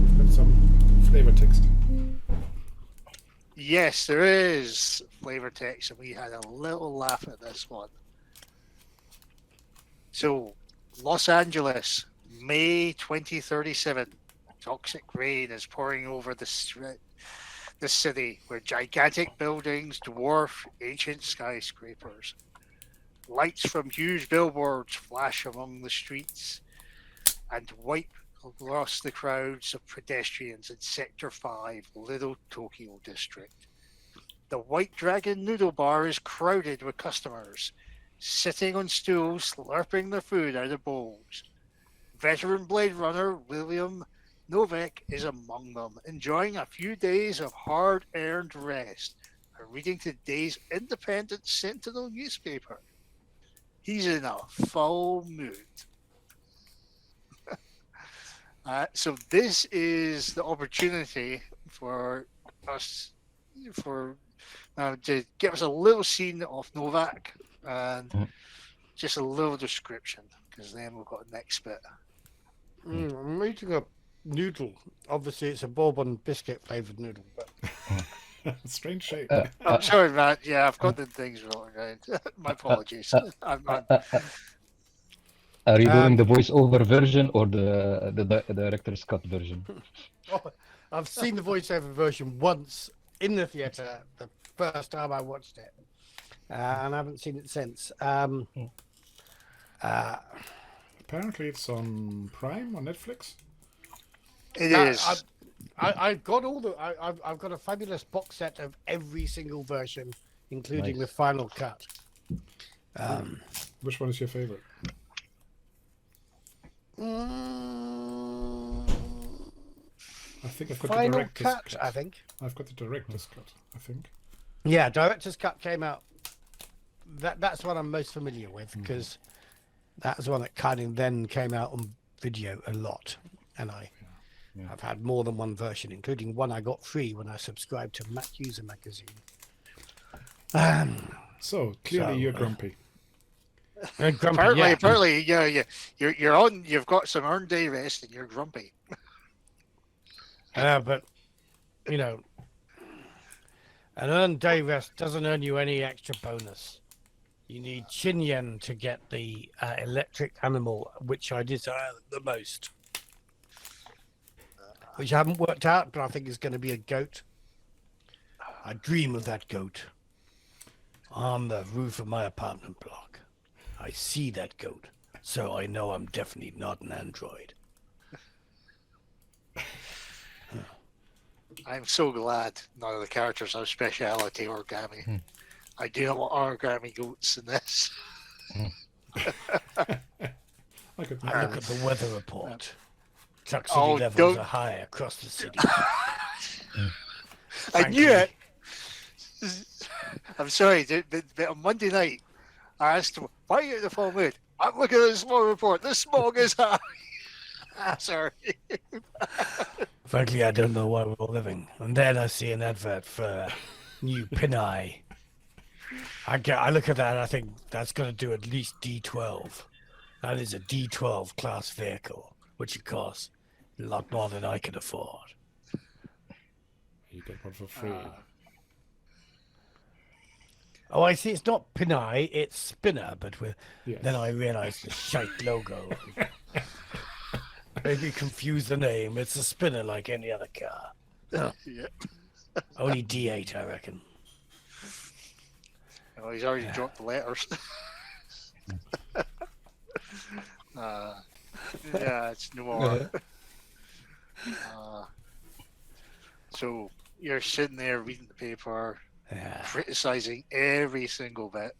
We've got some flavor text. Yes, there is flavor text, and we had a little laugh at this one. So, Los Angeles, May 2037. Toxic rain is pouring over the city, where gigantic buildings dwarf ancient skyscrapers. Lights from huge billboards flash among the streets and wipe across the crowds of pedestrians in Sector 5, Little Tokyo District. The White Dragon Noodle Bar is crowded with customers, sitting on stools, slurping their food out of bowls. Veteran Blade Runner William Novak is among them, enjoying a few days of hard-earned rest and reading today's Independent Sentinel newspaper. He's in a full mood. So this is the opportunity for us to give us a little scene of Novak and just a little description, because then we've got the next bit. I'm eating a noodle. Obviously, it's a bourbon biscuit flavoured noodle. But Strange shape. I'm sorry, Matt. Yeah, I've got the things wrong. Right? My apologies. Are you doing the voiceover version or the director's cut version? I've seen the voiceover version once in the theatre the first time I watched it, and I haven't seen it since. Apparently, it's on Prime or Netflix. It is. I've got all the. I've got a fabulous box set of every single version, including the final cut. Which one is your favorite? I think I've got the Final director's cut. I think I've got the director's cut. I think. Yeah, director's cut came out. That's what I'm most familiar with, because that was one that kind of then came out on video a lot, and I've had more than one version, including one I got free when I subscribed to Mac User magazine. So clearly you're grumpy. Apparently, yeah, you're on. You've got some earned day rest, and you're grumpy. But you know, an earned day rest doesn't earn you any extra bonus. You need Chinyen to get the electric animal, which I desire the most. Which I haven't worked out, but I think is going to be a goat. I dream of that goat on the roof of my apartment block. I see that goat, so I know I'm definitely not an android. I'm so glad none of the characters have speciality origami. I do not want origami goats in this. I look at the weather report. Toxicity levels are high across the city. I knew it. I'm sorry, but on Monday night, I asked him, why are you in the full mood? I'm looking at the smog report. The smog is high. Sorry. Frankly, I don't know why we're all living. And then I see an advert for new Pinai. I look at that and I think that's going to do at least D12. That is a D12 class vehicle, which of course a lot more than I can afford. You get one for free. Oh, I see. It's not Pinai, it's Spinner, but then I realised the shite logo. Maybe confuse the name. It's a Spinner like any other car. Yeah. Only D8, I reckon. Oh, he's already dropped the letters. Yeah, it's noir. So you're sitting there reading the paper, criticizing every single bit.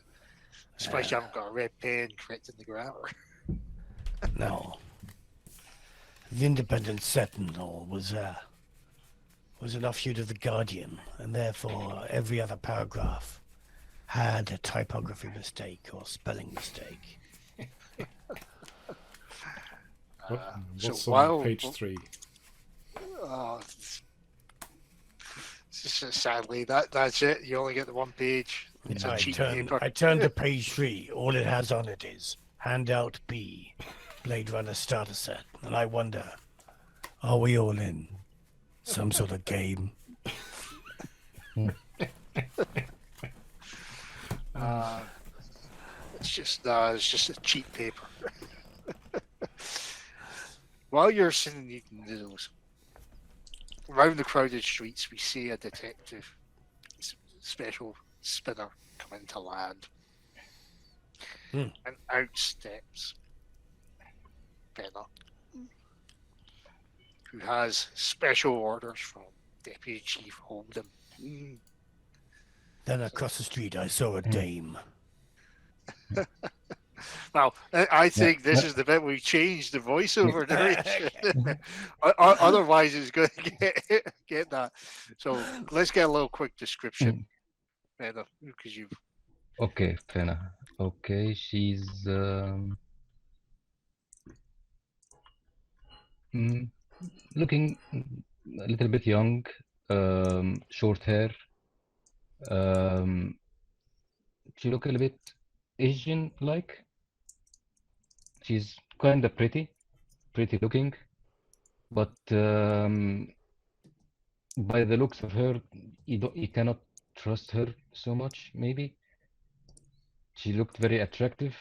Especially you haven't got a red pen correcting the grammar. No. The Independent Sentinel was an offshoot of the Guardian, and therefore every other paragraph had a typography mistake or spelling mistake. What's on page 3? Sadly, that's it. You only get the one page. It's a cheap paper. I turned to page 3. All it has on it is handout B. Blade Runner starter set, and I wonder, are we all in some sort of game? It's just a cheap paper. While you're sitting eating noodles, around the crowded streets, we see a detective special spinner come into land. And out steps Benner, who has special orders from Deputy Chief Holden. Then across the street, I saw a dame. Now, I think this is the bit we changed the voiceover narration. Otherwise, it's going to get that. So let's get a little quick description, Benner, because you've. Okay, Fena. Okay, she's looking a little bit young, short hair. She look a little bit Asian-like. She's kind of pretty looking, but by the looks of her, you cannot trust her so much. Maybe she looked very attractive,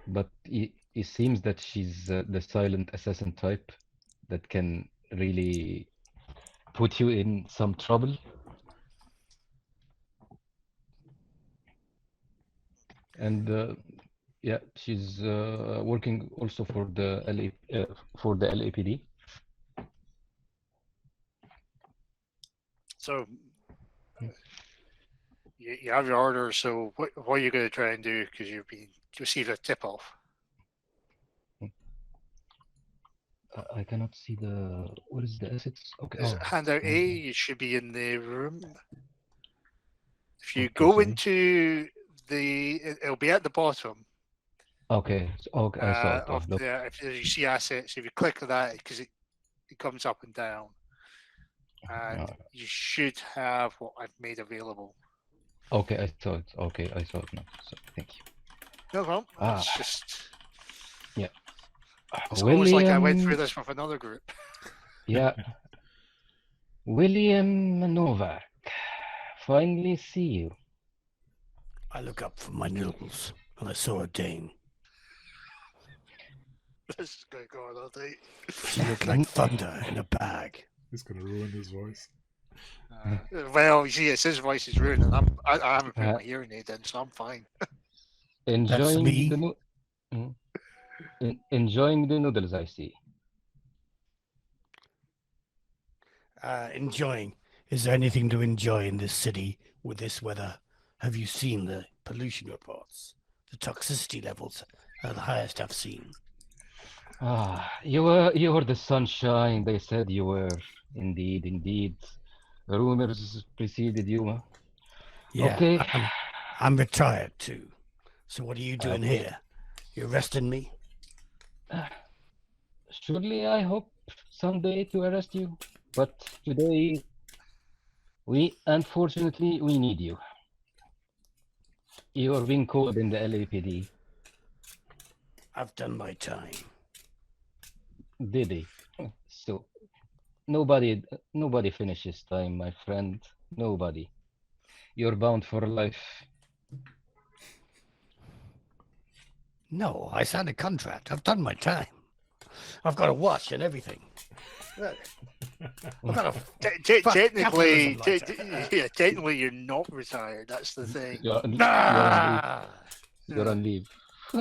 but it seems that she's the silent assassin type that can really put you in some trouble. And yeah, she's working also for the LAPD. So you have your order. So what are you going to try and do? Because you've been received a tip off. I cannot see the what is the assets? Okay. Is it handout A? You should be in the room. If you Okay, go sorry. into it'll be at the bottom. Okay. Okay, I saw it. Of the, if you see assets, if you click on that, because it comes up and down, and you should have what I've made available. Okay, I saw it. Okay, I saw it now. So thank you. No problem. It's just. Yeah. It's almost like I went through this with another group. Yeah. William Novak. Finally see you. I look up from my noodles, and I saw a dame. This is going to go on all day. She looked like thunder in a bag. He's going to ruin his voice. Well, you see, it's his voice is ruined, and I haven't put my hearing aid in, so I'm fine. Enjoying me. Enjoying the noodles, I see. Enjoying. Is there anything to enjoy in this city with this weather? Have you seen the pollution reports? The toxicity levels are the highest I've seen. You were the sunshine. They said you were. Indeed. Rumors preceded you. Huh? Yeah, okay. I'm retired too. So what are you doing here? You arresting me? Surely I hope someday to arrest you, but today unfortunately we need you. You are being called in the LAPD. I've done my time. Did he? So nobody finishes time, my friend. Nobody. You're bound for life. No, I signed a contract. I've done my time. I've got a watch and everything. I've got technically, technically, you're not retired. That's the thing. You're on leave.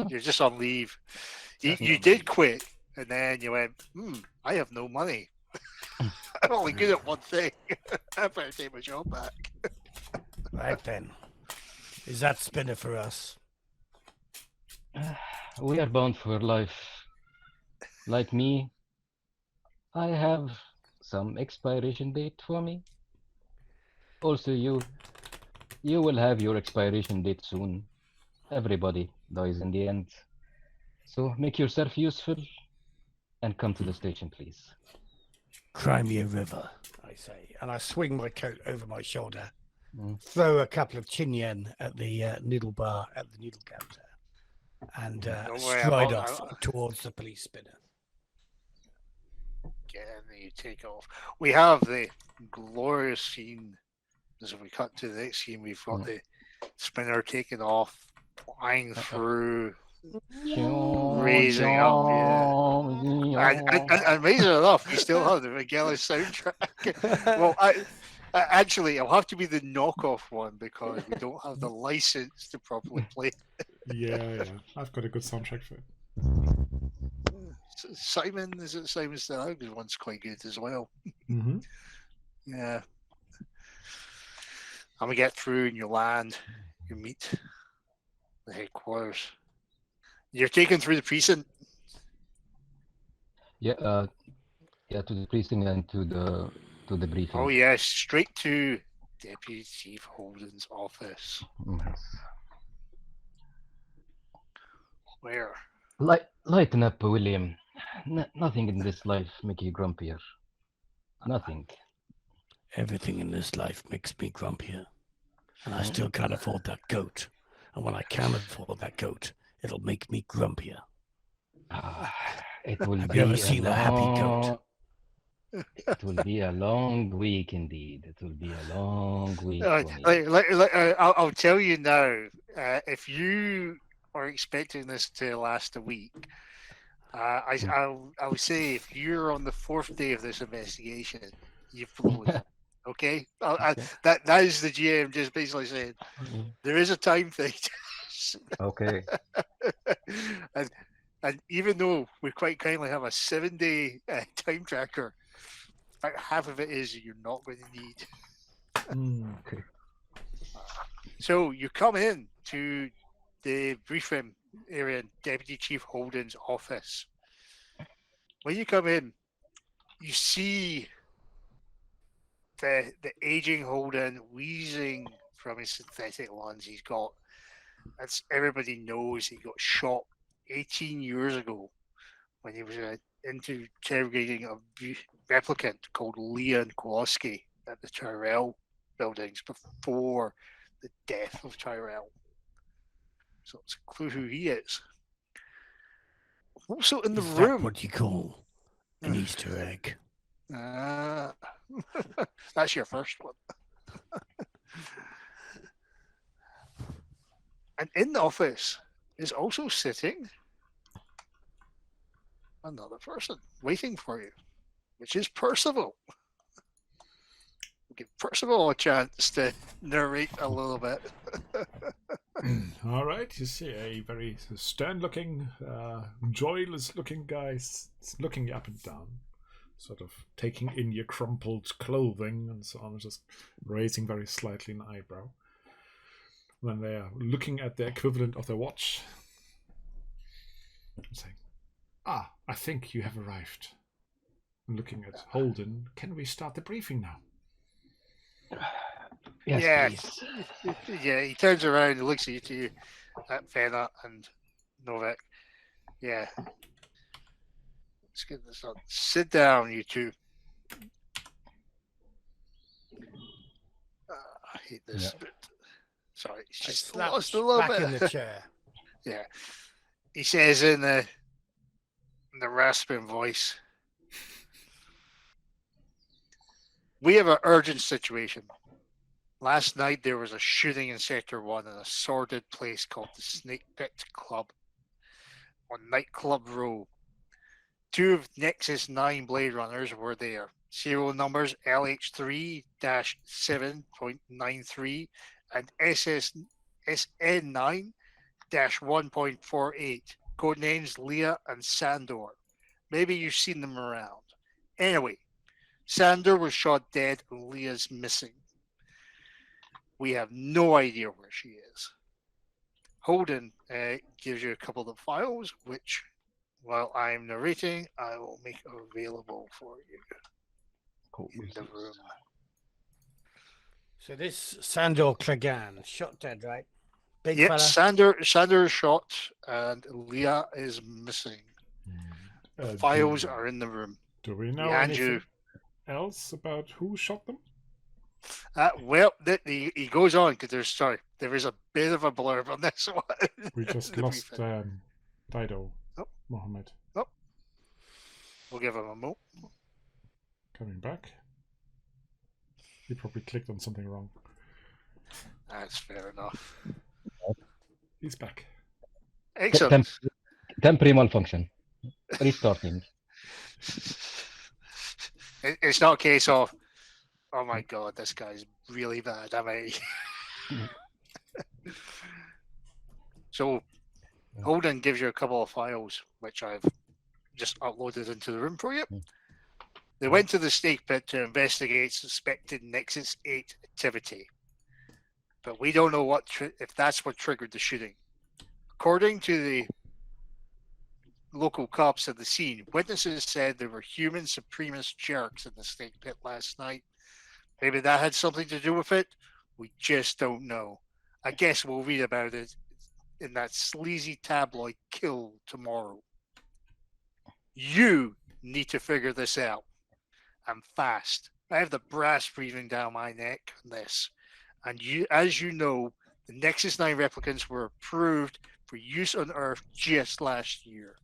You're just on leave. You did quit, and then you went, I have no money. I'm only good at one thing. I better take my job back. Right then. Is that spinner for us? We are bound for life. Like me, I have some expiration date for me. Also, you will have your expiration date soon. Everybody dies in the end. So make yourself useful and come to the station, please. Cry me a river, I say, and I swing my coat over my shoulder, throw a couple of chin yen at the noodle bar at the noodle counter. and Don't worry, stride off towards the police spinner. Get in, you take off. We have the glorious scene. As we cut to the next scene, we've got the spinner taking off, flying through, raising up. Yeah. And amazing enough, we still have the McGillis soundtrack. Well, actually, it'll have to be the knockoff one because we don't have the license to properly play. Yeah. I've got a good soundtrack for it. Simon, is it Simon Stenhouse? One's quite good as well. Mm-hmm. Yeah. And we get through and you land, you meet the headquarters. You're taken through the precinct. Yeah, to the precinct and to the briefing. Oh yes, straight to Deputy Chief Holden's office. Yes. Where? Lighten up, William. Nothing in this life make you grumpier. Nothing. Everything in this life makes me grumpier. And I still can't afford that goat. And when I can afford that goat, it'll make me grumpier. It will Have be you ever seen a happy goat? It will be a long week indeed. It will be a long week for me. I'll tell you now, if you are expecting this to last a week, I'll say if you're on the 4th day of this investigation, you've blown it. Okay? That is the GM just basically saying there is a time thing. Okay. and even though we quite kindly have a 7-day time tracker, about half of it is you're not going to need. Okay. So you come in to the briefing area in Deputy Chief Holden's office. When you come in, you see the aging Holden wheezing from his synthetic lungs. He's got, as everybody knows, he got shot 18 years ago when he was interrogating a replicant called Leon Kowalski at the Tyrell buildings before the death of Tyrell. So it's a clue who he is. Also in the Is room. that what you call an Easter egg? That's your first one. And in the office is also sitting another person waiting for you, which is Percival. We'll give Percival a chance to narrate a little bit. All right, you see a very stern-looking, joyless-looking guy looking up and down, sort of taking in your crumpled clothing and so on, just raising very slightly an eyebrow. When they are looking at the equivalent of their watch, and saying, I think you have arrived. And looking at Holden, can we start the briefing now? Yes, please. Yeah, he turns around and looks at you, at Fenna and Novak. Yeah. Let's get this on. Sit down, you two. I hate this bit. Sorry, it's just lost a little back bit. in the chair. Yeah. He says in the rasping voice, we have an urgent situation. Last night there was a shooting in Sector 1 in a sordid place called the Snakepit Club on Nightclub Row. 2 of Nexus 9 bladerunners were there. Serial numbers LH3-7.93 and SN9-1.48. Codenames Leah and Sandor. Maybe you've seen them around. Anyway, Sandor was shot dead and Leah's missing. We have no idea where she is. Holden gives you a couple of files, which, while I'm narrating, I will make available for you in the room. So this Sandor Clegane, shot dead, right? Big Yep, fella. Sandor is shot and Leah is missing. The files are in the room. Do we know Behind anything you. else about who shot them? Well, he goes on because there is a bit of a blurb on this one. We just The lost briefing. Dido Oh. Mohammed We'll give him a mo. coming back. He probably clicked on something wrong. That's fair enough. He's back. Excellent. Temporary malfunction. Restarting. It's not a case of, oh my god, this guy's really bad. I mean, so Holden gives you a couple of files which I've just uploaded into the room for you. They went to the Snakepit to investigate suspected Nexus 8 activity, but we don't know if that's what triggered the shooting. According to the local cops at the scene, witnesses said there were human supremacist jerks in the Snakepit last night. Maybe that had something to do with it. We just don't know. I guess we'll read about it in that sleazy tabloid Kill tomorrow. You need to figure this out. I'm fast. I have the brass breathing down my neck on this. And as you know, the Nexus 9 replicants were approved for use on Earth just last year.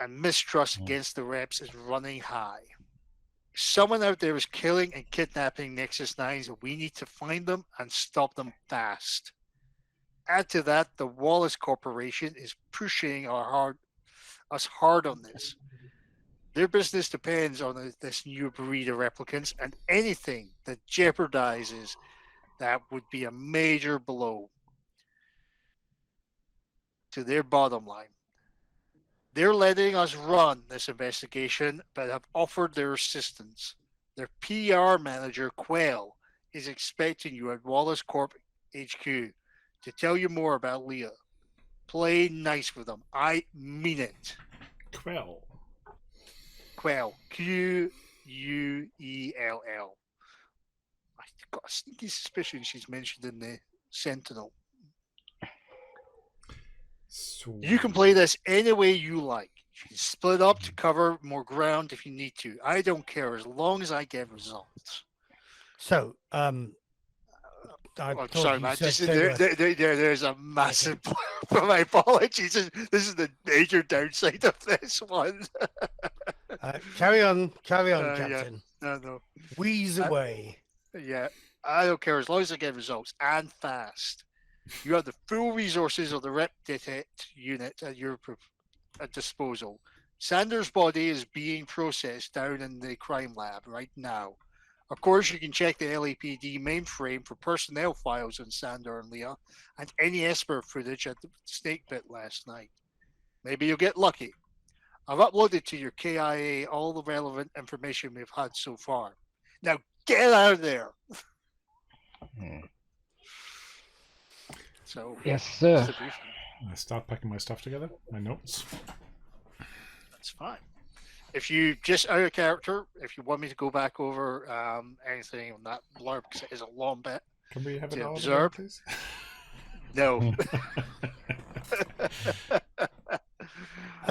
And mistrust against the reps is running high. Someone out there is killing and kidnapping Nexus 9s, and we need to find them and stop them fast. Add to that, the Wallace Corporation is pushing us hard on this. Their business depends on this new breed of replicants, and anything that jeopardizes that would be a major blow to their bottom line. They're letting us run this investigation, but have offered their assistance. Their PR manager, Quail, is expecting you at Wallace Corp HQ to tell you more about Leah. Play nice with them. I mean it. Quell. Quuell. I've got a sneaky suspicion she's mentioned in the Sentinel. So You can play this any way you like. You can split up to cover more ground if you need to. I don't care as long as I get results. So, Sorry, man. There's a massive. My apologies. This is the major downside of this one. Carry on, Captain. Yeah. No. Wheeze away. Yeah, I don't care as long as I get results and fast. You have the full resources of the Rep Detect unit at your disposal. Sanders' body is being processed down in the crime lab right now. Of course, you can check the LAPD mainframe for personnel files on Sander and Leah and any Esper footage at the Snakepit last night. Maybe you'll get lucky. I've uploaded to your KIA all the relevant information we've had so far. Now get out of there. So Yes, sir. that's the briefing. I start packing my stuff together, my notes. That's fine. If you just out of character, if you want me to go back over anything on that blurb, because it is a long bit. Can we have it To all observe? again, please? No.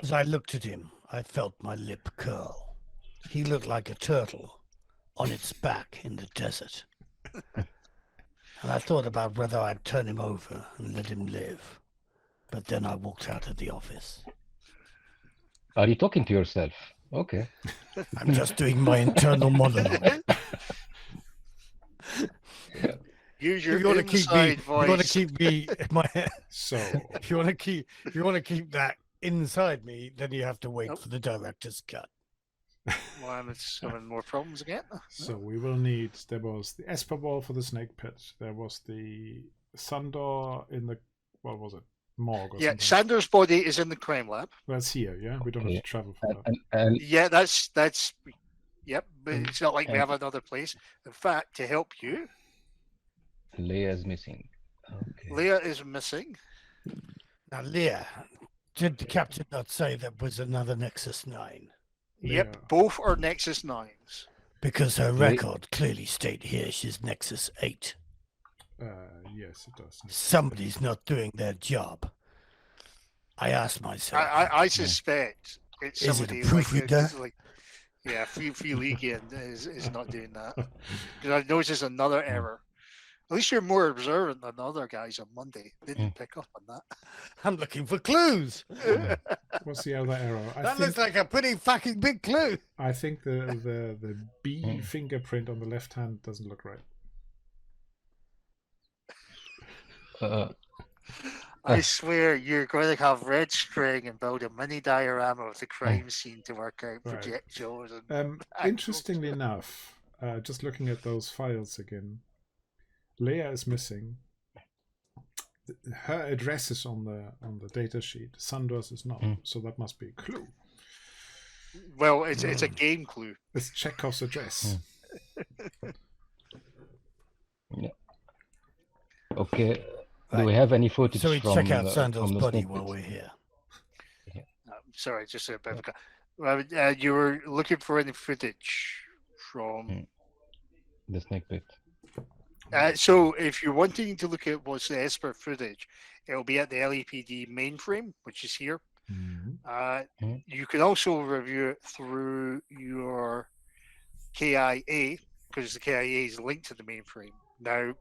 As I looked at him, I felt my lip curl. He looked like a turtle on its back in the desert. And I thought about whether I'd turn him over and let him live. But then I walked out of the office. Are you talking to yourself? Okay. I'm just doing my internal monologue. Use your If you want to keep me, inside voice. you want to keep me my. So If you want to keep that inside me, then you have to wait Nope. for the director's cut. Well, I'm having more problems again. So we will need. There was the Esper wall for the Snakepit. There was the Sundor in the. What was it? Morgue or Yeah, something. Sanders' body is in the crime lab. That's here. Yeah, we don't have Okay. to travel for that. And Yeah, that's yep. But it's not like we have another place. In fact, to help you, Leia's missing. Okay. Leah is missing. Now, Leah, did the captain not say there was another Nexus 9? Yep, Leah. both are Nexus 9s. Because her Wait. record clearly state here she's Nexus 8. Yes, it does. Somebody's not doing their job. I asked myself. I suspect it's Is it a somebody proofreader? like Yeah, Free Legion is not doing that. Because I noticed there's another error. At least you're more observant than the other guys on Monday. They didn't pick up on that. I'm looking for clues. What's the other error? That looks like a pretty fucking big clue. I think the B fingerprint on the left hand doesn't look right. I swear you're going to have red string and build a mini diorama of the crime scene to work out Right. projectiles. And Interestingly enough, just looking at those files again, Leia is missing. Her address is on the data sheet. Sandor's is not, so that must be a clue. well, it's a game clue. It's Chekhov's address. Yeah. Okay. Do we have any footage So we from check out the, Sandal's from the body Snakepit? while we're here. Sorry, just a bit of a... you were looking for any footage from... The Snakepit. So if you're wanting to look at what's the Esper footage, it'll be at the LAPD mainframe, which is here. You can also review it through your KIA, because the KIA is linked to the mainframe. Now,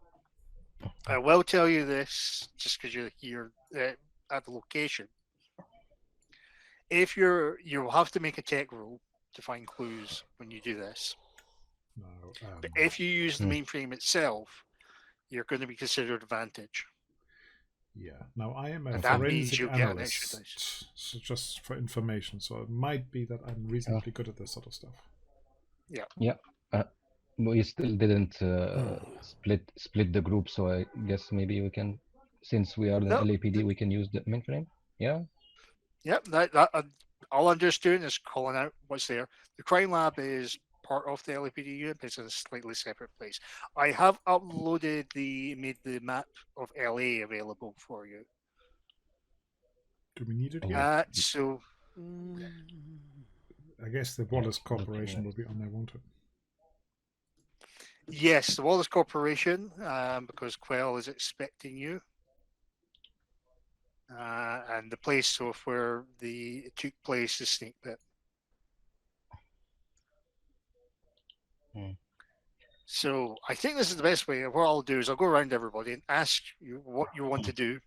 I will tell you this, just because you're here at the location. If you'll have to make a tech roll to find clues when you do this. No, But if you use the mainframe itself, you're going to be considered advantage. yeah. Now I am a And that means forensic you'll get an extra analyst, so just for information. So it might be that I'm reasonably good at this sort of stuff. We still didn't split the group, so I guess maybe we can, since we are the No. LAPD, we can use the mainframe. Yeah. Yep, that all I'm just doing is calling out what's there. The crime lab is part of the LAPD unit, but it's in a slightly separate place. I have made the map of LA available for you. Do we need it here? So I guess the Wallace Corporation will be on there, won't it? yes, the Wallace Corporation, because Quell is expecting you. And the place of where it took place is Snakepit. So I think this is the best way. What I'll do is I'll go around everybody and ask you what you want to do.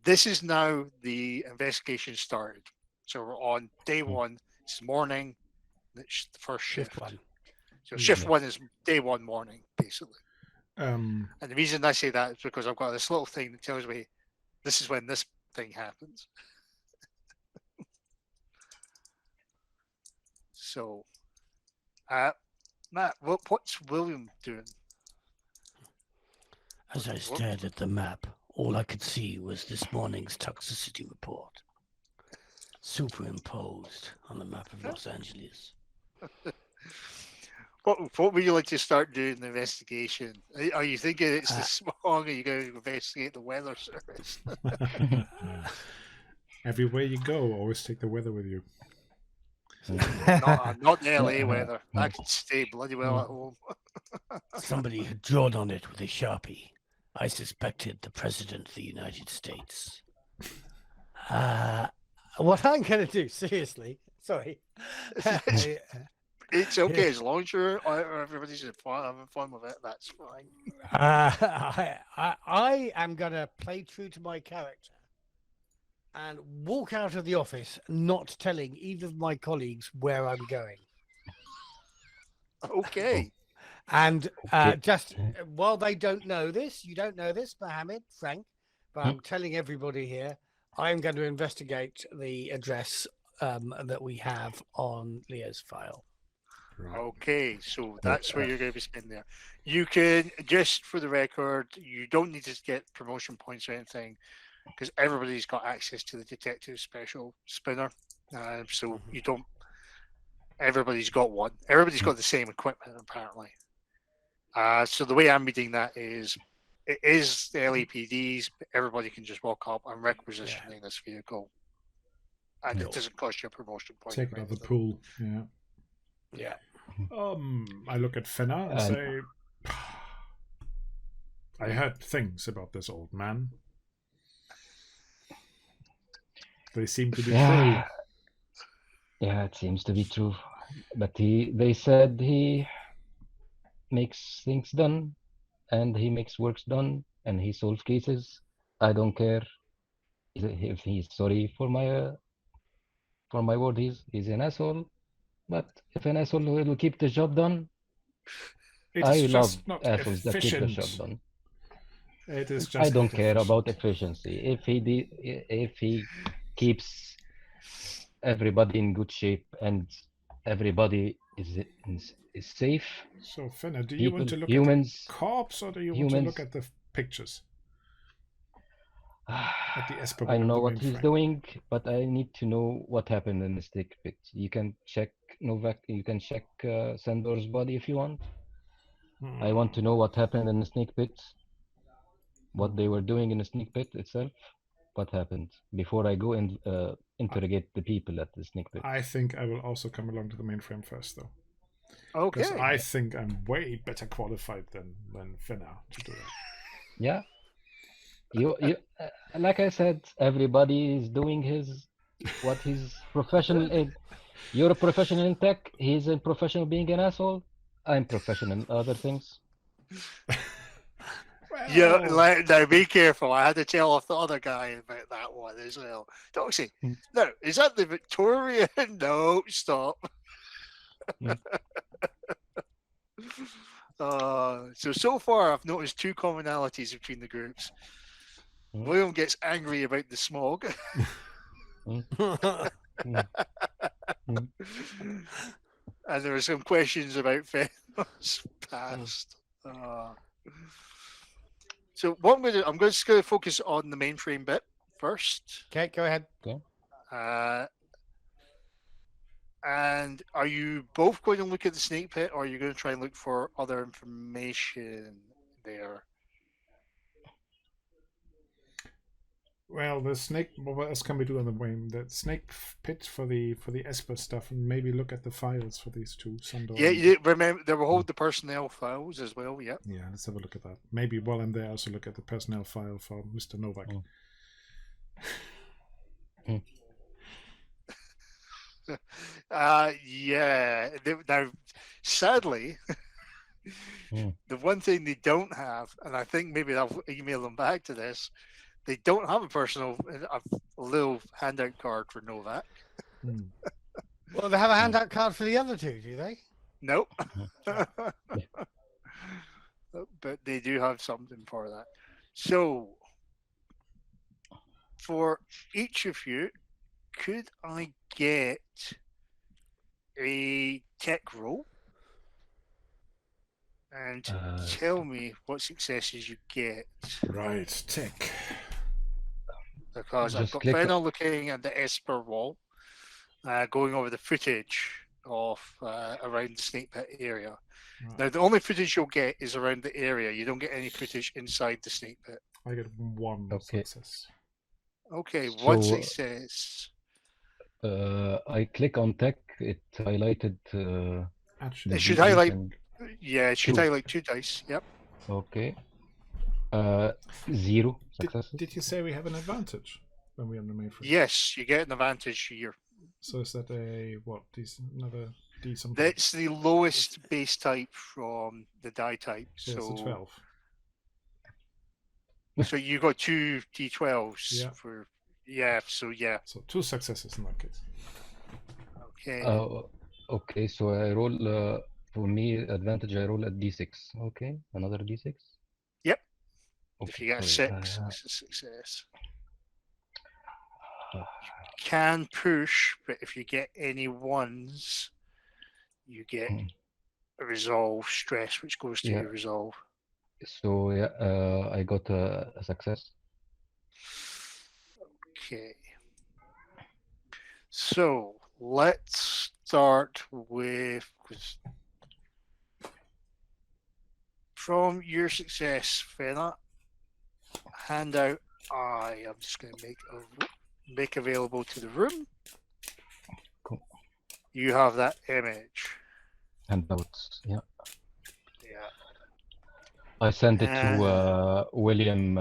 This is now the investigation started. So we're on day one. It's morning. It's the first shift. Shift one. So shift one is day one morning, basically. And the reason I say that is because I've got this little thing that tells me this is when this thing happens. So, Matt, what's William doing? As I stared at the map, all I could see was this morning's toxicity report, superimposed on the map of Los Angeles. What would you like to start doing the investigation? Are you thinking it's the smog? Are you going to investigate the weather service? Everywhere you go, always take the weather with you. not the LA weather. I can stay bloody well at home. Somebody had drawn on it with a Sharpie. I suspected the President of the United States. What I'm going to do, seriously, sorry. It's okay as long as everybody's having fun with it. That's fine. I am going to play true to my character and walk out of the office, not telling either of my colleagues where I'm going. Okay. And just while they don't know this, you don't know this, Mohammed, Frank, but I'm telling everybody here, I'm going to investigate the address that we have on Leo's file. Okay, so that's where you're going to be spending there. You can, just for the record, you don't need to get promotion points or anything, because everybody's got access to the detective special spinner. So you don't, everybody's got one. Everybody's got the same equipment, apparently. So the way I'm reading that is, it is the LAPD's, but everybody can just walk up and requisitioning this vehicle. And it doesn't cost you a promotion point. Take it out of the pool, yeah. Yeah. I look at Fenna and say, I heard things about this old man. They seem to be true. Yeah, it seems to be true. But they said he makes things done, and he makes works done, and he solves cases. I don't care if he's sorry for my word. He's an asshole. But if an asshole will keep the job done, It I is love just not assholes that keep the job efficient. done. It is just I don't not care about efficient. efficiency. If he keeps everybody in good shape and everybody is safe, So, Fenner, do you people, want to look humans, at the corpse or do you want to look at the pictures? At the Esper I one, know the what he's mainframe. doing, but I need to know what happened in the Snakepit. You can check Novak, you can check Sandor's body if you want. I want to know what happened in the Snakepit, what they were doing in the Snakepit itself, what happened before I go and interrogate the people at the Snakepit. I think I will also come along to the mainframe first, though. Because Okay. I think I'm way better qualified than Fenner to do that. Yeah. You like I said, everybody is doing what he's professional in. You're a professional in tech, he's a professional being an asshole. I'm professional in other things. Yeah, Well, now be careful. I had to tell off the other guy about that one as well. Doxy, Hmm. no, is that the Victorian? No, stop. Hmm. So far, I've noticed two commonalities between the groups. Hmm. William gets angry about the smog, Hmm. and there are some questions about Fenner's past. So what I'm just going to focus on the mainframe bit first. Okay, go ahead. And are you both going to look at the snake pit, or are you going to try and look for other information there? well, the snake. What else can we do on the way? The snake pit for the Esper stuff, and maybe look at the files for these two. Sandor. Yeah, you remember they will hold the personnel files as well. Yeah. Yeah, let's have a look at that. Maybe while I'm there, also look at the personnel file for Mr. Novak. Yeah. Now, sadly, the one thing they don't have, and I think maybe I'll email them back to this, they don't have a little handout card for Novak. Well, they have a handout card for the other two, do they? Nope. But they do have something for that. So, for each of you, could I get a tech roll? And tell me what successes you get. Right, tech. Because I've Just got click Fenner looking at the Esper wall, going over the footage of around the snake pit area. Right. Now, the only footage you'll get is around the area. You don't get any footage inside the snake pit. I get one Okay. success. Okay, So, one success. I click on tech. It highlighted. Actually, It should the highlight. and- Yeah, it should Two. highlight 2 dice. Yep. Okay. 0 successes. Did you say we have an advantage when we're on the mainframe? Yes, you get an advantage here. So is that a what? Another D something? That's the lowest base type from the die type. So it's a 12. So you got 2 D12s Yeah. for. Yeah. So yeah. So 2 successes in that case. Okay. Okay, so I roll for me advantage. I roll a d6. Okay, another d6. Yep. Okay, If you get a sorry, 6, it's a success. You can push, but if you get any 1s, you get a resolve stress, which goes to Yeah. your resolve. So yeah, I got a success. Okay. So let's start with from your success, Fenner. Handout I'm just going to make available to the room. Cool. You have that image. Handouts. Yeah. Yeah. I sent it to William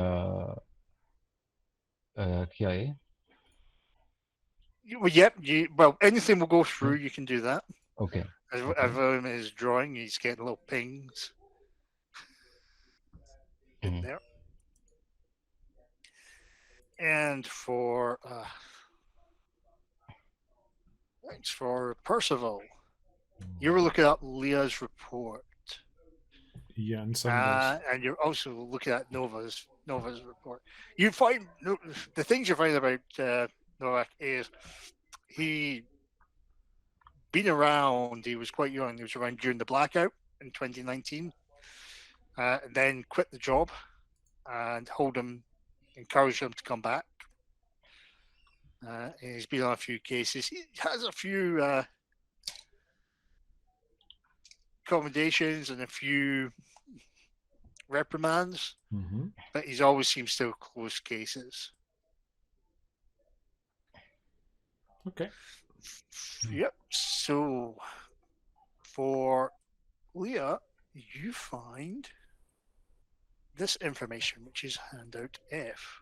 KIA. Well, yep. Anything will go through. You can do that. Okay. As Okay. everyone is drawing, he's getting little pings in Mhm. there. And for thanks for Percival. You were looking at Leah's report. Yeah, and some of And you're also looking at Nova's report. You find the things you find about Novak is he been around. He was quite young. He was around during the blackout in 2019, and then quit the job. And Holden encouraged him to come back. He's been on a few cases. He has a few commendations and a few reprimands, but he's always seems to close cases. Okay. Yep. So for Leah, you find this information, which is handout F.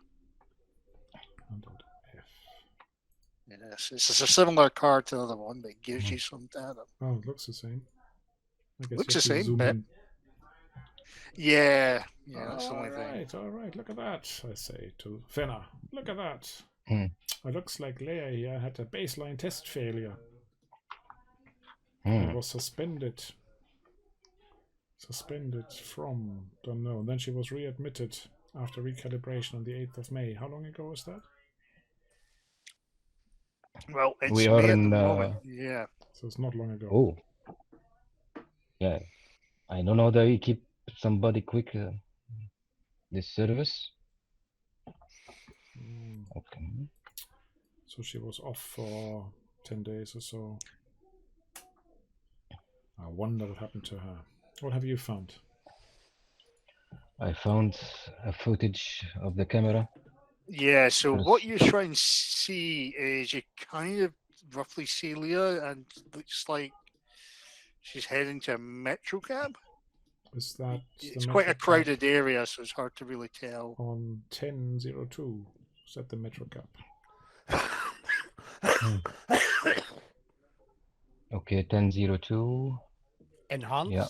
Handout F. Yes, it's a similar card to the other one, but it gives you some data. Oh, it looks the same. I guess Looks you the have to same, zoom but in. yeah, that's the only thing. All right, look at that, I say to Fenna. Look at that. Hmm. It looks like Leia here had a baseline test failure. Hmm. And was suspended. Suspended from, don't know. And then she was readmitted after recalibration on the 8th of May. How long ago was that? Well, it's We are May at in, the moment. Yeah. So it's not long ago. Oh. Yeah. I don't know that you keep somebody quick this service. Okay. So she was off for 10 days or so. I wonder what happened to her. What have you found? I found a footage of the camera. Yeah, so There's- what you try and see is you kind of roughly see Leah, and looks like she's heading to a Metrocab. Is that It's the quite a Metrocab crowded area, so it's hard to really tell. on 1002? Is that the Metrocab? Okay, 1002. Enhance. Yeah.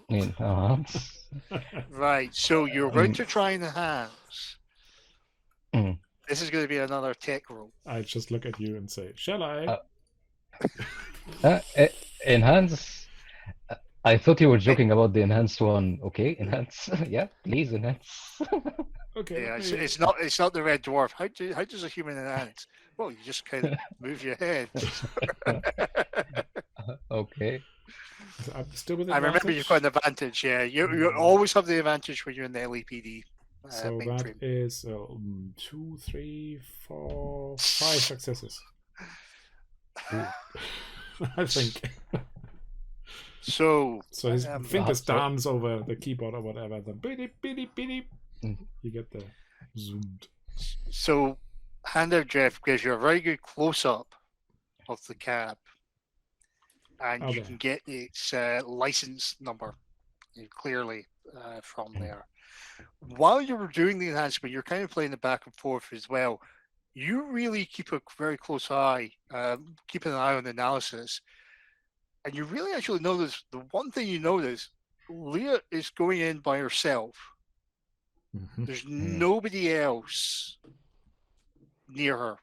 Enhance. Right, so you're going to try and enhance. Mm. This is going to be another tech roll. I just look at you and say, shall I? Enhance. I thought you were joking about the enhanced one. Okay, enhance. Yeah, please enhance. Okay. Yeah, let me- it's not the red dwarf. How does a human enhance? Well, you just kind of move your head. Okay. I'm still with I remember you've got an advantage. Yeah, you always have the advantage when you're in the LEPD. So that Mainframe. is 2, 3, 4, 5 successes. I think. So His fingers so- dance over the keyboard or whatever. Then beep, beep, beep. Mm. You get the zoomed. So, handout Jeff gives you a very good close up of the cab, and you Okay. can get its license number clearly from there. While you were doing the enhancement, you're kind of playing it back and forth as well. You really keep a very close eye, keep an eye on the analysis, and you really actually notice the one thing you notice: Leah is going in by herself. Mhm. There's nobody else near her.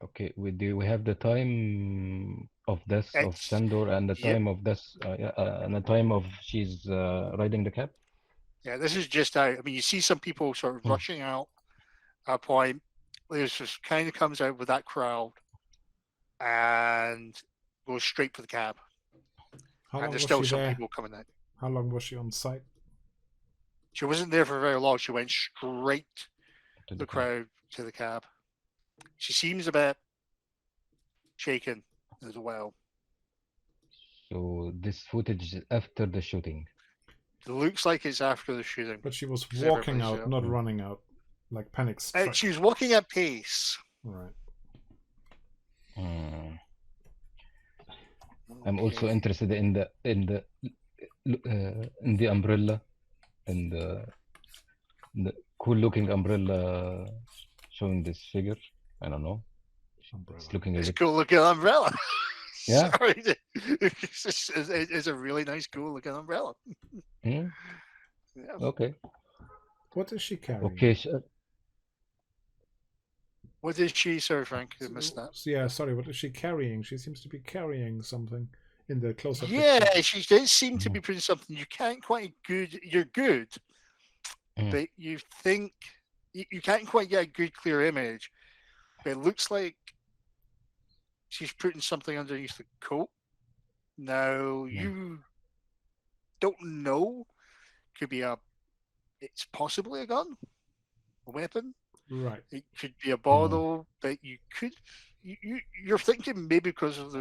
Okay, do we have the time of death of It's- Sandor and the yep. time of death and the time of she's riding the cab? Yeah, this is just out. I mean, you see some people sort of rushing out at a point. Leah just kind of comes out with that crowd and goes straight for the cab. How And long there's was still she some there? people coming out. How long was she on site? She wasn't there for very long. She went straight To the cab. crowd to the cab. She seems a bit shaken as well. So this footage is after the shooting. It looks like it's after the shooting. But she was Because walking everybody's out, out. not running out, like panic struck. She was walking at pace. Right. Hmm. I'm also Okay. interested in the umbrella and the cool looking umbrella showing this figure. I don't know. Umbrella. It's looking a It's a bit. cool looking umbrella. Yeah. Sorry, it's a really nice, cool looking umbrella. Hmm? Yeah. Okay. What is she carrying? Okay. So, What is she, Sir Frank? I missed that. Yeah, sorry. What is she carrying? She seems to be carrying something in the close-up Yeah, picture. she does seem to be putting something. You can't quite good. You're good, but you think you can't quite get a good, clear image. But it looks like she's putting something underneath the coat. Now you don't know. Could be it's possibly a gun, a weapon. Right. It could be a bottle, but you're thinking maybe because of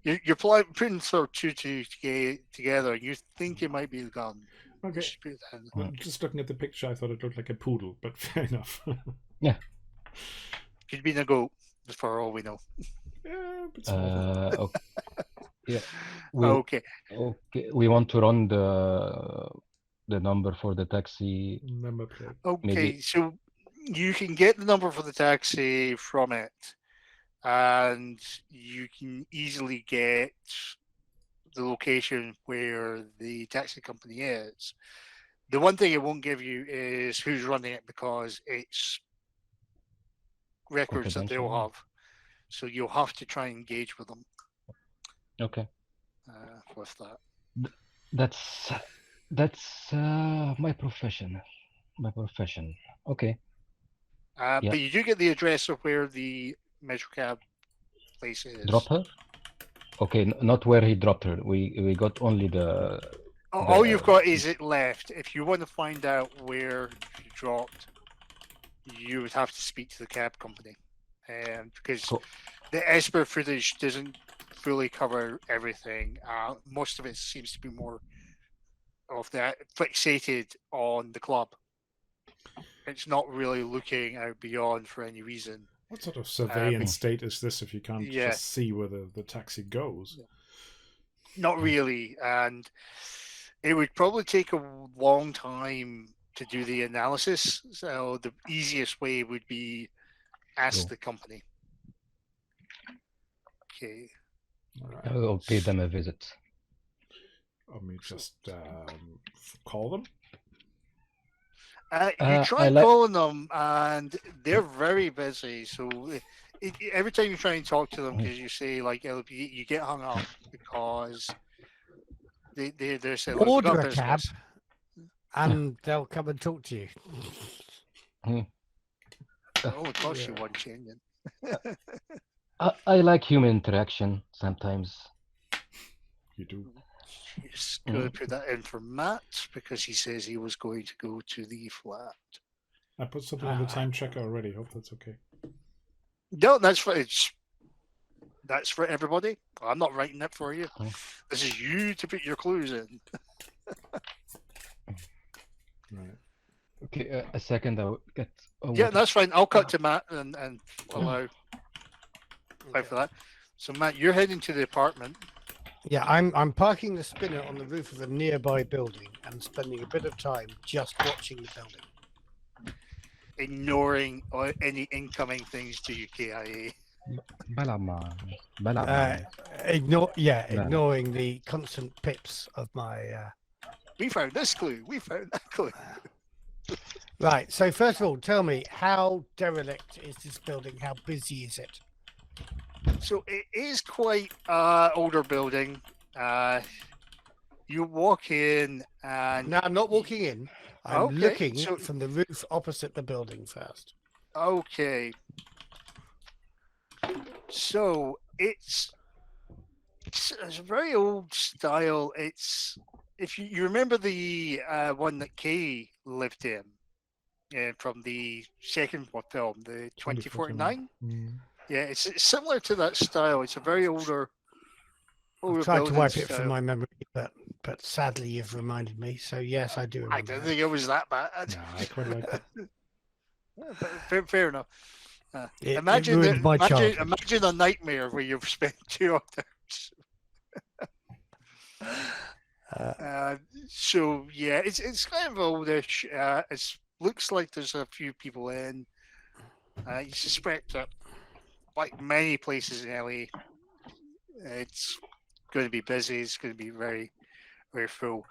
you're putting sort of two together, and you think it might be a gun. Okay. Well, just looking at the picture, I thought it looked like a poodle, but fair enough. yeah. Could be a goat, for all we know. Yeah, but small. Okay. Yeah. Okay. Okay. We want to run the number for the taxi. Number plate. Okay, Maybe. so you can get the number for the taxi from it, and you can easily get the location where the taxi company is. The one thing it won't give you is who's running it, because it's records that they'll Confidential. have. So you'll have to try and engage with them Okay. with that. That's my profession. My profession. Okay. But you do get the address of where the Metrocab place is. Drop her? Okay, not where he dropped her. We got only the. All you've got is it left. If you want to find out where she dropped, you would have to speak to the cab company, because the Esper footage doesn't fully cover everything. Most of it seems to be more of that fixated on the club. It's not really looking out beyond for any reason. What sort of surveillance state is this if you can't just see where the taxi goes? Not really, and it would probably take a long time to do the analysis. So the easiest way would be ask the company. Okay. Right. I'll pay them a visit. Let me just call them. You try calling them, and they're very busy. So every time you try and talk to them, because you say you get hung up because they're saying, order a cab, and they'll come and talk to you. Oh, it costs you one change. I like human interaction sometimes. You do. Just going to put that in for Matt because he says he was going to go to the flat. I put something on the time checker already. Hope that's okay. No, that's for everybody. I'm not writing it for you. This is you to put your clues in. Right. Okay, a second. I'll get. Yeah, that's fine. I'll cut to Matt and allow for that. So Matt, you're heading to the apartment. Yeah, I'm parking the spinner on the roof of a nearby building and spending a bit of time just watching the building. Ignoring any incoming things to your KIA. Ignoring the constant pips of my... We found this clue. We found that clue. Right, so first of all, tell me, how derelict is this building? How busy is it? So it is quite older building. You walk in and... No, I'm not walking in. I'm looking from the roof opposite the building first. Okay. So it's a very old style. It's, if you remember the one that Kay lived in from the second film, the 2049. Yeah, it's similar to that style. It's a very older I've tried to wipe it from my memory, but sadly you've reminded me. So yes, I do remember. I don't think it was that bad. No, I quite like it. Fair enough. Imagine a nightmare where you've spent 2 hours. So yeah, it's kind of oldish. It looks like there's a few people in. You suspect that, like many places in LA, It's going to be busy. It's going to be very, very full.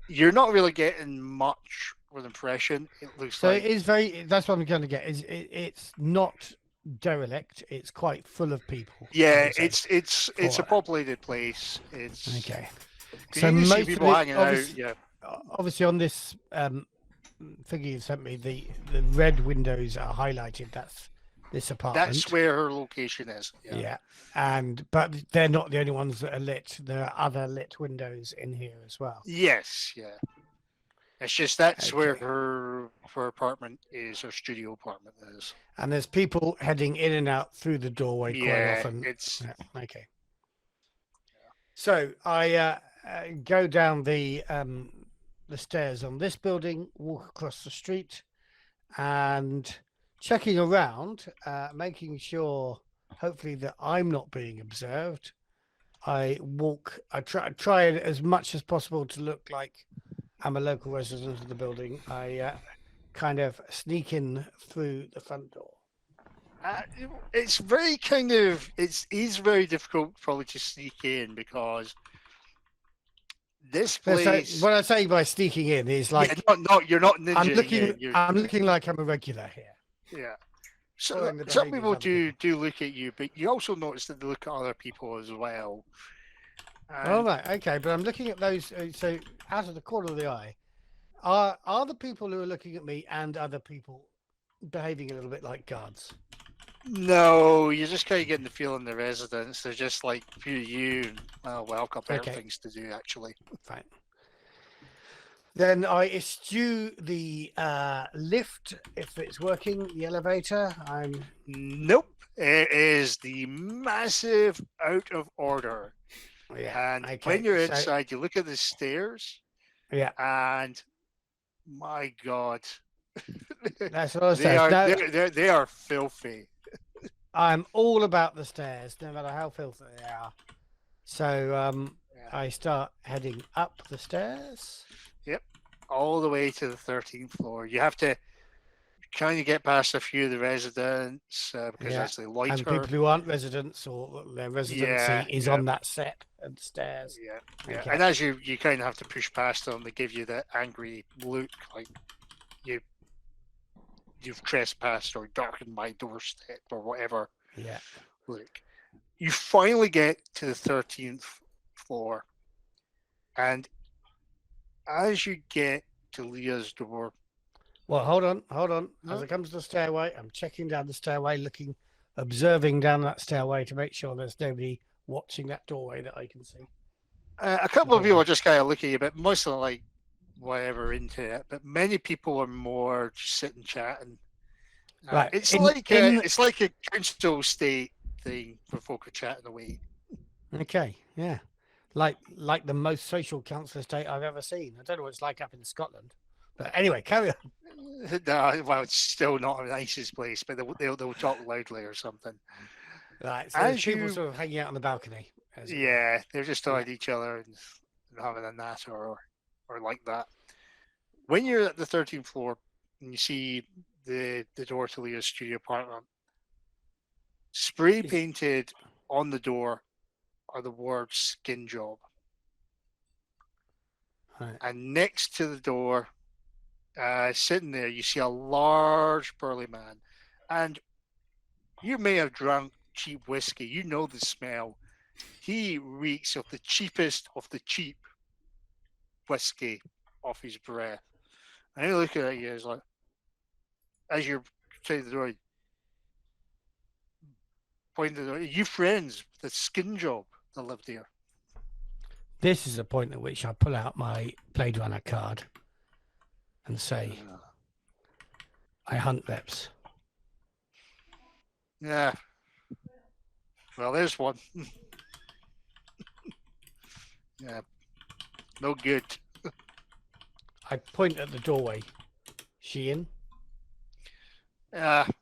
You're not really getting much of an impression. It looks So like it is very. That's what I'm going to get. It's not derelict. It's quite full of people. I yeah, would say. it's a For- populated place. It's Okay. 'cause So you can see most of people it, hanging out. Yeah, obviously on this figure you've sent me, the red windows are highlighted. That's this apartment. that's where her location is. Yeah. But they're not the only ones that are lit. There are other lit windows in here as well. Yes, yeah. It's just that's where Okay. her apartment is, her studio apartment is. And there's people heading in and out through the doorway quite Yeah, often. it's Yeah, okay. So I go down the stairs on this building, walk across the street, and checking around, making sure, hopefully, that I'm not being observed. I try as much as possible to look like I'm a local resident of the building. I kind of sneak in through the front door. it's very kind of it is very difficult probably to sneak in because this place. What I say by sneaking in is like you're not ninja. I'm looking like I'm a regular here. Yeah. So Following the some behaviours people of other do look at you, but you also notice that they look at other people as well. All And right, okay, but I'm looking at those. So out of the corner of the eye, are the people who are looking at me and other people behaving a little bit like guards? no, you're just kind of getting the feeling the residents. They're just like you. Well, I've got better Okay. things to do actually. Fine. Then I eschew the lift if it's working. The elevator. Nope. It is the massive out of order. Yeah. And okay, when you're so- inside, you look at the stairs, Yeah. and my God, That's what I they say. are No, they are filthy. I'm all about the stairs, no matter how filthy they are. So Yeah. I start heading up the stairs. All the way to the 13th floor. You have to kind of get past a few of the residents because Yeah, as they And loiter. people who aren't residents or their residency is on that set and stairs. Yeah. Okay. And as you kind of have to push past them, they give you that angry look, like you've trespassed or darkened my doorstep or whatever. Yeah. Look, you finally get to the 13th floor, and as you get to Leah's door, Well, hold on. No. As I come to the stairway, I'm checking down the stairway, observing down that stairway to make sure there's nobody watching that doorway that I can see. a couple of people just kind of look at you, but most of them like whatever into it. But many people are more just sitting chatting. Right, It's in- like in- it's like a council state thing where folk are chatting away. Okay, yeah. Like the most social council estate I've ever seen. I don't know what it's like up in Scotland. But anyway, carry on. No, well, it's still not the nicest place, but they'll talk loudly or something. Right, so As there's people you- sort of hanging out on the balcony. as it were. Yeah, they're just talking to each other and having a natter or like that. When you're at the 13th floor and you see the door to Leah's studio apartment, spray painted on the door are the words "skin job," Right. and next to the door, sitting there, you see a large burly man, and you may have drunk cheap whiskey. You know the smell. He reeks of the cheapest of the cheap whiskey off his breath. And he looking at you, is like, as you're saying the door, pointing to the door, you friends, the skin job that lived here. This is the point at which I pull out my Blade Runner card and say, I hunt reps. Yeah. Well, there's one. Yeah. No good. I point at the doorway. She in?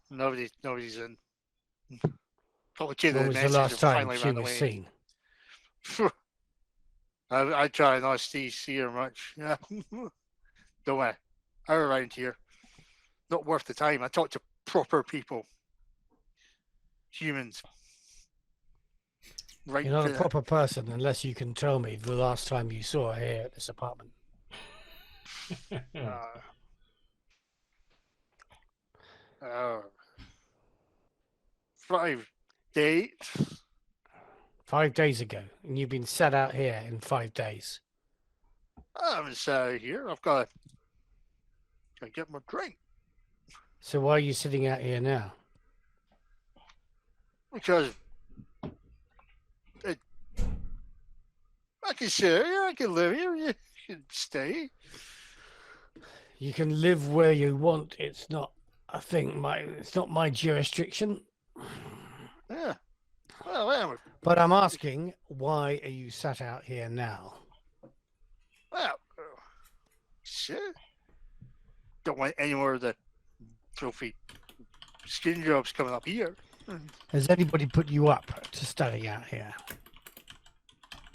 Nobody's in. Probably to When the was the message last and time finally she ran was away. seen? I try not to see her much. Yeah. Don't I? I'm around here. Not worth the time. I talk to proper people. Humans. right You're not a there. proper person unless you can tell me the last time you saw her here at this apartment. Uh, 5 days. 5 days ago, and you've been sat out here in 5 days. I haven't sat out here. I've got to get my drink. So why are you sitting out here now? Because I can sit here, I can live here, you can stay. You can live where you want. It's not a thing. It's not my jurisdiction. Yeah. Well, But I'm asking, why are you sat out here now? Sure. Don't want any more of the trophy skin jobs coming up here. Has anybody put you up to study out here?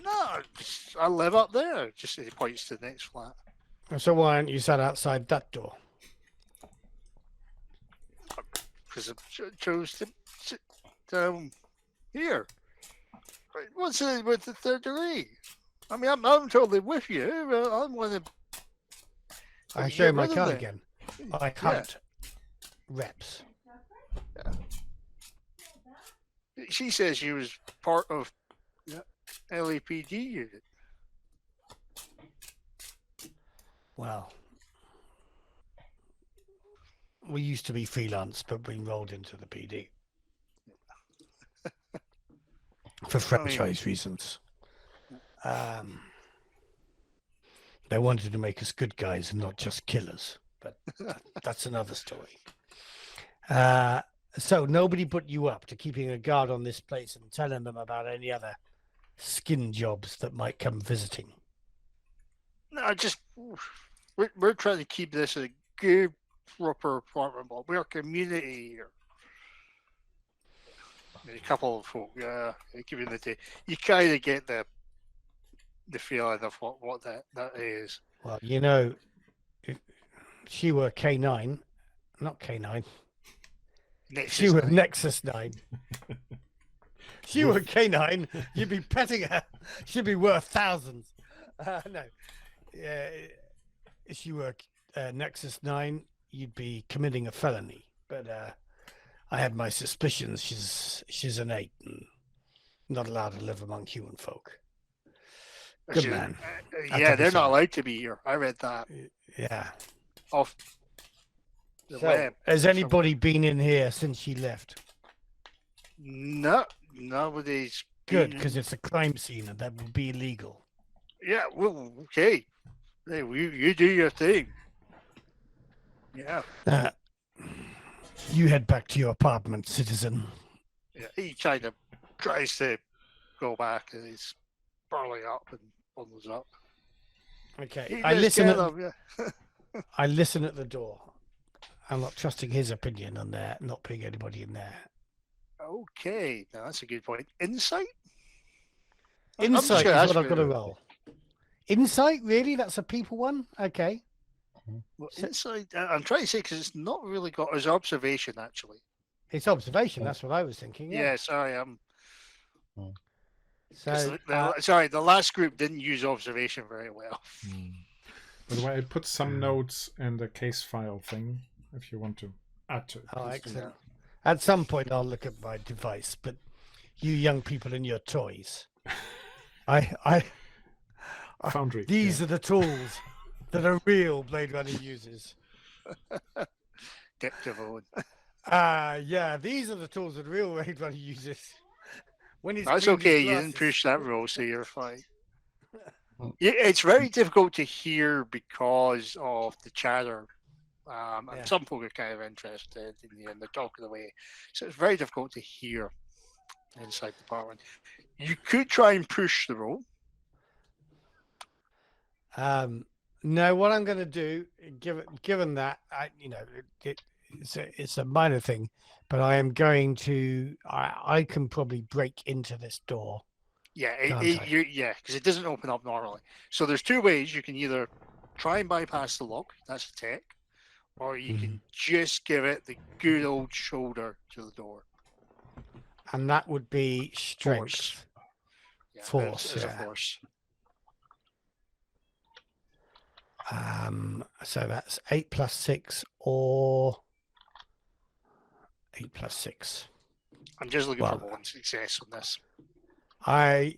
No, I live up there. Just as he points to the next flat. So why aren't you sat outside that door? Because I chose to sit down here. What's it with the third degree? I mean, I'm totally with you. But I'm one of. I show my card again. I hunt reps. Yeah. She says she was part of the LAPD unit. Well, we used to be freelance, but we rolled into the PD. For franchise reasons. They wanted to make us good guys and not just killers, but that's another story. So nobody put you up to keeping a guard on this place and telling them about any other skin jobs that might come visiting? No, we're trying to keep this a good, proper apartment block. We're a community here. A couple of folk, giving the day. You kind of get the feeling of what that is. Well, you know, if she were K9, not K9. She were Nexus 9. She were K9, you'd be petting her. She'd be worth thousands. No. If you were Nexus 9, you'd be committing a felony. But I have my suspicions she's an 8 and not allowed to live among human folk. Good man. Yeah, they're not allowed to be here. I read that. Yeah. Off the web. Has anybody been in here since she left? No, nobody's. Good, because it's a crime scene and that would be illegal. Yeah, well, okay. Hey, you do your thing. Yeah. You head back to your apartment, citizen. Yeah, he kind of tries to go back and he's burling up and bundles up. Okay, I listen at the door. I'm not trusting his opinion on that, not putting anybody in there. Okay, now that's a good point. Insight? Insight is what I've got to roll. Insight, really? That's a people one? Okay. Well, insight, I'm trying to say because it's not really got as observation, actually. It's observation, that's what I was thinking. Yeah, sorry, So, sorry, the last group didn't use observation very well. By the way, I put some notes in the case file thing if you want to add to it. Oh, excellent. At some point, I'll look at my device, but you young people and your toys. Foundry. These are the tools that a real Blade Runner uses. Dictavone. Yeah, these are the tools that a real Blade Runner uses. When he's That's cleaned his okay, you glasses. didn't push that roll, so you're fine. Yeah, it's very difficult to hear because of the chatter. And some people are kind of interested in the talking away. So it's very difficult to hear inside the apartment. You could try and push the roll. No, what I'm going to do, given that, it's a minor thing, but I am going to, I can probably break into this door. Yeah, because it doesn't open up normally. So there's two ways. You can either try and bypass the lock, that's a tech, or you can just give it the good old shoulder to the door. And that would be strength. Yeah, Force, as a yeah. force. So that's 8 plus 6 or 8 plus 6. I'm just looking Well, for one success on this. I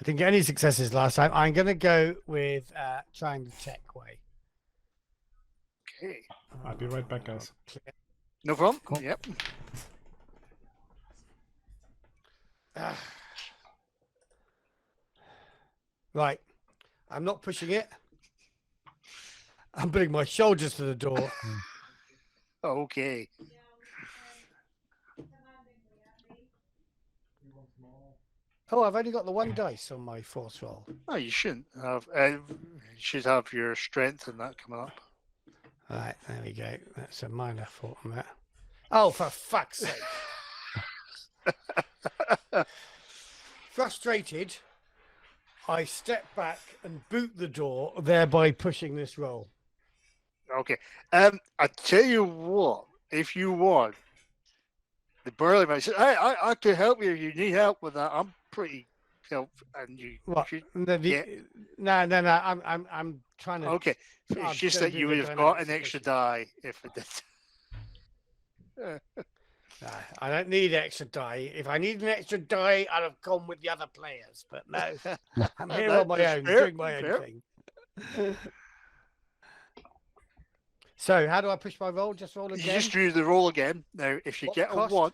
didn't get any successes last time. I'm going to go with trying the tech way. Okay. I'll be right back, guys. No problem. Cool. Yep. Right. I'm not pushing it. I'm putting my shoulders to the door. Okay. Oh, I've only got the one dice on my force roll. Oh, you shouldn't have. You should have your strength and that coming up. Right, there we go. That's a minor fault on that. Oh, for fuck's sake. Frustrated, I step back and boot the door, thereby pushing this roll. Okay. I tell you what, if you want, the burly man said, I can help you if you need help with that. I'm pretty help and you What? should No, I'm trying to. okay. I'm It's just gonna that do you the would have got dynamic an extra solution. die if it did. No, I don't need extra die. If I need an extra die, I'd have gone with the other players. But no, I'm here on my That's own, fair, doing my own fair. thing. So, how do I push my roll? Just roll You again. just do the roll again. Now, if you What's get the a cost? 1,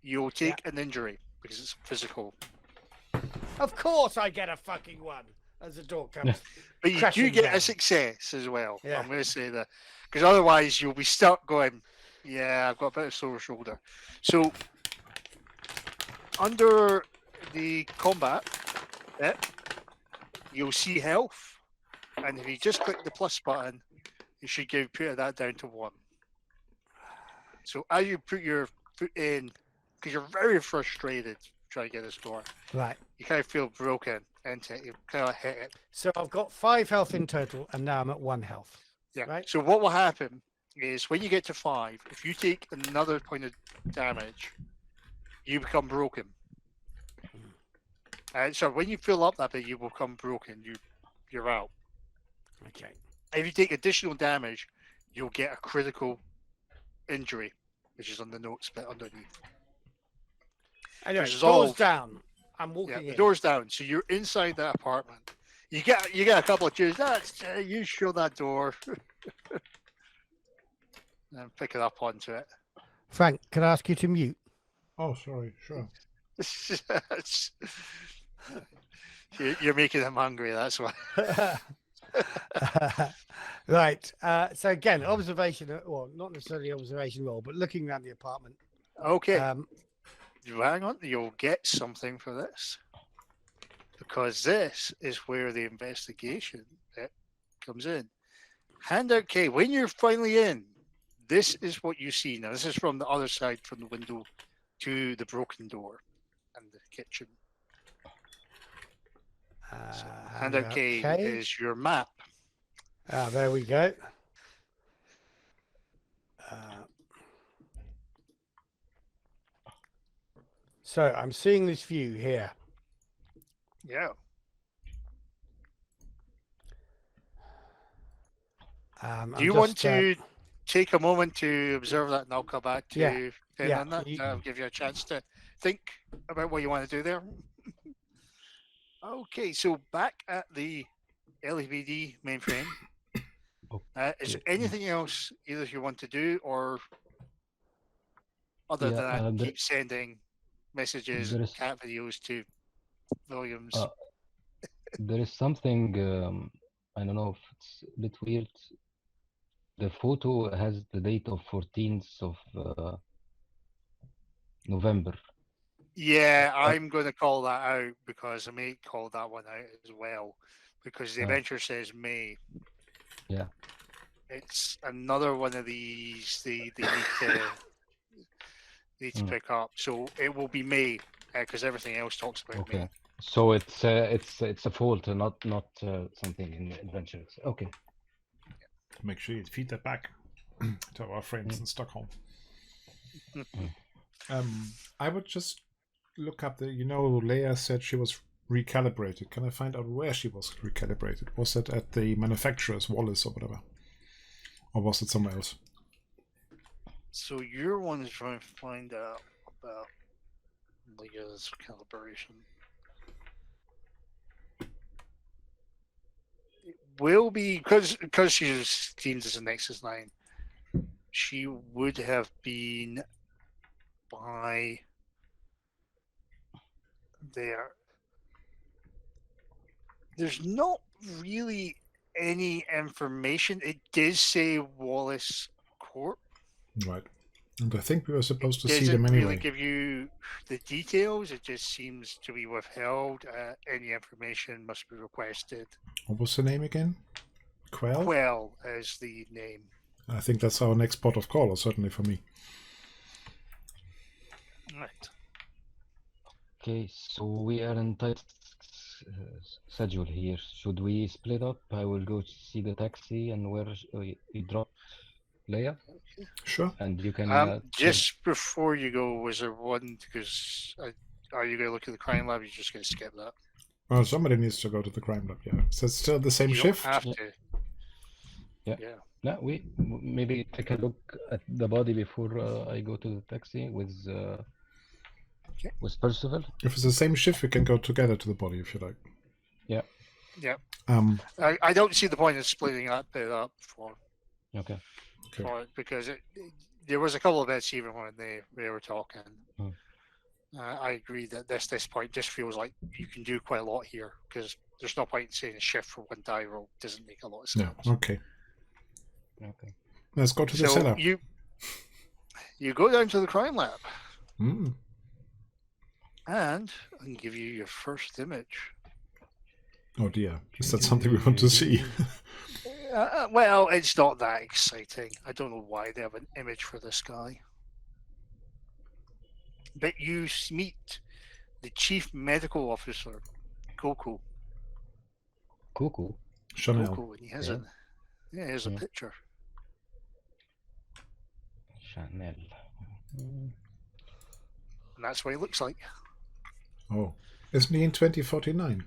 you'll take an injury because it's physical. Of course, I get a fucking 1 as the door comes. But you do crashing get down. a success as well. Yeah. I'm going to say that. Because otherwise, you'll be stuck going, yeah, I've got a bit of sore shoulder. So, under the combat, you'll see health. And if you just click the plus button, you should put that down to 1. So, as you put your foot in, because you're very frustrated trying to get this door, Right. you kind of feel broken into it. You kind of hit it. So I've got 5 health in total, and now I'm at 1 health. Yeah. Right. So what will happen is when you get to 5, if you take another point of damage, you become broken. So when you fill up that bit, you become broken. You're out. Okay. If you take additional damage, you'll get a critical injury, which is on the notes bit underneath. Anyway, Which is doors all- down. I'm Yeah, walking the in. door's down, so you're inside that apartment. You get a couple of cheers. That's you show that door, and pick it up onto it. Frank, can I ask you to mute? Oh, sorry, sure. You're making him hungry. That's why. Right. So again, observation, well, not necessarily observation roll, but looking around the apartment. Okay. You hang on. You'll get something for this, because this is where the investigation bit comes in. Handout K. When you're finally in, this is what you see. Now, this is from the other side, from the window to the broken door and the kitchen. So handout K is your map. There we go. So I'm seeing this view here. Yeah. Do you want to take a moment to observe that, and I'll come back to Pen on that? I'll give you a chance to think about what you want to do there. Okay, so back at the LEVD mainframe, is there anything else either you want to do, or other than that, keep sending messages and cat videos to Williams? There is something, I don't know if it's a bit weird. The photo has the date of 14th of November. Yeah, I'm going to call that out, because I may call that one out as well, because the adventure says May. Yeah. It's another one of these they need to pick up. So it will be May, because everything else talks about May. So it's a fault, not something in the adventures. Okay. Make sure you feed that back to our friends in Stockholm. I would just look up the? Leia said she was recalibrated. Can I find out where she was recalibrated? Was it at the manufacturer's, Wallace or whatever, or was it somewhere else? So your one is trying to find out about Leia's calibration. It will be because she's deemed as a Nexus 9. She would have been by there. There's not really any information. It did say Wallace Court. Right. And I think we were supposed to see Doesn't them anyway. really give you the details. It just seems to be withheld. Any information must be requested. What was the name again? Quell? Quell is the name. I think that's our next port of call, or certainly for me. Right. Okay, so we are in tight schedule here. Should we split up? I will go see the taxi and where you drop Leia, Sure. and you can. Just before you go, was there one? Because are you going to look at the crime lab? You're just going to skip that. Well, somebody needs to go to the crime lab. Yeah. So it's still the same You shift. don't have to. Yeah. Yeah. No, we maybe take a look at the body before I go to the taxi with Percival. If it's the same shift, we can go together to the body if you like. Yeah. Yeah. I I don't see the point in splitting that bit up for Okay. it because there was a couple of bits even when they were talking. Hmm. I agree that this point just feels like you can do quite a lot here because there's no point in saying a shift for one die roll doesn't make a lot of sense. Yeah. Okay. Okay. Let's go to the So cellar. you go down to the crime lab Mm. and I can give you your first image. Oh dear. Is that something we want to see? Well, it's not that exciting. I don't know why they have an image for this guy. But you meet the chief medical officer, Coco. Cuckoo. Chanel. Coco, and he has here's a Yeah. picture. Chanel. And that's what he looks like. Oh. Isn't he in 2049?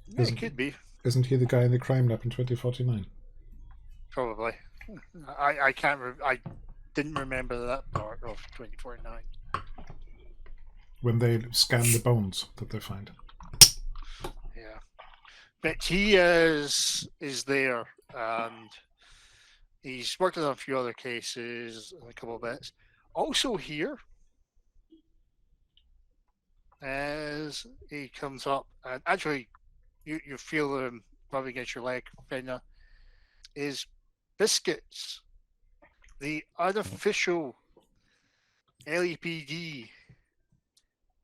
Yeah, it could be, Isn't he the guy in the crime lab in 2049? probably. I can't. I didn't remember that part of 2049. When they scan the bones that they find. Yeah, but he is there, and he's worked on a few other cases and a couple of bits. Also here, as he comes up, and actually, you feel him rubbing against your leg, Fenya, is Biscuits, the unofficial LEPD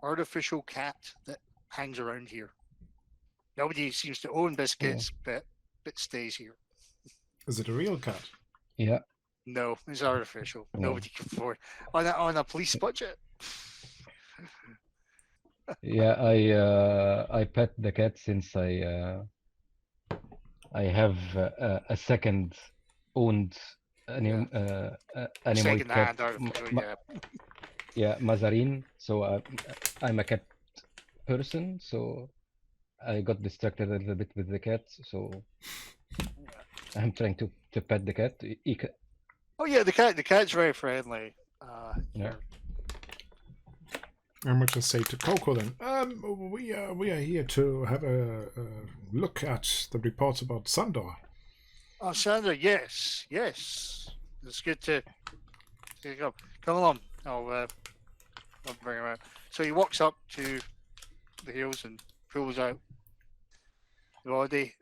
artificial cat that hangs around here. Nobody seems to own Biscuits, but stays here. Is it a real cat? Yeah. No, it's artificial. No. Nobody can afford on a police budget. Yeah, I pet the cat since I have a second owned animal Second cat. hand artificial, yeah. Yeah, Mazarin. So I'm a cat person, so I got distracted a little bit with the cat. So I'm trying to pet the cat. Oh yeah, the cat's very friendly. Yeah. I'm going to say to Coco then, we are here to have a look at the reports about Sandor. Oh, Sandra, yes. It's good to come along. I'll bring him out. So he walks up to the heels and pulls out the body.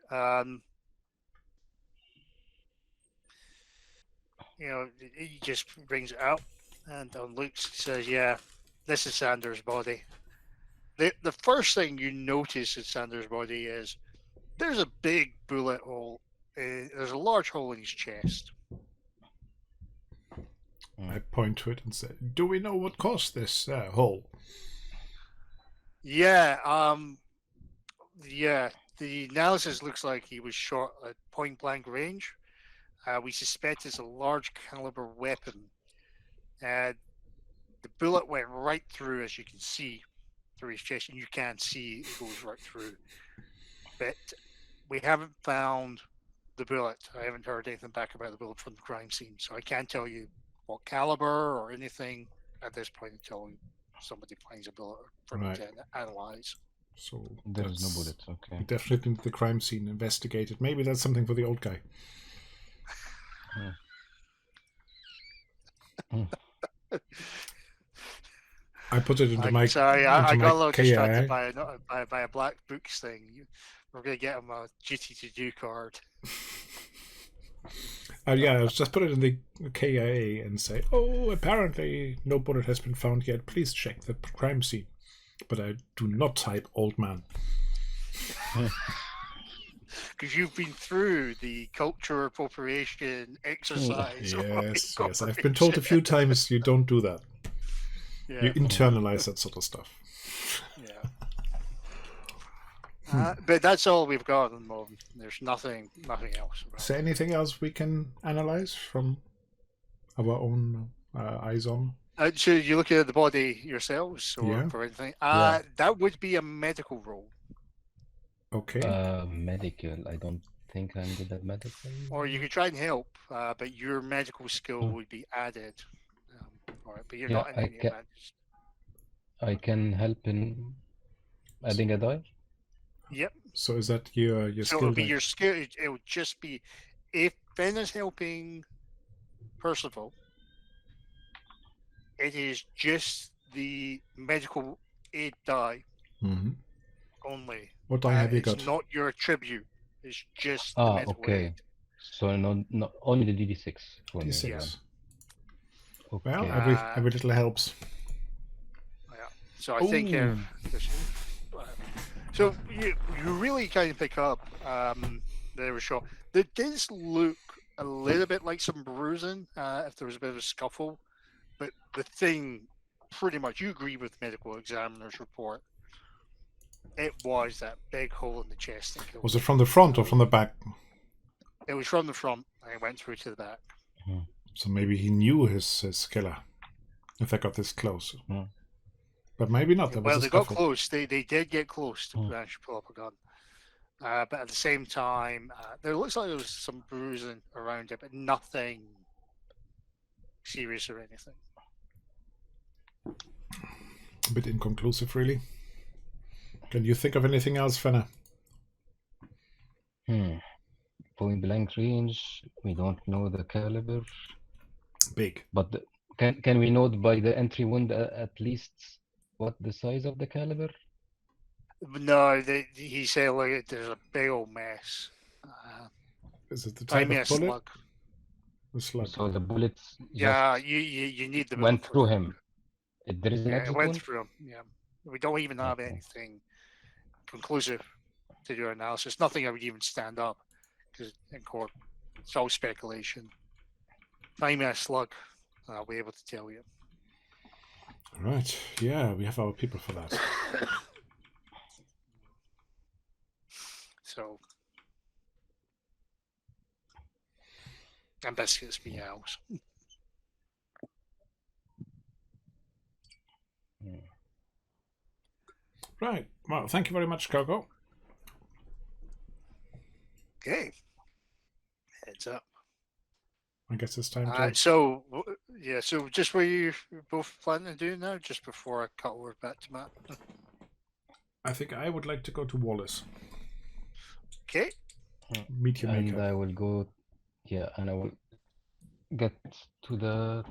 He just brings it out and looks. Says, "Yeah, this is Sanders' body." The first thing you notice in Sanders' body is there's a big bullet hole. There's a large hole in his chest. I point to it and say, do we know what caused this hole? Yeah, the analysis looks like he was shot at point blank range. We suspect it's a large caliber weapon. The bullet went right through, as you can see, through his chest, and you can see it goes right through. But we haven't found the bullet. I haven't heard anything back about the bullet from the crime scene, so I can't tell you what caliber or anything at this point until somebody finds a bullet for me Right. to analyze. So There's no that's- bullets. we Okay. definitely need the crime scene investigated. Maybe that's something for the old guy. I put it into my Sorry, I into got a my little KI. distracted by a black books thing. We're going to get him a duty to do card. Yeah, I'll just put it in the KIA and say, oh, apparently no bullet has been found yet. Please check the crime scene. But I do not type old man. Because you've been through the culture appropriation exercise. Yes, yes. I've been told a few times you don't do that. Yeah. You internalize that sort of stuff. Yeah. But that's all we've got at the moment. There's nothing else. Is there anything else we can analyze from our own eyes on? So you're looking at the body yourselves or Yeah. for anything? Yeah. That would be a medical role. Okay. Medical. I don't think I'm good at medical. Or you could try and help, but your medical skill would be added. All right, but you're Yeah, not in I any ca- advantage. I can help in adding a die. Yep. So is that your So skill? it would be then? your skill. It would just be if Ben is helping Percival, it is just the medical aid die Mhm. only. What die have you It's got? not your attribute. It's just the Ah, medical okay. aid. So not only the DD6 for me. D6. Yeah. Okay. Well, Uh, every little helps. Yeah. So I think Ooh. so you really kind of pick up there was shot. There does look a little bit like some bruising if there was a bit of a scuffle, but the thing pretty much you agree with medical examiner's report. It was that big hole in the chest that killed Was him. it from the front or from the back? It was from the front and it went through to the back. So maybe he knew his killer. If they got this close. Hmm. But maybe not. There was Well, a they got scuffle. close. They did get close to Hmm. actually pull up a gun. But at the same time, there looks like there was some bruising around it, but nothing serious or anything. A bit inconclusive, really. Can you think of anything else, Fenna? Point blank range. We don't know the caliber, Big. but can we note by the entry wound at least what the size of the caliber? No, he said, "Look, there's a big old mess." Is it the Find type me a of bullet? slug. The slug. So the bullets Yeah, you need the just went bullet for through that. him. There is an Yeah, it exit went wound? through him. Yeah, we don't even have Okay. anything conclusive to do analysis. Nothing that would even stand up because in court, it's all speculation. Find me a slug, and I'll be able to tell you. Right. Yeah, we have our people for that. So, and biscuits meows. Right. Well, thank you very much, Coco. Okay, heads up. I guess it's time to. So just what you both planning to do now, just before I cut over back to Matt. I think I would like to go to Wallace. Okay, Meet your And maker. I will go, yeah, and I will get to the.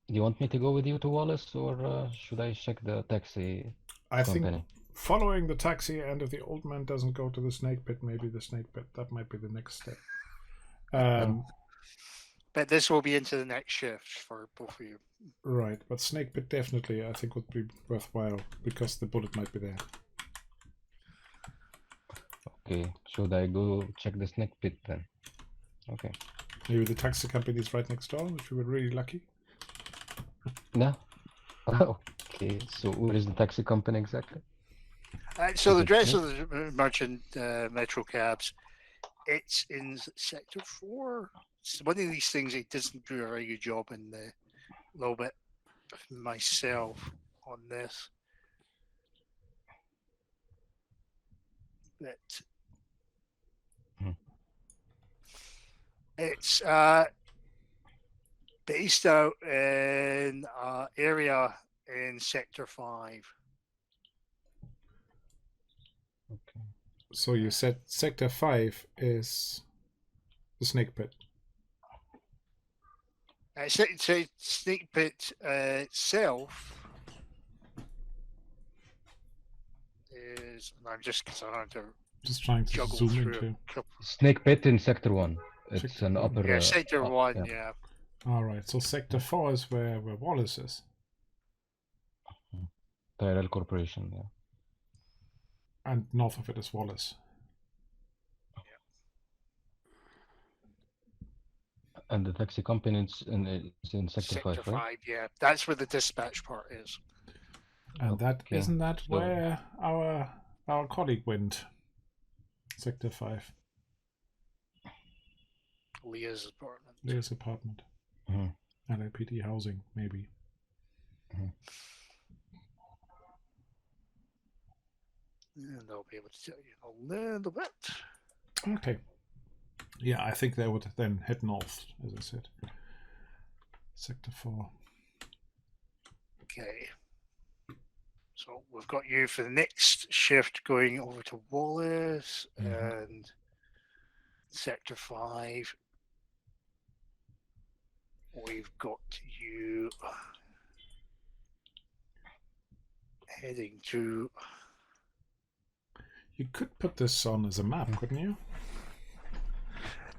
Do you want me to go with you to Wallace, or should I check the taxi I think company? following the taxi, and if the old man doesn't go to the snake pit, maybe the snake pit. That might be the next step. but this will be into the next shift for both of you. Right, but snake pit definitely I think would be worthwhile because the bullet might be there. Okay, should I go check the snake pit then? Okay. Maybe the taxi company is right next door, if we were really lucky. No? Okay, so where is the taxi company exactly? So the Okay, address yeah. of the merchant Metrocabs, it's in sector 4. It's one of these things it doesn't do a very good job in the little bit. myself on this. But it's based out in area in Sector 5. Okay. So you said Sector 5 is the Snakepit. Snakepit itself is. I'm just trying to Just trying to juggle zoom through into. a couple. Snakepit in Sector 1. It's Sector an one. upper. Yeah, Sector 1. yeah. Yeah. All right. So Sector 4 is where Wallace is. Tyrell Corporation. Yeah. And north of it is Wallace. And the taxi company is in Sector 5, right? 5, yeah. That's where the dispatch part is. And that Okay. isn't that So- where our colleague went? Sector 5. Leah's apartment. Leah's apartment. Mhm. LAPD housing, maybe. And I'll be able to tell you a little bit. Okay. Yeah, I think they would then head north, as I said. Sector 4. Okay. So we've got you for the next shift going over to Wallace and Sector 5. We've got you heading to. You could put this on as a map, couldn't you?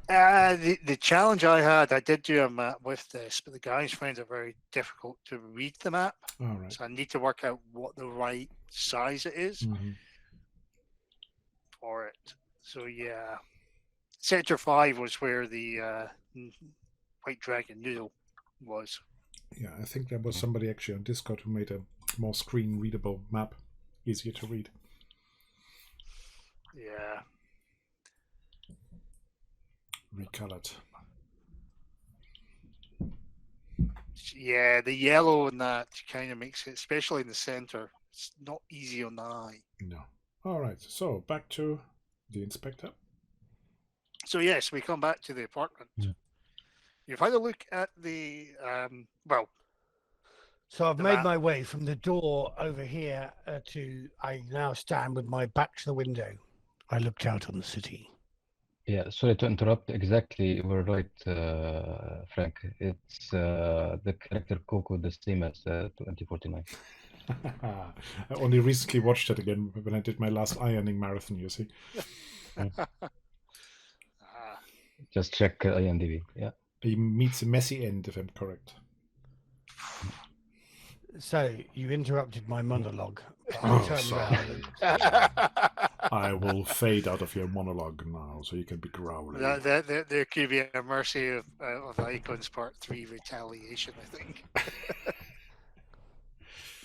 The challenge I had, I did do a map with this, but the guys found it very difficult to read the map. All right. So I need to work out what the right size it is Mhm. for it. So yeah, Sector 5 was where the White Dragon Noodle was. Yeah, I think there was somebody actually on Discord who made a more screen readable map, easier to read. Yeah. Recolored. Yeah, the yellow and that kind of makes it, especially in the center, it's not easy on the eye. No. All right. So back to the inspector. So yes, we come back to the apartment. Yeah. You've had a look at the well. So I've The made map. my way from the door over here to. I now stand with my back to the window. I looked out on the city. Yeah, sorry to interrupt. Exactly, you were right, Frank. It's the character Coco, the same as 2049. I only recently watched it again when I did my last ironing marathon, you see. Just check IMDb. Yeah. He meets a messy end, if I'm correct. So you interrupted my monologue. Oh, I turned sorry. round. I will fade out of your monologue now, so you can be growling. There could be a mercy of Icons Part 3 retaliation, I think.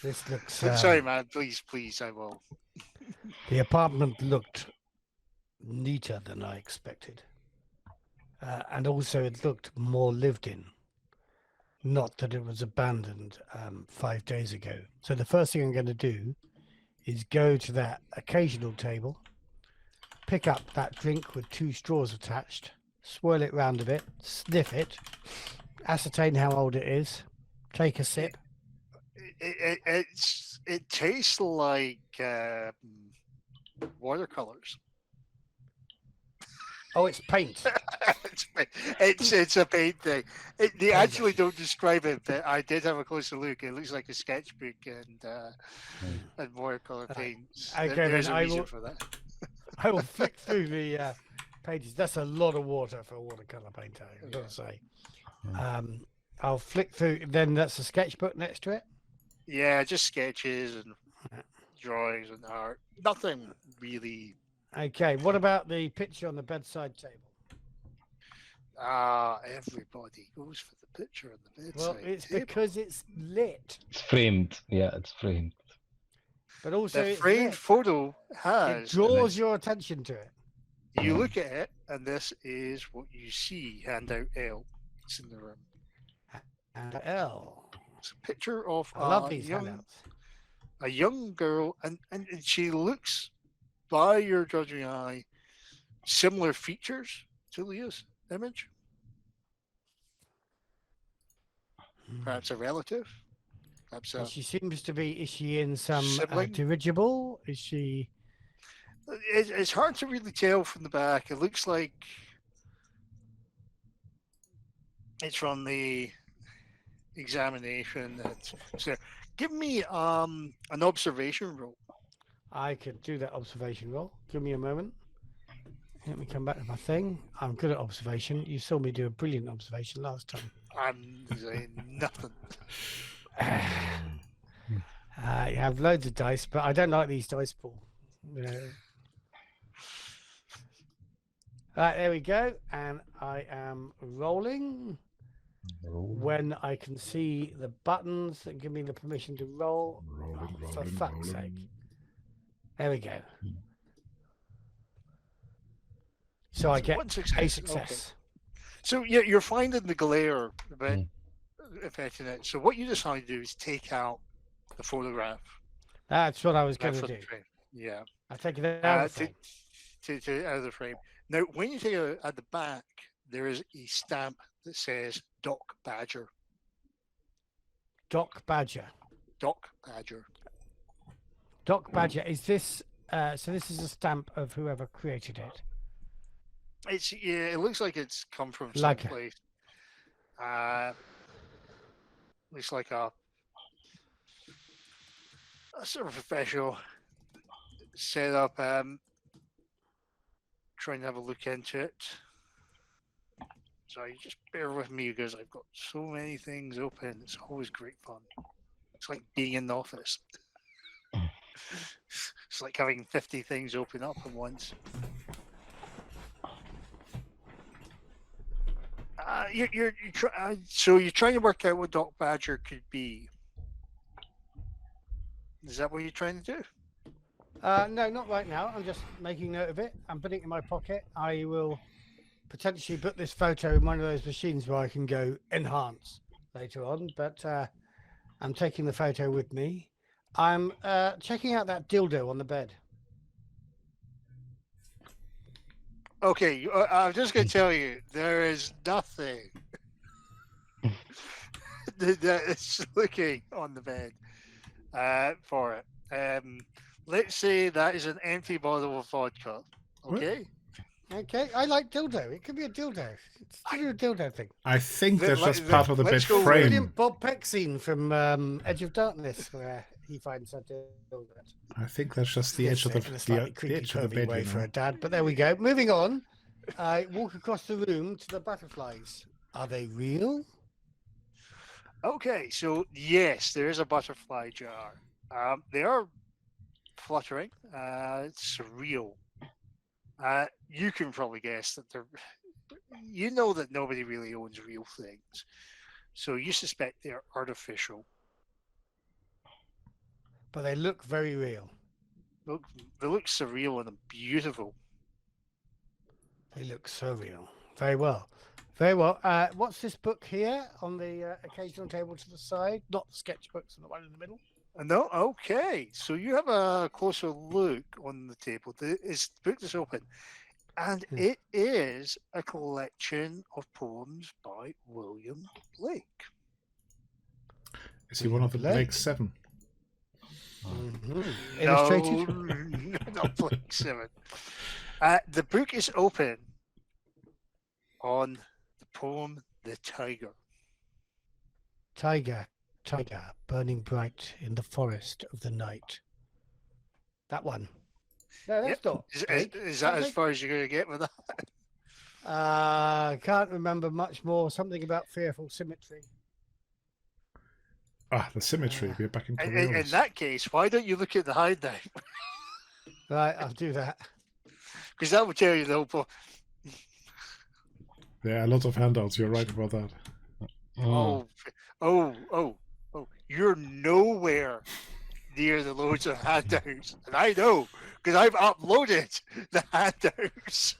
This looks. Sorry, man. Please, I will. The apartment looked neater than I expected. And also it looked more lived in. Not that it was abandoned 5 days ago. So the first thing I'm going to do is go to that occasional table, pick up that drink with 2 straws attached, swirl it round a bit, sniff it, ascertain how old it is, take a sip. It tastes like watercolors. Oh, it's paint. It's a paint thing. They actually don't describe it, but I did have a closer look. It looks like a sketchbook and watercolor paints. Okay, There's then a I reason will- for that. I will flick through the pages. That's a lot of water for a watercolor painter, I've got to say. I'll flick through. Then that's a sketchbook next to it. Yeah, just sketches and drawings and art. Nothing really. Okay, what about the picture on the bedside table? Everybody goes for the picture on the bedside. Well, it's table. because it's lit, It's framed. Yeah, it's framed. but also The it's framed lit. photo It has. draws your attention to it. You look at it, and this is what you see. Handout L. It's in the room. And L. It's a picture of I love these a young girl, and she looks, by your judging eye, similar features to Leah's image. Perhaps a relative. Perhaps a She seems to be. Is she in some sibling? dirigible? Is she? It's hard to really tell from the back. It looks like it's from the examination. So, give me an observation roll. I could do that observation roll. Give me a moment. Let me come back to my thing. I'm good at observation. You saw me do a brilliant observation last time. I'm saying nothing. You have loads of dice, but I don't like these dice pool. Right, there we go. And I am rolling. When I can see the buttons that give me the permission to roll. For fuck's sake. There we go. So I get a success. Okay. So you're finding the glare a bit affecting it. So what you decide to do is take out the photograph. That's what I was going to for do. the frame. Yeah. I take it out of the frame. To out of the frame. Now, when you take it at the back, there is a stamp that says Doc Badger. Doc Badger. Doc Badger. Doc Badger. Is this? So this is a stamp of whoever created it. It looks like it's come from Like someplace. Looks like a sort of professional setup. Trying to have a look into it. So you just bear with me because I've got so many things open. It's always great fun. It's like being in the office. It's like having 50 things open up at once. So you're trying to work out what Doc Badger could be. Is that what you're trying to do? No, not right now. I'm just making note of it. I'm putting it in my pocket. I will potentially put this photo in one of those machines where I can go enhance later on. But I'm taking the photo with me. I'm checking out that dildo on the bed. Okay, I'm just going to tell you, there is nothing that is looking on the bed for it. Let's say that is an empty bottle of vodka. Okay? Okay, I like dildo. It could be a dildo. It's a dildo thing. I think that's just part of the bed frame. Brilliant Bob Peck scene from Edge of Darkness where he finds that dildo. I think that's just the edge of the bed. Way for a dad, but there we go. Moving on. I walk across the room to the butterflies. Are they real? Okay, so yes, there is a butterfly jar. They are fluttering. It's surreal. You can probably guess that they're. You know that nobody really owns real things, so you suspect they're artificial. But they look very real. They look surreal and beautiful. They look so real. Very well. Very well. What's this book here on the occasional table to the side? Not the sketchbooks and the one in the middle. No, okay. So you have a closer look on the table. The book is open, and it is a collection of poems by William Blake. Is he one of the Blake 7? Mm-hmm. No, not Blake 7. The book is open on the poem "The Tiger." Tiger, tiger, burning bright in the forest of the night. That one. No, that's not. Is that as far as you're going to get with that? I can't remember much more. Something about fearful symmetry. Ah, the symmetry. We're back in In that case, why don't you look at the hideout? Right, I'll do that. Because that will tell you the whole point. There are a lot of handouts. You're right about that. Oh! You're nowhere near the loads of handouts, and I know because I've uploaded the handouts.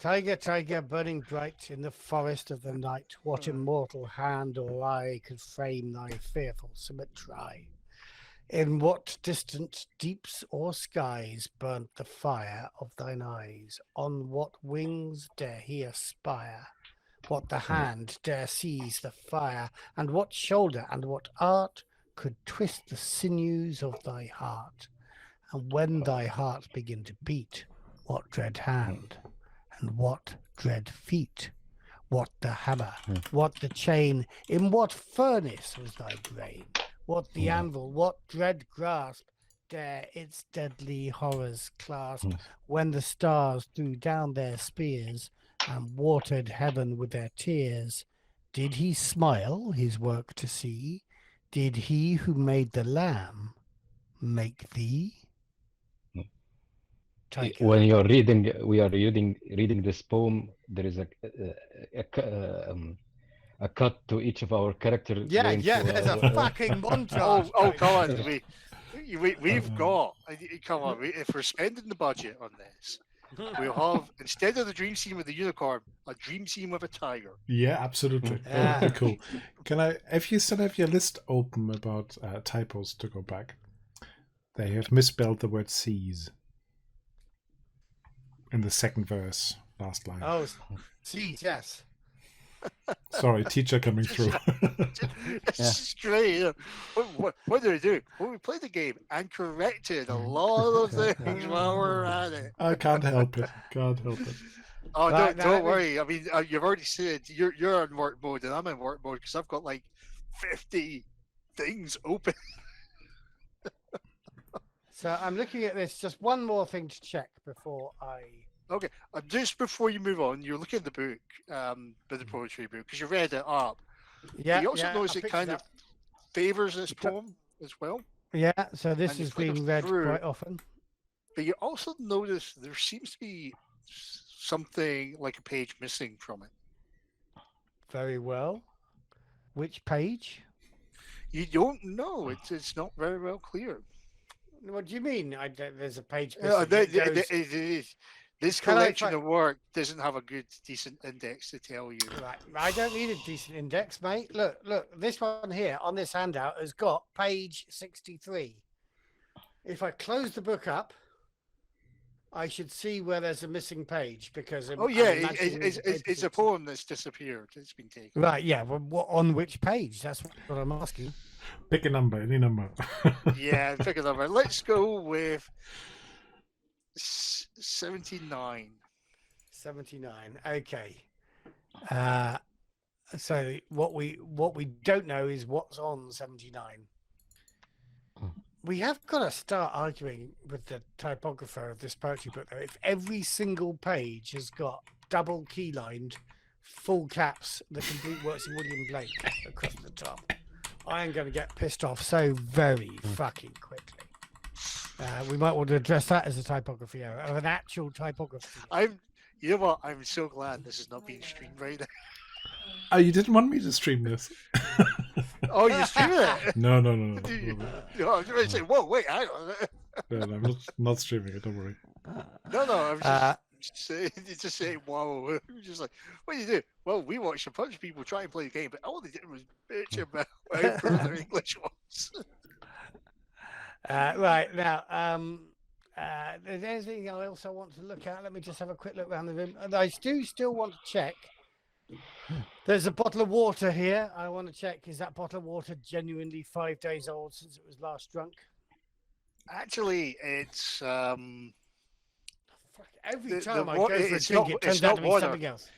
Tiger, tiger, burning bright in the forest of the night, what immortal hand or eye could frame thy fearful symmetry? In what distant deeps or skies burnt the fire of thine eyes? On what wings dare he aspire? What the hand dare seize the fire? And what shoulder and what art could twist the sinews of thy heart? And when thy heart begin to beat, what dread hand? And what dread feet? What the hammer? What the chain? In what furnace was thy brain? What the anvil? What dread grasp dare its deadly horrors clasp? When the stars threw down their spears and watered heaven with their tears, did he smile his work to see? Did he who made the lamb make thee? Tiger. When you're reading, we are reading this poem. There is a cut to each of our characters. Yeah, going yeah, through there's a our, fucking montage. Oh, come on. We've got. Come on. If we're spending the budget on this, we'll have, instead of the dream scene with the unicorn, a dream scene with a tiger. Yeah, absolutely. That would be cool. Can I, if you still have your list open about typos to go back, they have misspelled the word seas in the second verse, last line. Oh, seas, yes. Sorry, teacher coming through. This is great. You know. What did I do? Well, we played the game and corrected a lot of things while we're at it. I can't help it. Can't help it. Oh, Right, don't worry. I mean, you've already said you're in work mode and I'm in work mode because I've got like 50 things open. So I'm looking at this. Just one more thing to check before I. Okay, just before you move on, you're looking at the book, the poetry book, because you read it up. Yeah. You also yeah, notice I it picked kind it of up. favors this poem as well. Yeah. So this and you is flip it being read through. quite often. But you also notice there seems to be something like a page missing from it. Very well. Which page? You don't know. It's not very well clear. What do you mean? There's a page Yeah, missing. It goes- this Can I collection find- of work doesn't have a good, decent index to tell you. Right. I don't need a decent index, mate. Look. This one here on this handout has got page 63. If I close the book up, I should see where there's a missing page because. Oh yeah, it's a poem that's disappeared. It's been taken. Right. Yeah. Well, on which page? That's what I'm asking. Pick a number, any number. Yeah, pick a number. Let's go with 79. 79. Okay. So what we don't know is what's on 79. We have got to start arguing with the typographer of this poetry book, though. If every single page has got double keylined, full caps, the complete works of William Blake across the top, I am going to get pissed off so very fucking quickly. We might want to address that as a typography error, of an actual typography. You know what? I'm so glad this is not being streamed right now. Oh, you didn't want me to stream this? Oh, you stream it? No. I was going to say, whoa, wait, hang on. No, I'm not streaming it, don't worry. No, I was just saying, wow. Just like, what do you do? Well, we watched a bunch of people try and play the game, but all they did was bitch about how poor their English was. Right, now, there's anything else I want to look at? Let me just have a quick look around the room. And I do still want to check. There's a bottle of water here. I want to check, is that bottle of water genuinely 5 days old since it was last drunk? Actually, it's... Every time I go for a it's drink, not- it it's turns not out to be water. something else.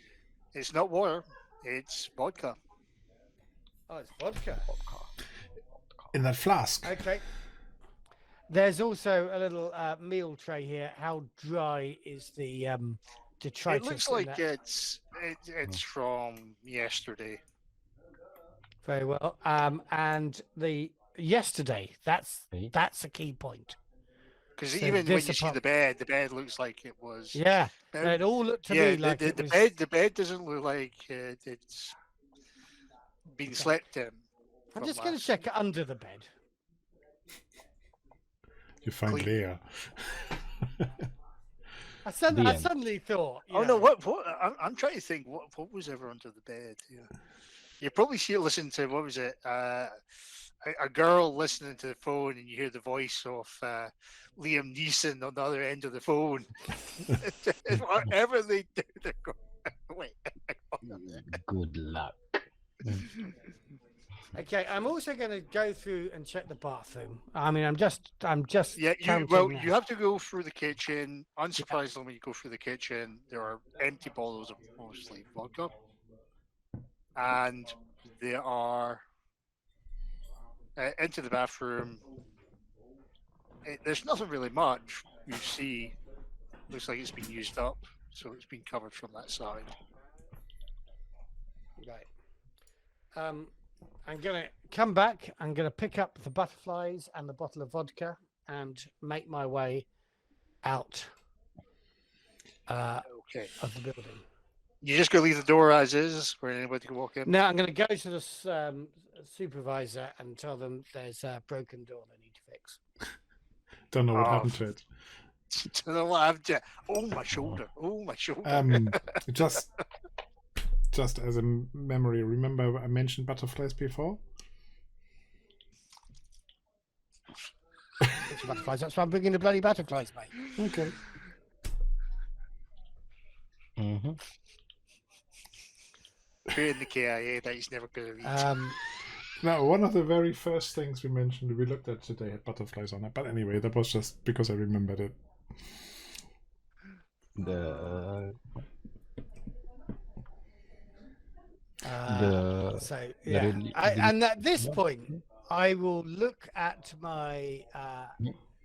It's not water. It's vodka. Oh, it's vodka. In that flask. Okay. There's also a little meal tray here. How dry is the detritus? It looks in like that? it's from yesterday. Very well. And the yesterday, that's a key point. Because So even when this you see the bed looks like it was. Yeah. Um, It all looked to me like it was... the bed doesn't look like it's been slept in. I'm from just going to last- check under the bed. You find Clean. Leah. I The end. suddenly thought. Oh no! What? I'm trying to think. What was ever under the bed? Yeah. You probably see listen to what was it? A girl listening to the phone, and you hear the voice of Liam Neeson on the other end of the phone. Whatever they do, they're going. Wait. Good luck. Okay, I'm also going to go through and check the bathroom. I mean, I'm just. Yeah, counting now. you have to go through the kitchen. Unsurprisingly, when you go through the kitchen, there are empty bottles of mostly vodka, and there are into the bathroom. There's nothing really much. You see, looks like it's been used up, so it's been covered from that side. Right. I'm going to come back. I'm going to pick up the butterflies and the bottle of vodka and make my way out Okay. of the building. You just gonna leave the door as is, where anybody can walk in. Now I'm going to go to the supervisor and tell them there's a broken door they need to fix. Don't know what happened to it. Don't know what I've done. Oh my shoulder! Oh my shoulder! Just as a memory, remember I mentioned butterflies before? It's butterflies. That's why I'm bringing the bloody butterflies, mate. Okay. Mm-hmm. Put in the KIA that he's never going to reach. Now, one of the very first things we mentioned, we looked at today, had butterflies on it. But anyway, that was just because I remembered it. And at this point, I will look at my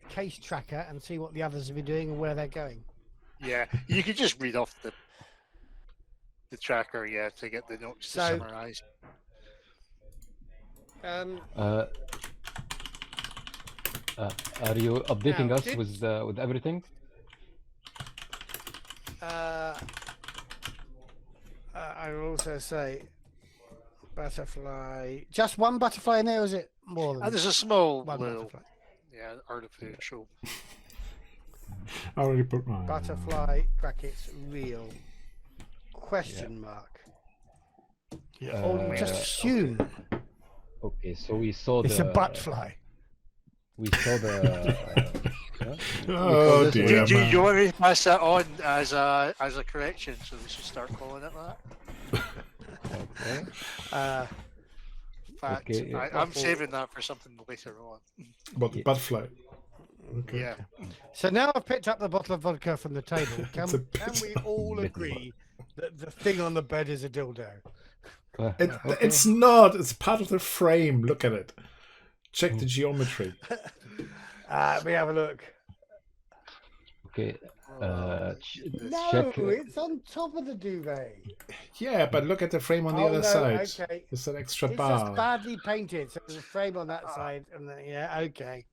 case tracker and see what the others have been doing and where they're going. Yeah, you could just read off the tracker, yeah, to get the notes to summarize. Are you updating us with everything? I will also say butterfly. Just one butterfly in there, or is it more than There's a small one little, butterfly? yeah, artificial. I already put mine. Butterfly brackets real question mark. Oh, just assume. Okay, so we saw It's a butterfly. We saw the. Oh dear. Do you want me to pass that on as a correction, so we should start calling it that? Okay. In fact, Okay, I'm saving that for something later on. What, the butterfly? Okay. Yeah. So now I've picked up the bottle of vodka from the table. It's a Can we all agree that the thing on the bed is a dildo? It's not. It's part of the frame. Look at it. Check the geometry. Let me have a look. Okay. No, Check. it's on top of the duvet. Yeah, but look at the frame on the other side. Okay. It's an extra It's bar. just badly painted, so there's a frame on that side, and then, yeah, okay.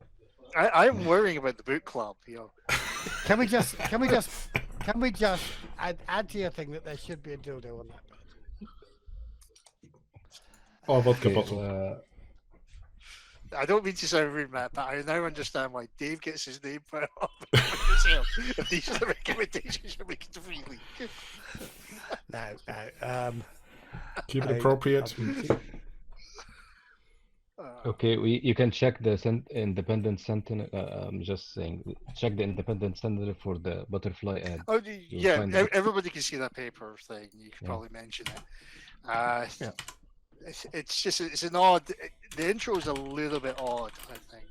I'm worrying about the book club, you know. Can we just add to your thing that there should be a dildo on that bed? Or vodka bottle. I don't mean to sound rude, Matt, but I now understand why Dave gets his name put up himself. If these are the recommendations you're making freely. No. Keep it appropriate. Okay, you can check the independent sentinel. I'm just saying, check the independent sentinel for the butterfly ad. Oh, yeah, find it. everybody can see that paper thing. You could probably mention it. It's just, it's an odd, the intro is a little bit odd, I think.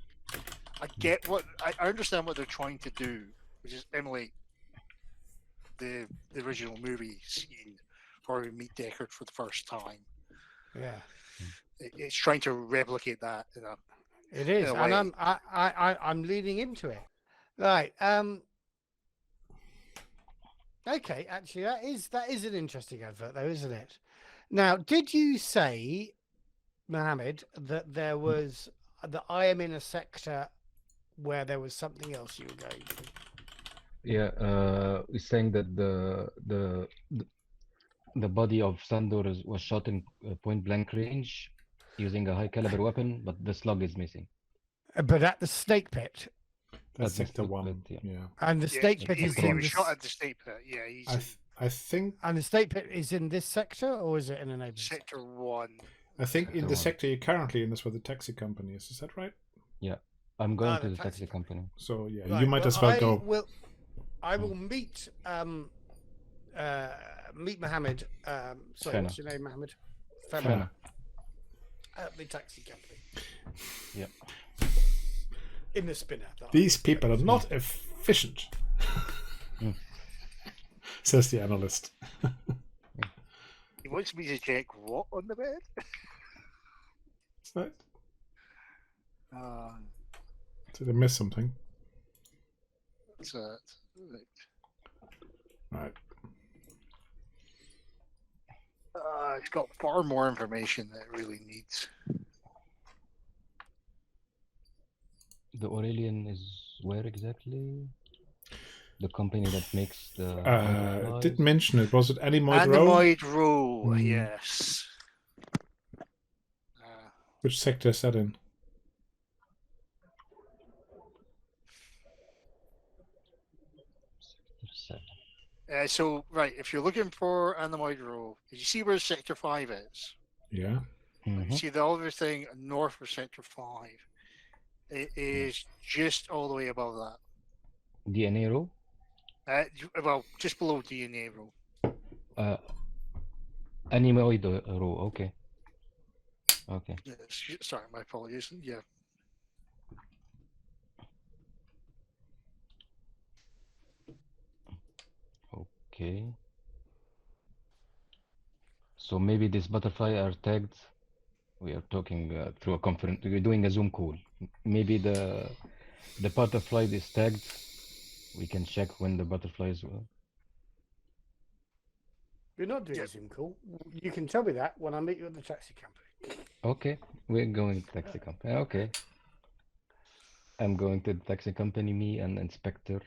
I get I understand what they're trying to do, which is emulate the original movie scene where we meet Deckard for the first time. Yeah. It's trying to replicate that. It is, and I'm leading into it. Right. Okay, actually, that is an interesting advert, though, isn't it? Now, did you say, Mohammed, that there was that I am in a sector where there was something else you were going to? Yeah, we're saying that the body of Sandor was shot in point blank range using a high caliber weapon, but the slug is missing. But at the Snakepit. That's At the sector one. Snakepit, Yeah. And the snake pit is he in was this. shot at the Snakepit. Yeah, he's I think And the snake pit is in this sector, or is it in a neighboring sector 1. in Sector the one. sector you're currently in is where the taxi company is. Is that right? I'm going Ah, to the the taxi taxi company. So yeah, Right, you might as well go. I will meet meet Mohammed. Sorry, Fenna. what's your name, Mohammed? Fenna. At the taxi company. Yep. In the spinner. that I These was people are expecting. not efficient, Mm. says the analyst. He wants me to check what on the bed? Right? Uh, Did I miss something? what's that? Right. It's got far more information than it really needs. The Aurelian is where exactly? The company that makes the It did mention it. Was it Animoid Row? Animoid Row, Hmm. yes. Which sector is that in? So, right, if you're looking for Animoid Row, did you see where Sector 5 is? Yeah. You see the other thing north of Sector 5. It is just all the way above that. DNA row? Well, just below DNA Row. Animoid row, okay. Okay. Yes, sorry, my apologies. Yeah. Okay. So maybe this butterfly are tagged. We are talking through a conference. We're doing a Zoom call. Maybe the butterfly is tagged. We can check when the butterflies were. You're not doing Yeah. a Zoom call. You can tell me that when I meet you at the taxi company. Okay, we're going to taxi company. Okay. I'm going to the taxi company, me and Inspector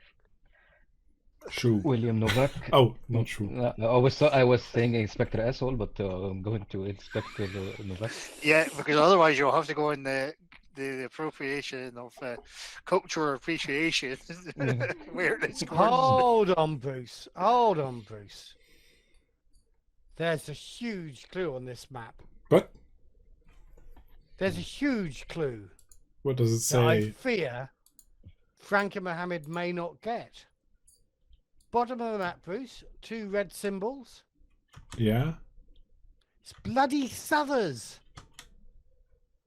Shoe. William Novak. Oh, not shoe. I was saying Inspector Asshole, but I'm going to Inspector Novak. Yeah, because otherwise you'll have to go in the appropriation of cultural appreciation where it's going. Hold on, Bruce. Hold on, Bruce. There's a huge clue on this map. What? There's a huge clue What does it that I say? fear Frank and Mohammed may not get. Bottom of the map, Bruce. 2 red symbols. Yeah. It's bloody Southers.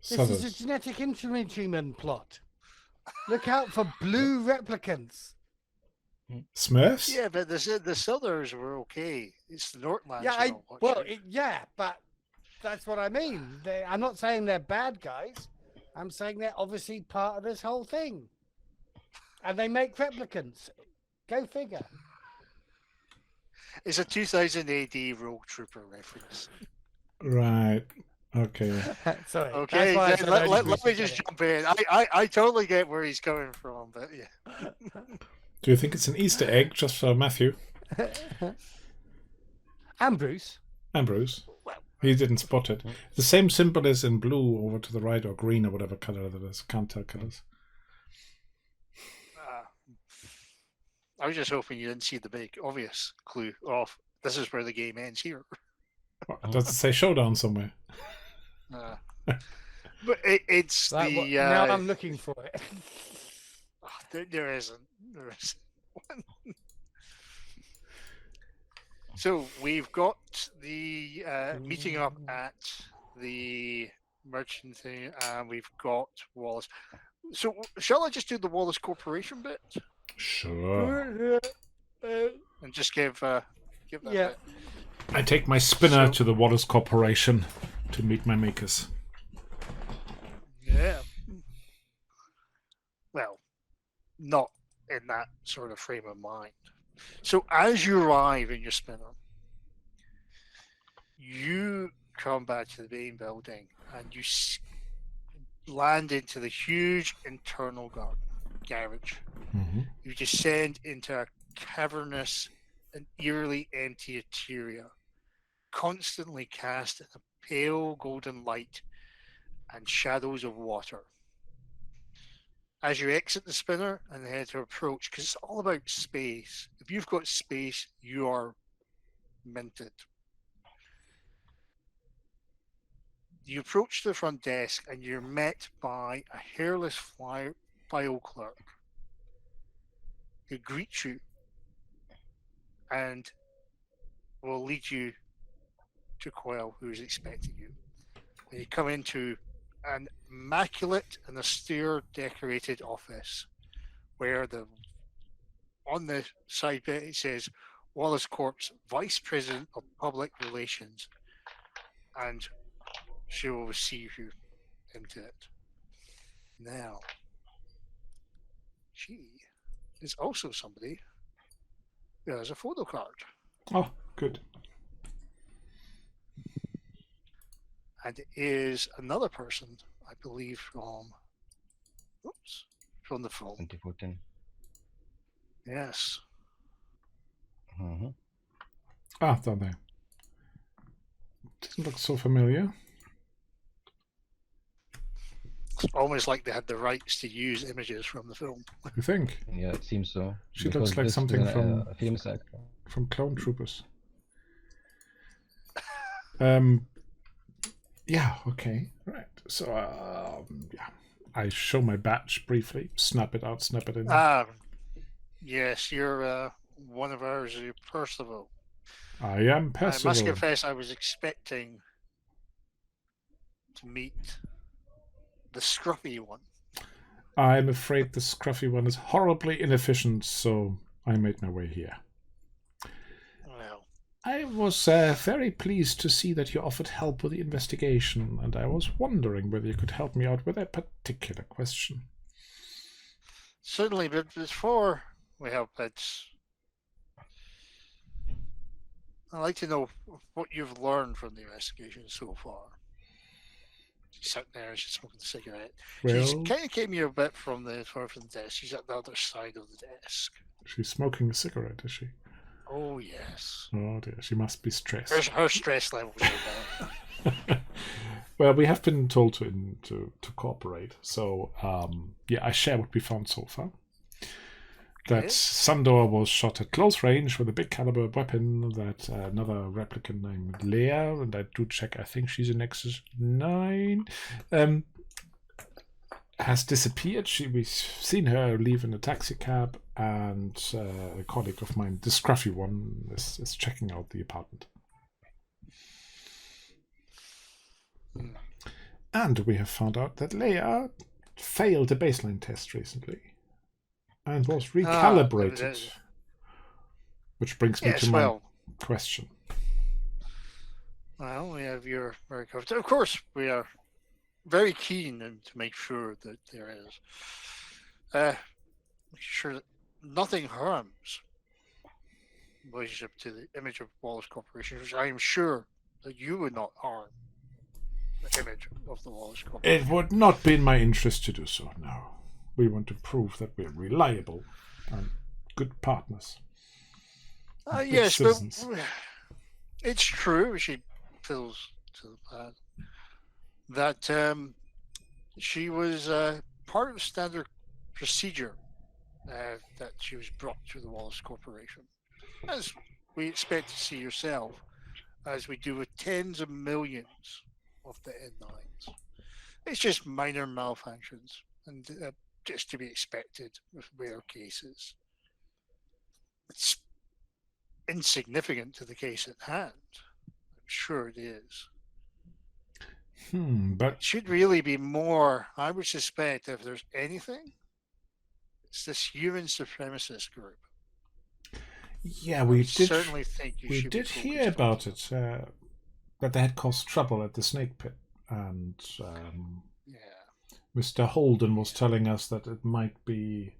This is a Southers. genetic infantryman plot. Look out for blue replicants. Smurfs? Yeah, but the Southers were okay. It's the Northlands. Yeah, you're not watching. but that's what I mean. I'm not saying they're bad guys. I'm saying they're obviously part of this whole thing. And they make replicants. Go figure. It's a 2000 AD Rogue Trooper reference. Right. Okay. Sorry. Okay, that's why I then said let only me Bruce would just get it. jump in. I totally get where he's coming from, but yeah. Do you think it's an Easter egg just for Matthew And Bruce. and Bruce? He didn't spot it. The same symbol is in blue over to the right, or green, or whatever color that is. Can't tell colors. I was just hoping you didn't see the big obvious clue of this is where the game ends here. What, does it say showdown somewhere? But it's That the now I'm looking for it. there isn't. There isn't one. So we've got the meeting up at the merchant thing, and we've got Wallace. So shall I just do the Wallace Corporation bit Sure. and just give that Yeah. bit? I take my spinner So- to the Wallace Corporation to meet my makers. Yeah. Well, not in that sort of frame of mind. So as you arrive in your spinner, you come back to the main building and you land into the huge internal garage. Mm-hmm. You descend into a cavernous and eerily empty interior, constantly cast in a pale golden light and shadows of water. as you exit the spinner and head to approach, because it's all about space. If you've got space, you are minted. You approach the front desk and you're met by a hairless file clerk who greets you and will lead you to Quell, who's expecting you. And you come into an immaculate and austere decorated office where on the side bit it says Wallace Corp's Vice President of Public Relations, and she will receive you into it. Now, she is also somebody who has a photo card. Oh, good. And it is another person, I believe, from the film. 2014. Yes. Mhm. Ah, down there. Doesn't look so familiar. It's almost like they had the rights to use images from the film. You think? Yeah, it seems so. She Because looks like this is something from- a famous actor. From Clone Troopers. Yeah, okay. Right. So, yeah. I show my badge briefly. Snap it out, snap it in. Yes, you're one of ours, you're Percival. I am I Percival. must confess, I was expecting to meet the scruffy one. I'm afraid the scruffy one is horribly inefficient, so I made my way here. Well, I was very pleased to see that you offered help with the investigation, and I was wondering whether you could help me out with a particular question. certainly, but before we help, I'd like to know what you've learned from the investigation so far. She's sitting there, she's smoking a cigarette. She's Well, kind of came here a bit from the desk. She's at the other side of the desk. she's smoking a cigarette, is she? Oh, yes. Oh dear, she must be stressed. Her stress levels are down. Well, we have been told to cooperate, so yeah, I share what we found so far. That Okay. Sandor was shot at close range with a big caliber weapon. That another replicant named Leia, and I do check, I think she's a Nexus 9, has disappeared. We've seen her leave in a taxi cab, and a colleague of mine, the scruffy one, is checking out the apartment. Hmm. And we have found out that Leia failed a baseline test recently and was recalibrated. Which brings me Yes, to my well, question. we have your very covered. Of course, we are very keen to make sure that there is. Make sure that nothing harms in relationship to the image of Wallace Corporation, which I am sure that you would not harm the image of the Wallace Corporation. It would not be in my interest to do so, no. We want to prove that we're reliable and good partners. Good Yes, citizens. but it's true. She feels to the that she was part of the standard procedure that she was brought to the Wallace Corporation, as we expect to see yourself, as we do with tens of millions of the N9s. It's just minor malfunctions, and just to be expected with rare cases. It's insignificant to the case at hand. I'm sure it is. But It should really be more, I would suspect, if there's anything, it's this human supremacist group. yeah, I we would did. certainly think you We should be did hear focused on about it. That they had caused trouble at the Snakepit, and Yeah. Mr. Holden was telling us that it might be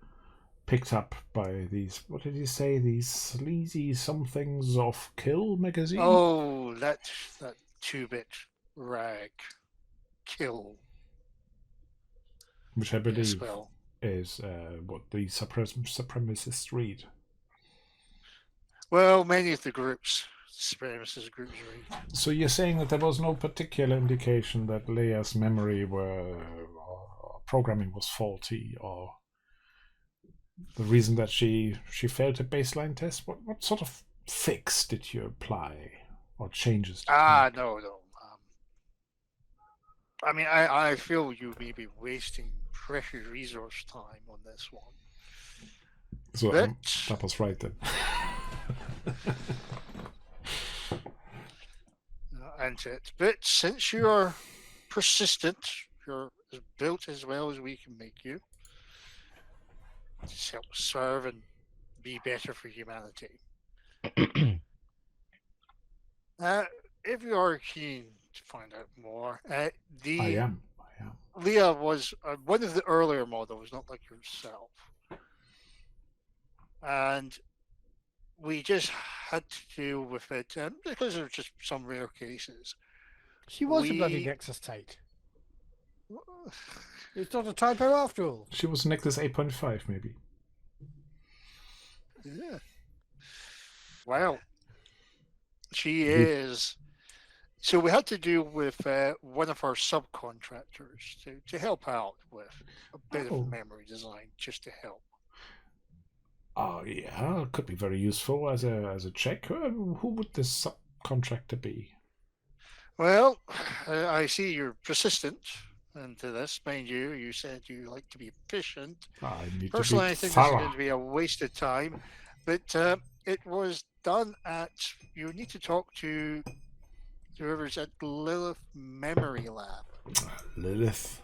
picked up by these. What did he say? These sleazy somethings of Kill magazine. Oh, that 2-bit rag kill. Which I Yes, believe well, is what the supremacists read. well, many of the groups, supremacist groups, read. So you're saying that there was no particular indication that Leia's memory programming was faulty, or the reason that she failed a baseline test. What sort of fix did you apply, or changes? Did you make? No. I mean, I feel you may be wasting precious resource time on this one. So But that was right then. But since you are persistent, you're built as well as we can make you, to help serve and be better for humanity. If you are keen to find out more, I am. Leah was one of the earlier models, not like yourself. And we just had to deal with it because of just some rare cases. She was a bloody Nexus Tate. It's not a typo after all. She was Nexus 8.5, maybe. Yeah. Well, she is. So we had to deal with one of our subcontractors to help out with a bit of memory design, just to help. Oh yeah, it could be very useful as a check. Who would this subcontractor be? Well, I see you're persistent into this. Mind you, you said you like to be efficient. I need Personally, to be I think thorough. this is going to be a waste of time. But it was done at. You need to talk to whoever's at Lilith Memory Lab. Lilith.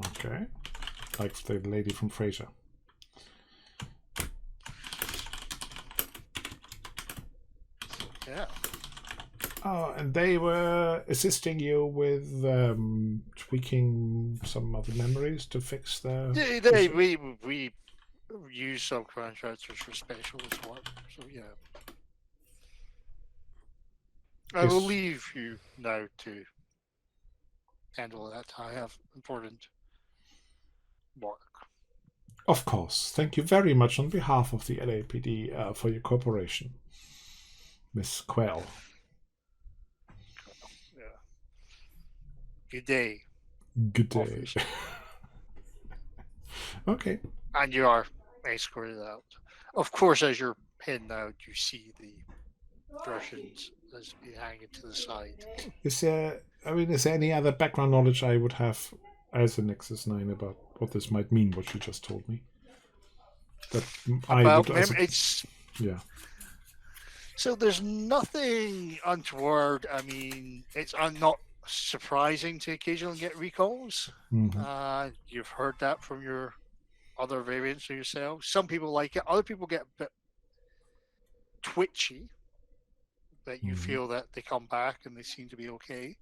Okay. Like the lady from Frasier. Yeah. Oh, and they were assisting you with tweaking some other memories to fix the. We use subcontractors for specialist work. So yeah. I will leave you now to handle that. I have important work. Of course. Thank you very much on behalf of the LAPD for your cooperation, Miss Quell. Yeah. Good day. Good day. Officer. Okay. And you are escorted out. Of course, as you're heading out, you see the Russians as be hanging to the side. Is there any other background knowledge I would have as a Nexus 9 about what this might mean, what you just told me? Yeah. So there's nothing untoward. I mean, it's not surprising to occasionally get recalls. Mm-hmm. You've heard that from your other variants of yourself. Some people like it. Other people get a bit twitchy. That you feel that they come back and they seem to be okay.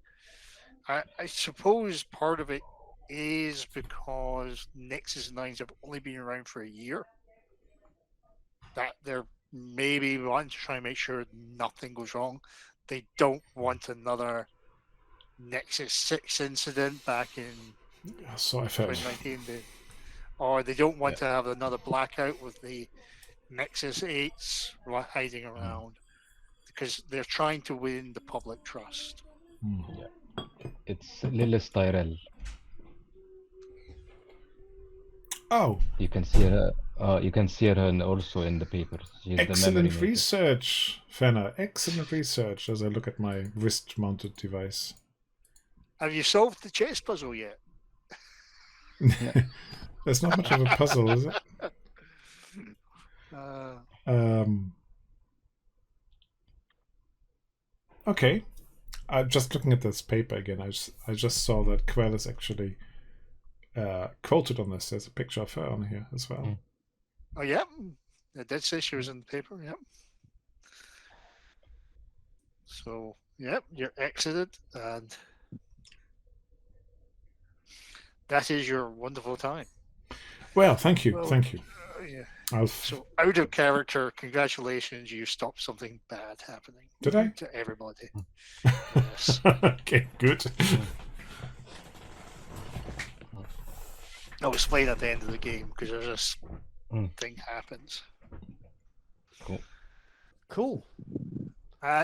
I suppose part of it is because Nexus 9s have only been around for a year. That they're maybe wanting to try and make sure nothing goes wrong. They don't want another Nexus 6 incident back in 2019. Or they don't want to have another blackout with the Nexus 8s hiding around. Because they're trying to win the public trust. Yeah. It's Lilith Tyrell. Oh, you can see her. You can see her also in the papers. She's excellent the research, Fenner. Excellent research. As I look at my wrist-mounted device. Have you solved the chess puzzle yet? There's not much of a puzzle, is it? Okay. Just looking at this paper again, I just saw that Quell is actually quoted on this. There's a picture of her on here as well. Oh, yeah. It did say she was in the paper, yeah. So, yeah, you're exited, and that is your wonderful time. Well, thank you. Thank you. Yeah. So, out of character, congratulations, you stopped something bad happening. Did I? To everybody. Yes. Okay, good. I'll explain at the end of the game, because there's this thing happens. Cool.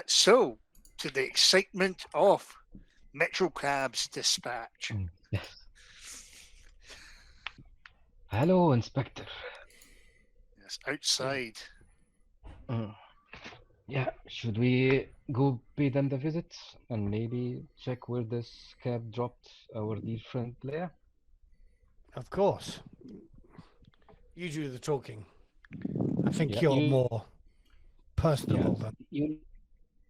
So, to the excitement of Metrocab's Dispatch. Yes. Hello, Inspector. Yes, outside. Yeah, should we go pay them the visit and maybe check where this cab dropped our dear friend Leia? Of course. You do the talking. I think Yeah, you're you- more personable than.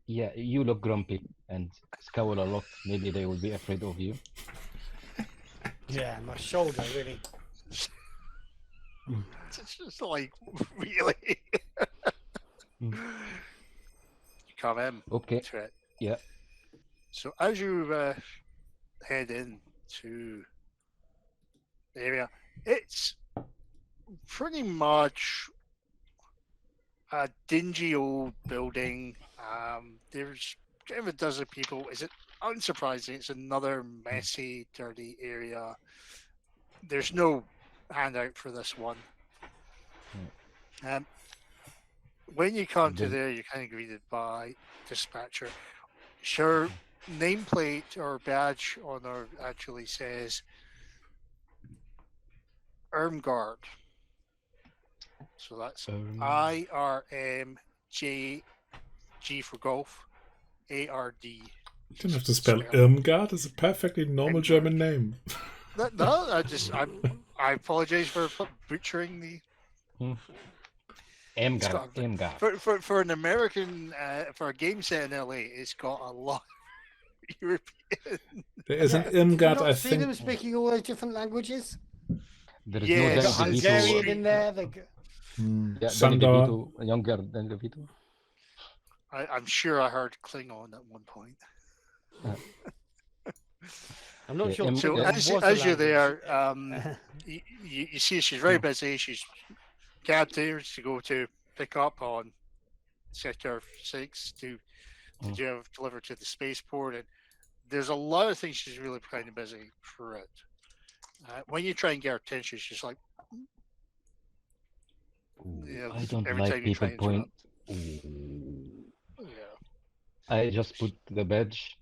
You look grumpy and scowl a lot. Maybe they will be afraid of you. Yeah, my shoulder really. It's just like, really? Mm. You come in Okay. to it. Yeah. So as you head in to the area, it's pretty much a dingy old building. There's kind of a dozen people. Is it unsurprising? It's another messy, dirty area. There's no handout for this one. When you come to there, you're kind of greeted by dispatcher. Sure, nameplate or badge on there actually says Irmgard. So that's IRMJ, G for golf, ARD. You don't have to spell Irmgard. It's a perfectly normal Irmgard. German name. No, I apologize for butchering the. Irmgard. For an American, for a game set in LA, it's got a lot of European. There is an Did you Irmgard, not I see think. them speaking all those different languages? There is Yeah, no they They got got Danny Hungarian DeVito. in there. Yeah, Danny Sandor. DeVito, younger than DeVito. I'm sure I heard Klingon at one point. I'm not Yeah, sure. So Yeah. as you're there, you see she's very busy. She's cabbed here to go to pick up on Sector 6 to deliver to the spaceport. And there's a lot of things she's really kind of busy for it. When you try and get her attention, she's like, I don't every like time you try people and point. Yeah. I just put the badge.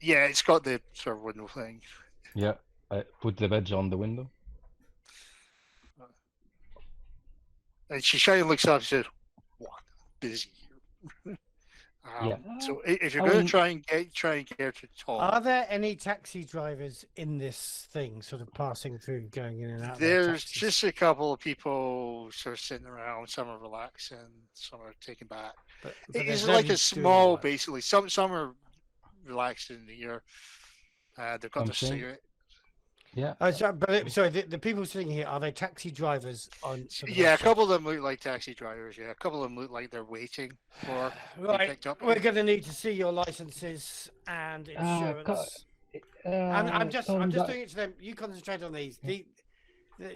Yeah, it's got the sort of window thing. Yeah, I put the badge on the window. And she kind of looks up and says, "What? Busy here." Yeah. So if you're I going mean- to try and get her to talk, Are there any taxi drivers in this thing, sort of passing through, going in and out? of their there's taxis? just a couple of people sort of sitting around. Some are relaxing, some are taking back. But It's there's like nobody a doing small, work. basically. Some are relaxing here. They've got I'm their saying- cigarette. Yeah. Oh, sorry, the people sitting here, are they taxi drivers on? sort of Yeah, a outside? couple of them look like taxi drivers. Yeah, a couple of them look like they're waiting for to be Right, picked up. we're going to need to see your licenses and insurance. I'm just doing it to them. You concentrate on these.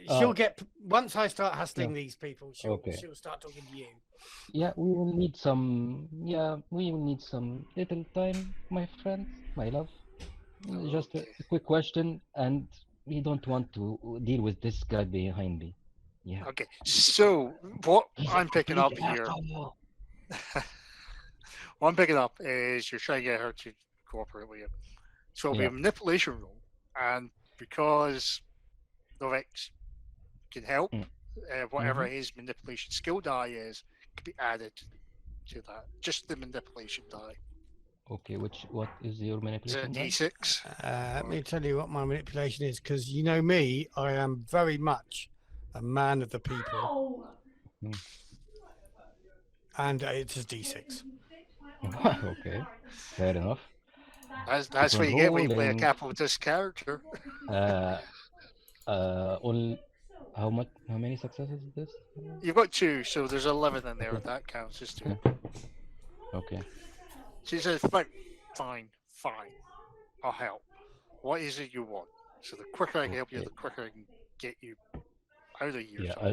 She'll get once I start hustling these people. She'll start talking to you. Yeah, we will need some. Yeah, we will need some little time, my friend, my love. Just a quick question, and we don't want to deal with this guy behind me. Yeah. Okay, so what He's a I'm picking up complete here, asshole. what I'm picking up is you're trying to get her to cooperate with you. So it'll be a manipulation roll, and because Novak can help, whatever his manipulation skill die is, can be added to that. Just the manipulation die. Okay, what is your Is it manipulation? die? D6? Let me tell you what my manipulation is, because you know me, I am very much a man of the people. And it's a D6. Okay, fair enough. That's what you get when you play a rolling. capitalist character. Only how many successes is this? You've got 2, so there's 11 in there. Okay. That counts as 2. Okay. She says, fine. I'll help. What is it you want? So the quicker I can help you, the quicker I can get you out of here. Yeah,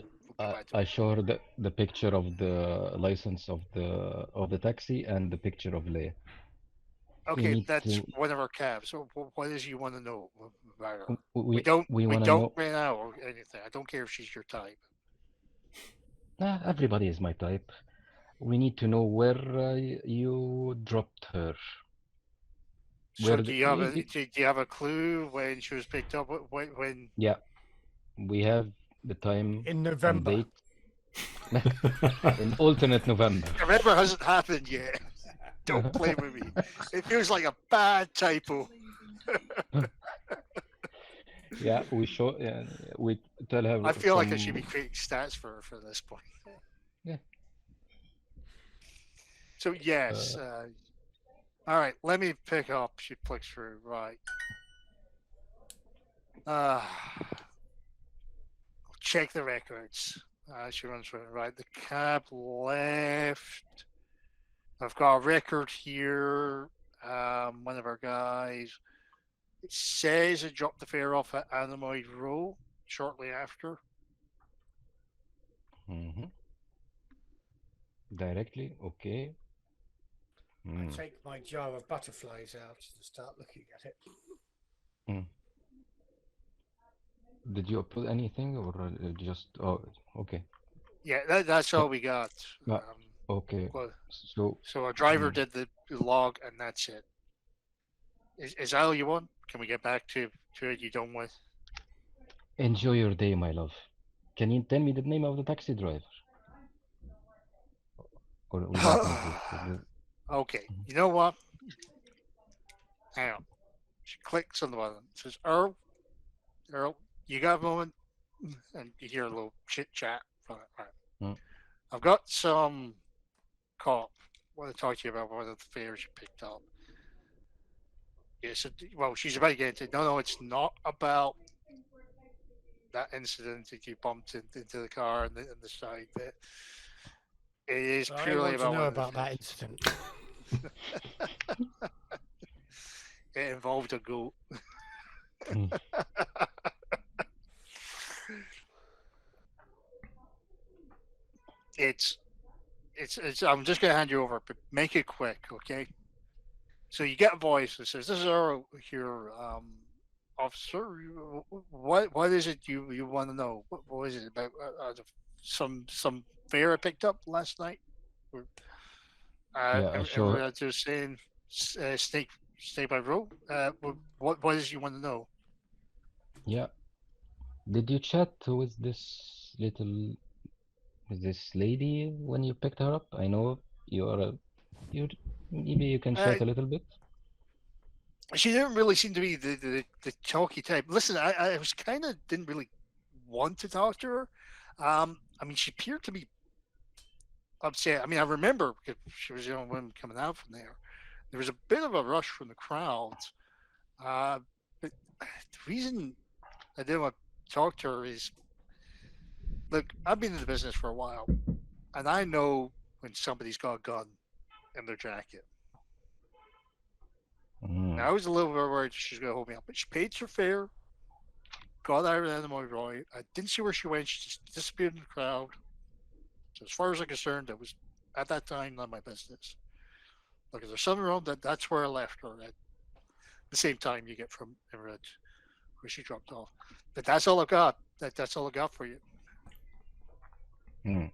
I show her the picture of the license of the taxi and the picture of Leia. Okay, need that's to- one of our cabs. So what is you want to know about her? We don't wanna know. rent out or anything. I don't care if she's your type. Everybody is my type. We need to know where you dropped her. So Where do you have the- do you have a clue when she was picked up? When Yeah, we have the time In and November. date in alternate November. November hasn't happened yet. Don't play with me. It feels like a bad typo. Yeah, we show. We tell her. I feel like I should from- be creating stats for this point. Yeah. So yes. All right. Let me pick up. She flicks through. Right. Check the records. She runs through. Right. The cab left. I've got a record here. One of our guys. It says it dropped the fare off at Animoid Row shortly after. Mhm. Directly, okay. I Mm. take my jar of butterflies out and start looking at it. Did you put anything or just? Oh, okay, Yeah, that's all we got. Yeah. okay. Well, So so our driver did the log, and that's it. Is that all you want? Can we get back to it? You done with? enjoy your day, my love. Can you tell me the name of the taxi driver? Or we don't need this? Okay. You know what? Hang on. She clicks on the button. Says, Earl, you got a moment? And you hear a little chit chat from it. Right. Mm. I've got some cop. I want to talk to you about one of the fares you picked up. Yes, well, she's about to get into. No, it's not about that incident that you bumped into the car and the side. It is I purely want to know one of about the that incident. It involved a goat. Mm. It's. I'm just gonna hand you over, but make it quick, okay? So you get a voice that says, "This is Earl here, officer. What is it you want to know? What is it about? Some fare I picked up last night? Or, Yeah, and sure. we're just saying snake by row. What is it you want to know? Yeah. Did you chat with this lady when you picked her up? I know you maybe you can chat a little bit. She didn't really seem to be the talky type. Listen, I was kind of didn't really want to talk to her. I mean, she appeared to be upset. I mean, I remember because she was the only one coming out from there. There was a bit of a rush from the crowds. But the reason I didn't want to talk to her is, look, I've been in the business for a while, and I know when somebody's got a gun in their jacket. Mm. I was a little bit worried she was going to hold me up, but she paid her fare, got out of the Animal Roy. I didn't see where she went. She just disappeared in the crowd. So as far as I'm concerned, it was at that time not my business. Look, if there's something wrong, that's where I left her at the same time you get from Rimward, where she dropped off. But that's all I got. That's all I got for you. Mm.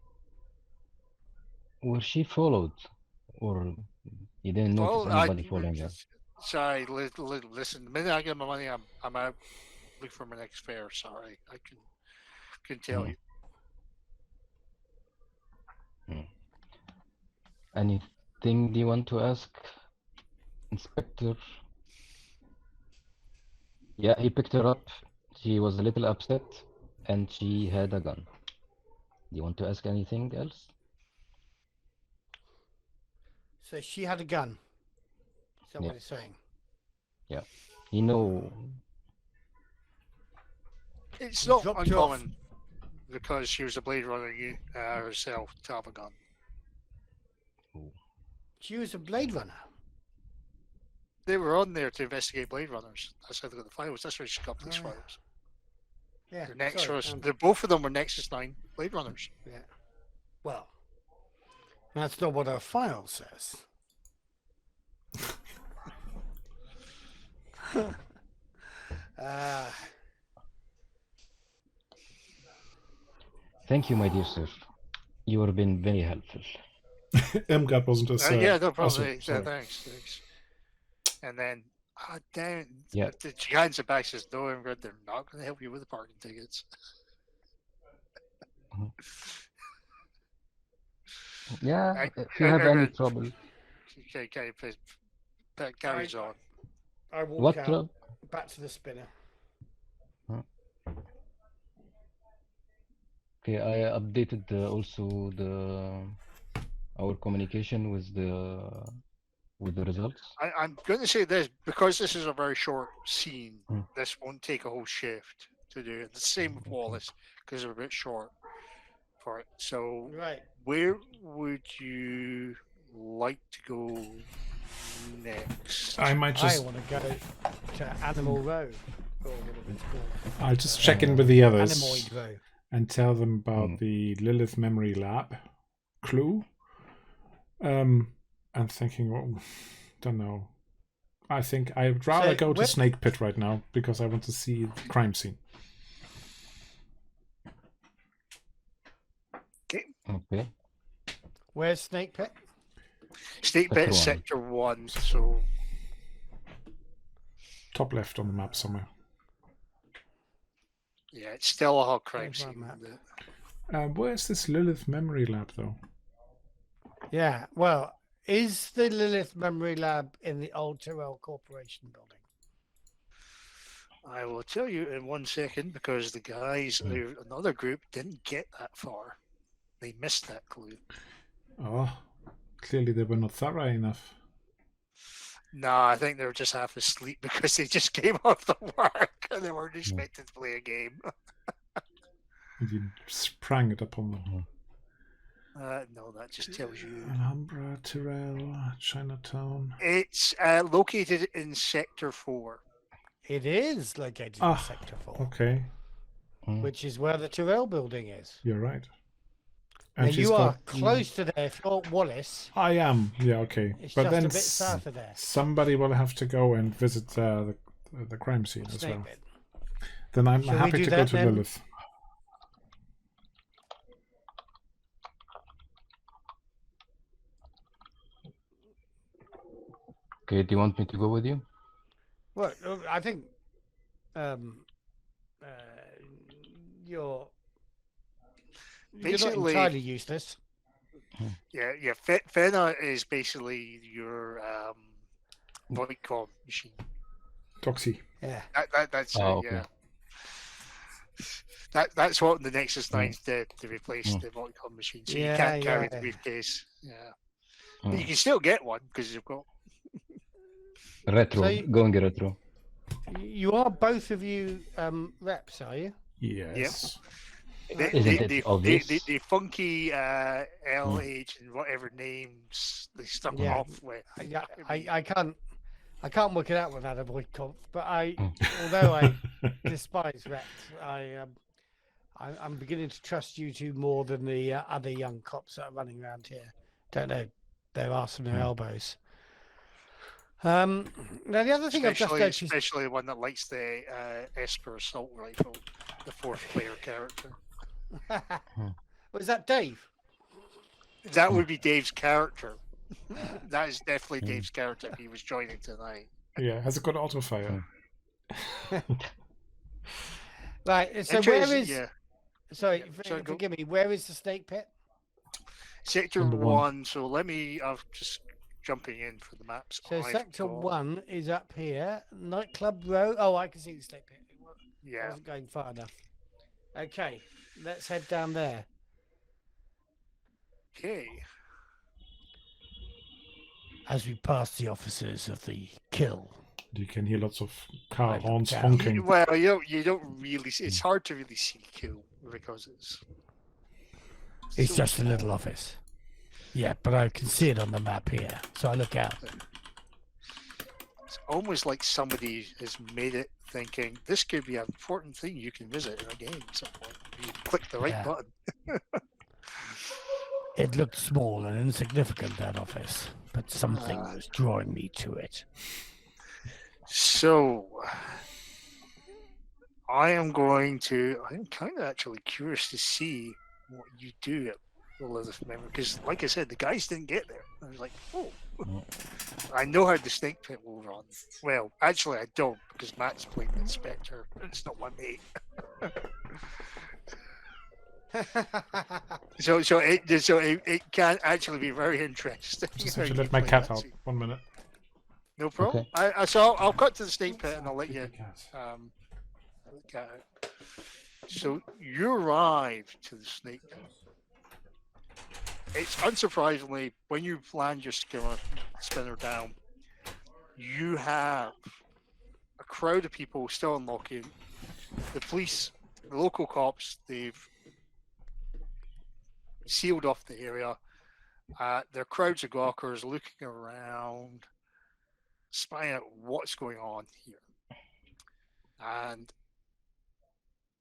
Was she followed, or you didn't notice anybody following her? Sorry, listen. The minute I get my money, I'm out. Look for my next fare. Sorry, I can tell you. Anything do you want to ask, Inspector? Yeah, he picked her up. She was a little upset, and she had a gun. Do you want to ask anything else? So she had a gun. Is that Yeah. what he's saying? Yeah. You know, It's He not dropped you off. uncommon because she was a Blade Runner herself to have a gun. She was a Blade Runner. They were on there to investigate Blade Runners. That's how they got the files. That's where she got these Oh, yeah. files. Yeah. They're Nexus. sorry, Both of them were Nexus 9 Blade Runners. yeah. Well, that's not what our file says. thank you, my dear sir. You have been very helpful. MGAT wasn't as Yeah, no problem. awesome. Yeah, Sorry. thanks. And then Ah, damn. Yeah. The Giants back says, no, Rimward, they're not going to help you with the parking tickets. Yeah, if you have any trouble. Okay, please. Carries on. I walk What out trouble? back to the spinner. Okay, I updated also our communication with the results. I'm going to say this, because this is a very short scene, Hmm. this won't take a whole shift to do it. The same with Wallace, because they're a bit short for it. So, Right. where would you like to go next? I might I just. want to go to Animal Row. Or whatever it's called. I'll just check in with the others Animoid Row. and tell them about the Lilith Memory Lab clue. I'm thinking, well, don't know. I think I would rather go to Snakepit right now because I want to see the crime scene. Okay. Where's Snakepit? Snakepit is Sector Sector 1, so Top left on the map somewhere. yeah, it's still a hot crime Where's my scene. map? Where's this Lilith Memory Lab, though? Yeah, well, is the Lilith Memory Lab in the old Tyrell Corporation building? I will tell you in 1 second, because the guys, another group, didn't get that far. They missed that clue. Oh, clearly they were not thorough enough. No, I think they were just half asleep because they just came off the work and they weren't expected to play a game. And you sprang it upon them. No, that just tells you. Alhambra, Tyrell, Chinatown. It's located in Sector 4. It is located in Sector 4, Okay, which is where the Tyrell building is. you're right. Now And she's you are got close to there. If you're at Wallace, I am. Yeah, okay. it's But just then a bit south of there. somebody will have to go and visit the crime scene as well. Snakepit. Then I'm Shall we happy do to go that to then? Lilith. Okay, do you want me to go with you? Well, I think you're not Basically- entirely useless. Yeah. Fena is basically your Voicom machine. Doxy. Yeah. That's Oh, it, okay. yeah. That's what the Nexus 9s did to replace the Voicom machine. So you can't carry the briefcase. Yeah. But you can still get one because you've got. Retro, So going retro. You are both of you reps, are you? Yes. Isn't it obvious? The funky LH and whatever names they stuck Yeah. off with. I can't work it out without a boycott, but although I despise reps, I'm beginning to trust you two more than the other young cops that are running around here. Don't know their arse and their elbows. Now the other thing I've just noticed, Especially the one that likes the Esper assault rifle, the 4th player character. was that Dave? That would be Dave's character. That is definitely Dave's character if he was joining tonight. Yeah, has it got auto fire? Right. So where is? Yeah. Sorry, Sorry, go. forgive me. Where is the snake pit? Sector Number 1. So let me. I'm just jumping in for the maps. So I've sector got- 1 is up here. Nightclub Row. Oh, I can see the snake pit. I Yeah. wasn't going far enough. Okay, let's head down there. Okay. As we pass the officers of the kill. You can hear lots of car Right, horns down. honking. Well, you don't really see. It's hard to really see Kill because It's so just a small. little office. Yeah, but I can see it on the map here, so I look out. It's almost like somebody has made it thinking this could be an important thing you can visit in a game at some point. You click the right Yeah. button. It looked small and insignificant, that office, but something was drawing me to it. So, I'm kind of actually curious to see what you do at the Lilith Memory because, like I said, the guys didn't get there. I was like, oh, I know how the Snakepit will run. Well, actually, I don't because Matt's playing the Inspector. It's not my mate. So it can actually be very interesting. Just how have to you let my play cat that out. scene. 1 minute. No problem. Okay. So I'll cut to the Snakepit and I'll let you Keep the cat. let the cat out. So you arrive to the Snakepit. It's unsurprisingly when you land your spinner down, you have a crowd of people still unlocking. The police, the local cops, they've sealed off the area. There are crowds of gawkers looking around, spying out what's going on here. And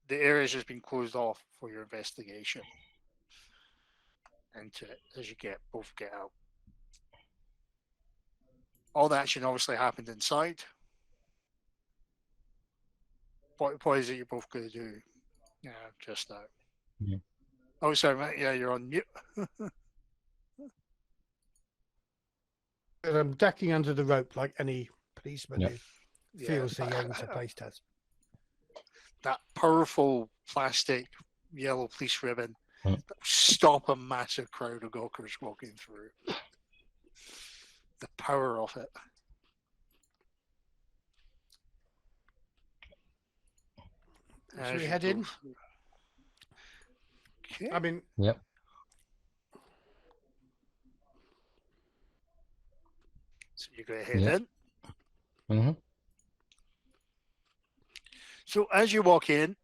the area's just been closed off for your investigation into it as you both get out. All the action obviously happened inside. What is it you're both going to do? Yeah, just now. Yeah. Oh, sorry, Matt. Yeah, you're on mute. I'm ducking under the rope like any policeman Yep. who feels he owns a place test. That powerful plastic yellow police ribbon Hmm. stop a massive crowd of gawkers walking through. The power of it. Should we you head in? both- Okay. I mean, Yep. So you're going to head Yeah. in. Mm-hmm. So as you walk in,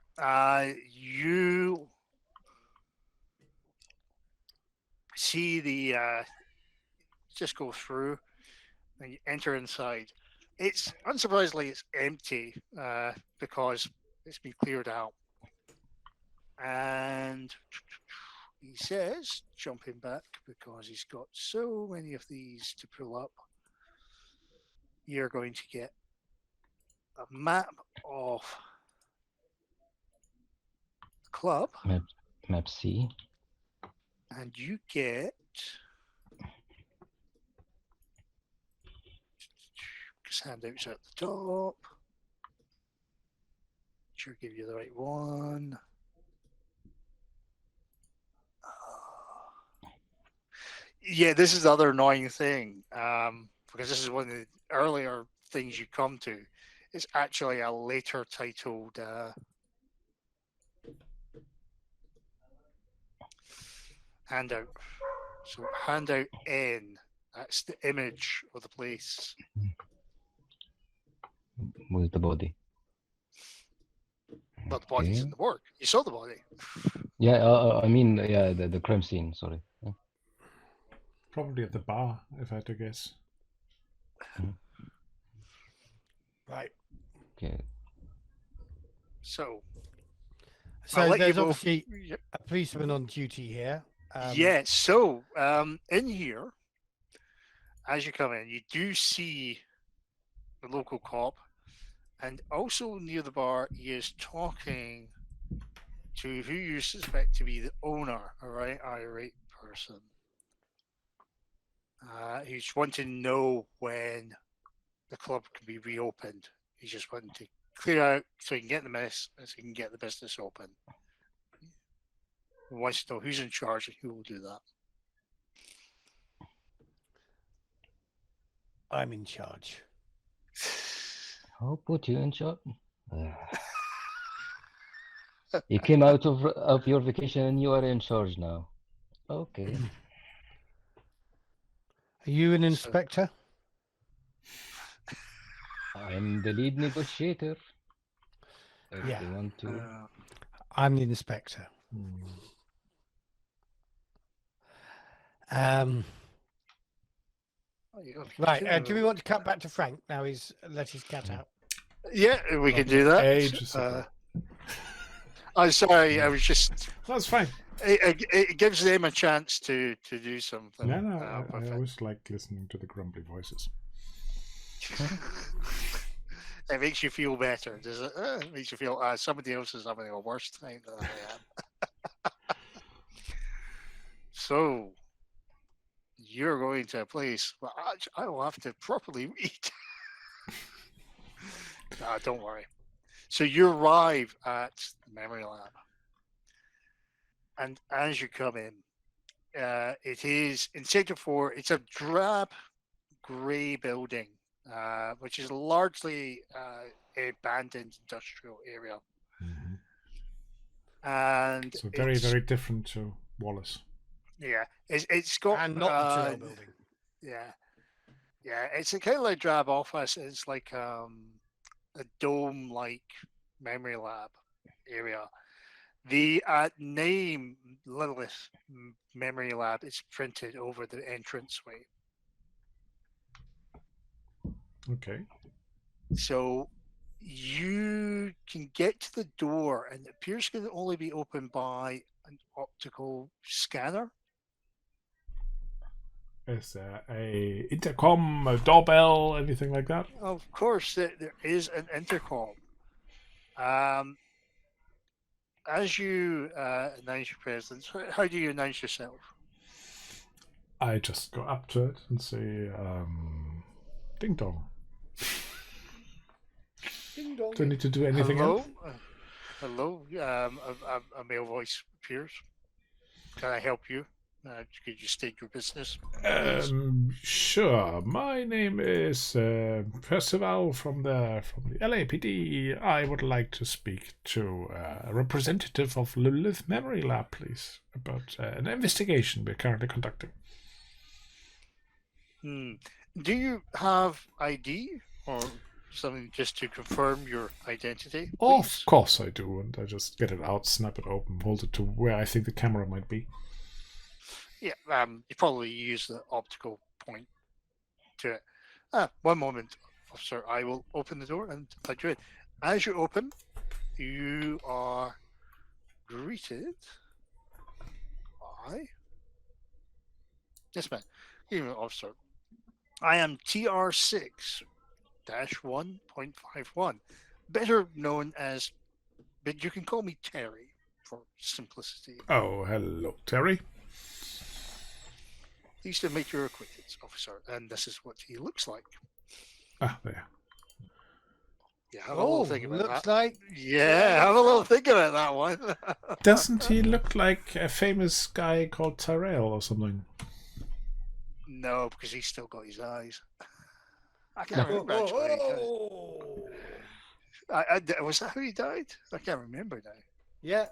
you see just go through and you enter inside. It's unsurprisingly it's empty because it's been cleared out. And he says, jumping back because he's got so many of these to pull up, you're going to get a map of the club, Map C. and you get just handouts at the top. Sure, give you the right one. Yeah, this is the other annoying thing because this is one of the earlier things you come to. It's actually a later titled handout. So handout N, that's the image of the place. With the body. But the body's in the morgue. You saw the body. Yeah, I mean, yeah, the crime scene, sorry. Yeah. Probably at the bar, if I had to guess. right. Okay. So So let you there's both- obviously a policeman on duty here. yes. So in here, as you come in, you do see the local cop, and also near the bar, he is talking to who you suspect to be the owner, a right irate person. He's wanting to know when the club can be reopened. He's just wanting to clear out so he can get the mess, so he can get the business open. He wants to know who's in charge and who will do that. I'm in charge. I'll put you in charge. You came out of your vacation and you are in charge now. Okay. Are you an inspector? I'm the lead negotiator. If Yeah. you want to. I'm the inspector. Right. Do we want to cut back to Frank now? He's let his cat out. Yeah, we can do that. Ages ago. I'm sorry, I was just. That's fine. It gives them a chance to do something. No, I with it. always like listening to the grumbly voices. It makes you feel better, does it? It makes you feel somebody else is having a worse time than I am. So, you're going to a place where I will have to properly read. Don't worry. So you arrive at the memory lab. And as you come in, it is in Sector 4, it's a drab grey building, which is largely a abandoned industrial area. And So very, very different to Wallace. Yeah, it's got And not the Churchill building. Yeah, it's a kind of like drab office. It's like a dome-like memory lab area. The name Lilith Memory Lab is printed over the entranceway. Okay. So you can get to the door, and it appears to only be opened by an optical scanner. Is there a intercom, a doorbell, anything like that? Of course, there is an intercom. As you announce your presence, how do you announce yourself? I just go up to it and say, ding dong. Ding dong. Do I need to do anything Hello? else? Hello? A male voice appears. Can I help you? Could you state your business? Sure. My name is Percival from the LAPD. I would like to speak to a representative of Lilith Memory Lab, please, about an investigation we're currently conducting. Do you have ID or something just to confirm your identity? Of course I do, and I just get it out, snap it open, hold it to where I think the camera might be. Yeah, you probably use the optical point to it. One moment, officer. I will open the door and let you in. As you open, you are greeted by... Yes, ma'am. Here, officer. I am TR6-1.51, better known as... But you can call me Terry for simplicity. Oh, hello, Terry. Pleased to make your acquaintance, officer, and this is what he looks like. Ah, there. Yeah, have a little think about looks that. like Yeah, have a little think about that one. Doesn't he look like a famous guy called Tyrell or something? No, because he's still got his eyes. I can't remember actually. Was that how he died? I can't remember now. Yeah,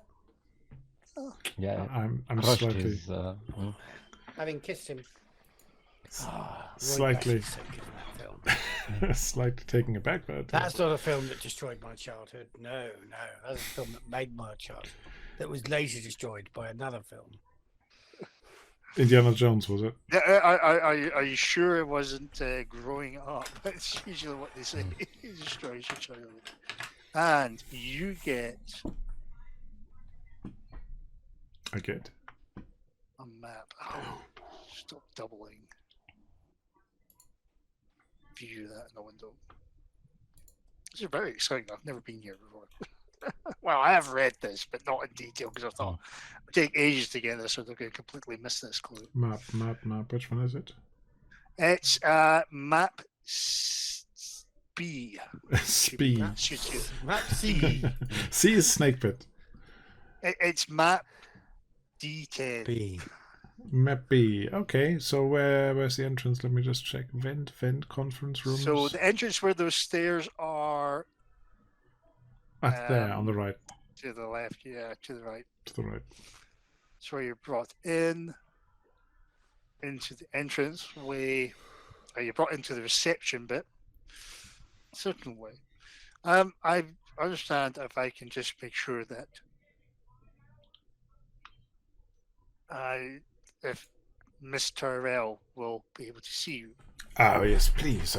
Yeah, I'm crushed slightly his. having kissed him. slightly So good in that film. slightly taken aback by it. That's not a film that destroyed my childhood. No, that's a film that made my childhood. That was later destroyed by another film. Indiana Jones, was it? Yeah, are you sure it wasn't growing up? That's usually what they say. It destroys your childhood. And you get I get. a map. Oh, stop doubling. View that in the window. This is very exciting. I've never been here before. Well, I have read this, but not in detail because I thought it would take ages to get this, so they're going to completely miss this clue. Map. Which one is it? It's map B. Speed. Map C. C is Snakepit. It's map D10. B. Map B. Okay, so where's the entrance? Let me just check. Vent, conference rooms. So the entrance where those stairs are there on the right. to the left, yeah, to the right. To the right. That's where you're brought into the entrance way. You're brought into the reception bit. Certain way. I understand if I can just make sure that if Miss Tyrell will be able to see you. Oh, yes, please.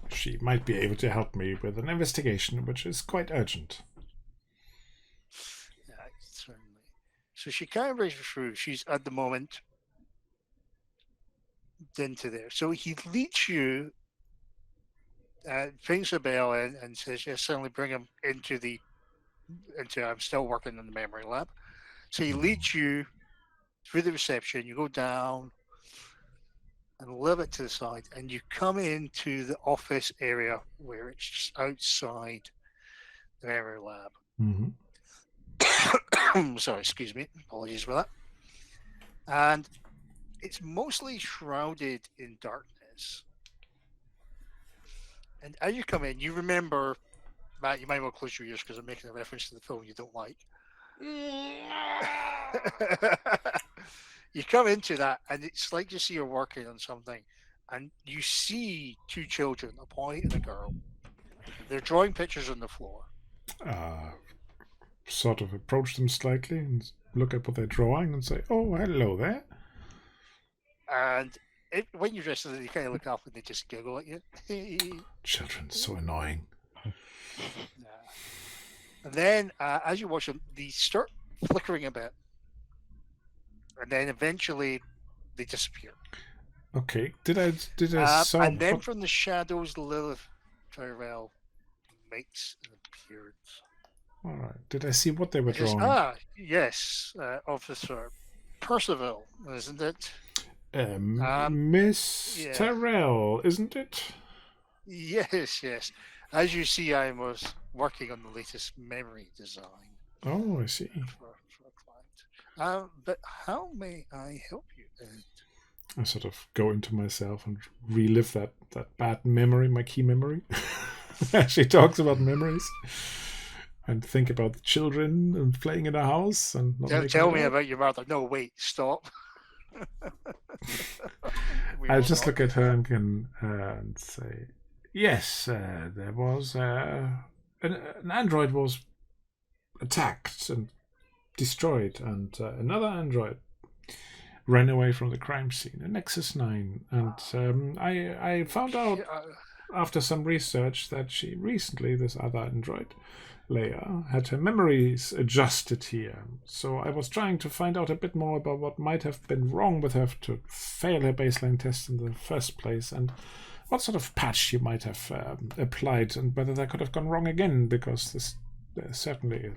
She might be able to help me with an investigation, which is quite urgent. Yeah, certainly. So she can't raise her through. She's at the moment into there. So he leads you, rings a bell in and says, yes, certainly bring him into I'm still working in the memory lab. So he leads you through the reception. You go down and a little bit to the side, and you come into the office area where it's just outside the memory lab. Mm-hmm. Sorry, excuse me. Apologies for that. And it's mostly shrouded in darkness. And as you come in, you remember, Matt, you might want to close your ears because I'm making a reference to the film you don't like. You come into that, and it's like you see you're working on something, and you see two children, a boy and a girl. They're drawing pictures on the floor. Sort of approach them slightly and look at what they're drawing and say, "Oh, hello there." And when you're dressed, you kind of look up and they just giggle at you. Children, so annoying. And then, as you watch them, they start flickering a bit, and then eventually they disappear. Okay, did I saw? And then from the shadows, Lilith Tyrell makes an appearance. All right. Did I see what they were drawing? Yes, Officer Percival, isn't it? Miss Tyrell, isn't it? Yes. As you see, I was working on the latest memory design. Oh, I see. For a client. But how may I help you? I sort of go into myself and relive that bad memory, my key memory. She talks about memories. And think about the children and playing in a house and not tell me about your mother. No, wait, stop. I just look at her and can say, yes, there was an android was attacked and destroyed, and another android ran away from the crime scene, a Nexus 9, and I found out after some research that she recently, this other android, Leia, had her memories adjusted here. So I was trying to find out a bit more about what might have been wrong with her to fail her baseline test in the first place, and what sort of patch you might have applied, and whether that could have gone wrong again, because there's certainly a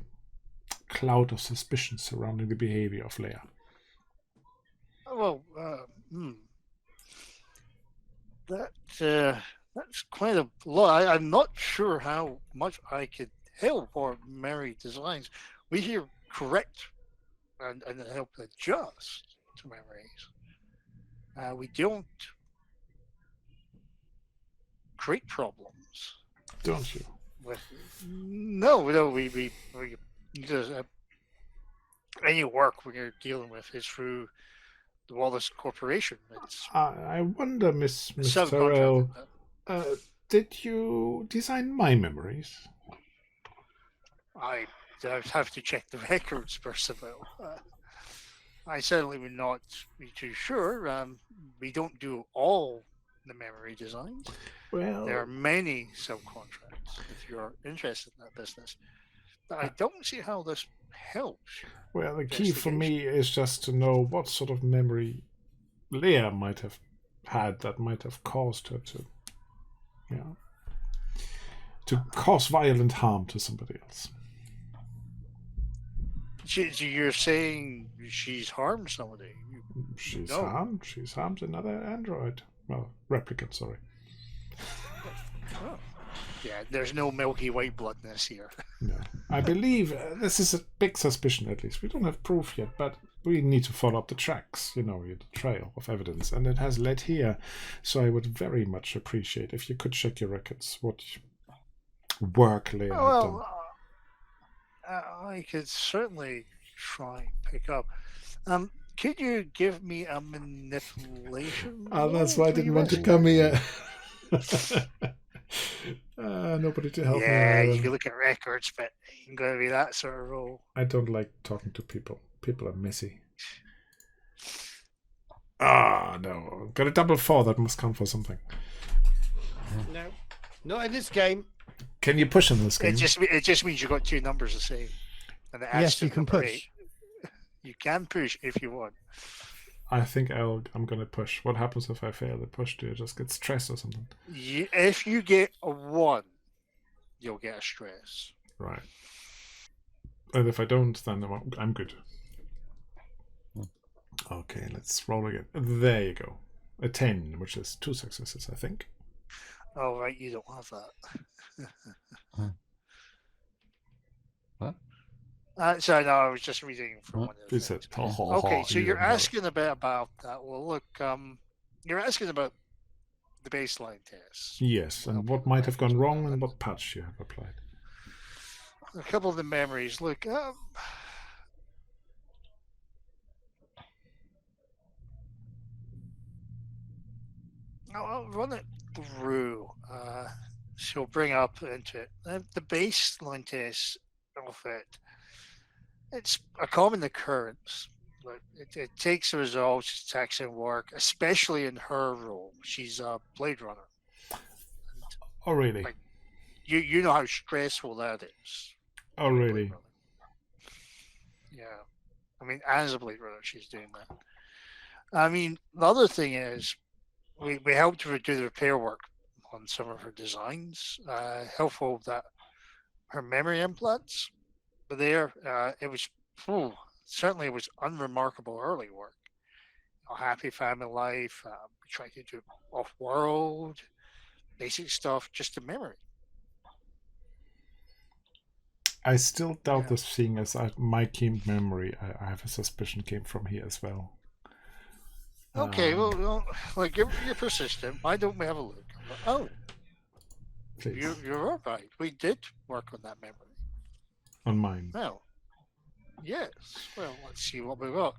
cloud of suspicion surrounding the behavior of Leia. Well, that's quite a lot. I'm not sure how much I could help or memory designs. We here correct and help adjust to memories. We don't create problems. Don't you? No. We any work we're dealing with is through the Wallace Corporation. I wonder, Miss Tyrell, did you design my memories? I have to check the records, Percival. I certainly would not be too sure. We don't do all the memory designs. Well, there are many subcontracts if you're interested in that business. But I don't see how this helps. Well, the key for me is just to know what sort of memory Leia might have had that might have caused her to cause violent harm to somebody else. You're saying she's harmed somebody? She's harmed another android. Well, replicant, sorry. Oh. Yeah, there's no milky white bloodness here. No. I believe this is a big suspicion, at least. We don't have proof yet, but we need to follow up the tracks, the trail of evidence, and it has led here. So I would very much appreciate if you could check your records, what work Leia had done. I could certainly try and pick up. Could you give me a manipulation? That's why I didn't want to come here. Nobody to help me. Yeah, you can look at records, but it ain't going to be that sort of role. I don't like talking to people. People are messy. No. I've got a double 4. That must count for something. No. Not in this game. Can you push in this game? It just means you've got 2 numbers the same. And it adds yes, to you can number push. 8. You can push if you want. I think I'm going to push. What happens if I fail the push? Do you just get stressed or something? If you get a 1, you'll get a stress. Right. And if I don't, then I'm good. Okay, let's roll again. There you go. a 10, which is 2 successes, I think. Oh, right, you don't have that. What? Sorry, no, I was just reading from Huh? one of the Is it? things. Oh, Okay, so you you're don't know. asking a bit about that. Well, look, you're asking about the baseline test. Yes, and what might have gone wrong and what patch you have applied. A couple of the memories. Look, I'll run it through. She'll bring up into it the baseline test of it. It's a common occurrence. But it takes the results, it takes in work, especially in her role. She's a bladerunner. Oh, really? Like, you know how stressful that is. Oh, really? Yeah. I mean, as a bladerunner, she's doing that. I mean, the other thing is, we helped her do the repair work on some of her designs. Helpful that her memory implants were there. It was certainly it was unremarkable early work. A happy family life. We tried to do off-world, basic stuff, just a memory. I still doubt this, seeing as my key memory, I have a suspicion, came from here as well. Okay, well, like you're persistent. Why don't we have a look? Oh, Please. you're all right. We did work on that memory. On mine. Well, yes. Well, let's see what we got.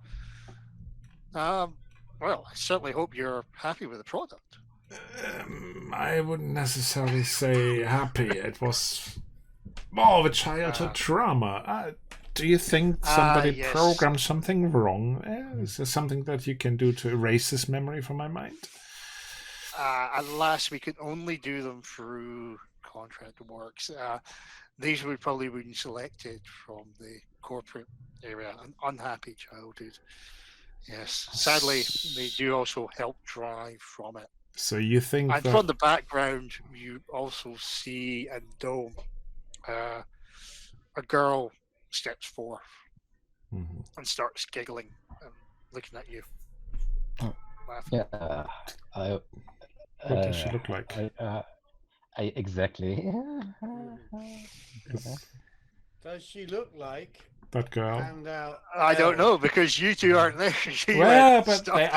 Well, I certainly hope you're happy with the product. I wouldn't necessarily say happy. It was more of a childhood trauma. Do you think somebody yes. programmed something wrong? Is there something that you can do to erase this memory from my mind? Alas, we can only do them through contract works. These would probably be selected from the corporate area. An unhappy childhood. Yes, sadly, they do also help drive from it. So you think and that... from the background, you also see a dome. A girl steps forth and starts giggling and looking at you. Yeah, what does she look like? Does she look like that girl? I don't know, because you two aren't there. Well, but they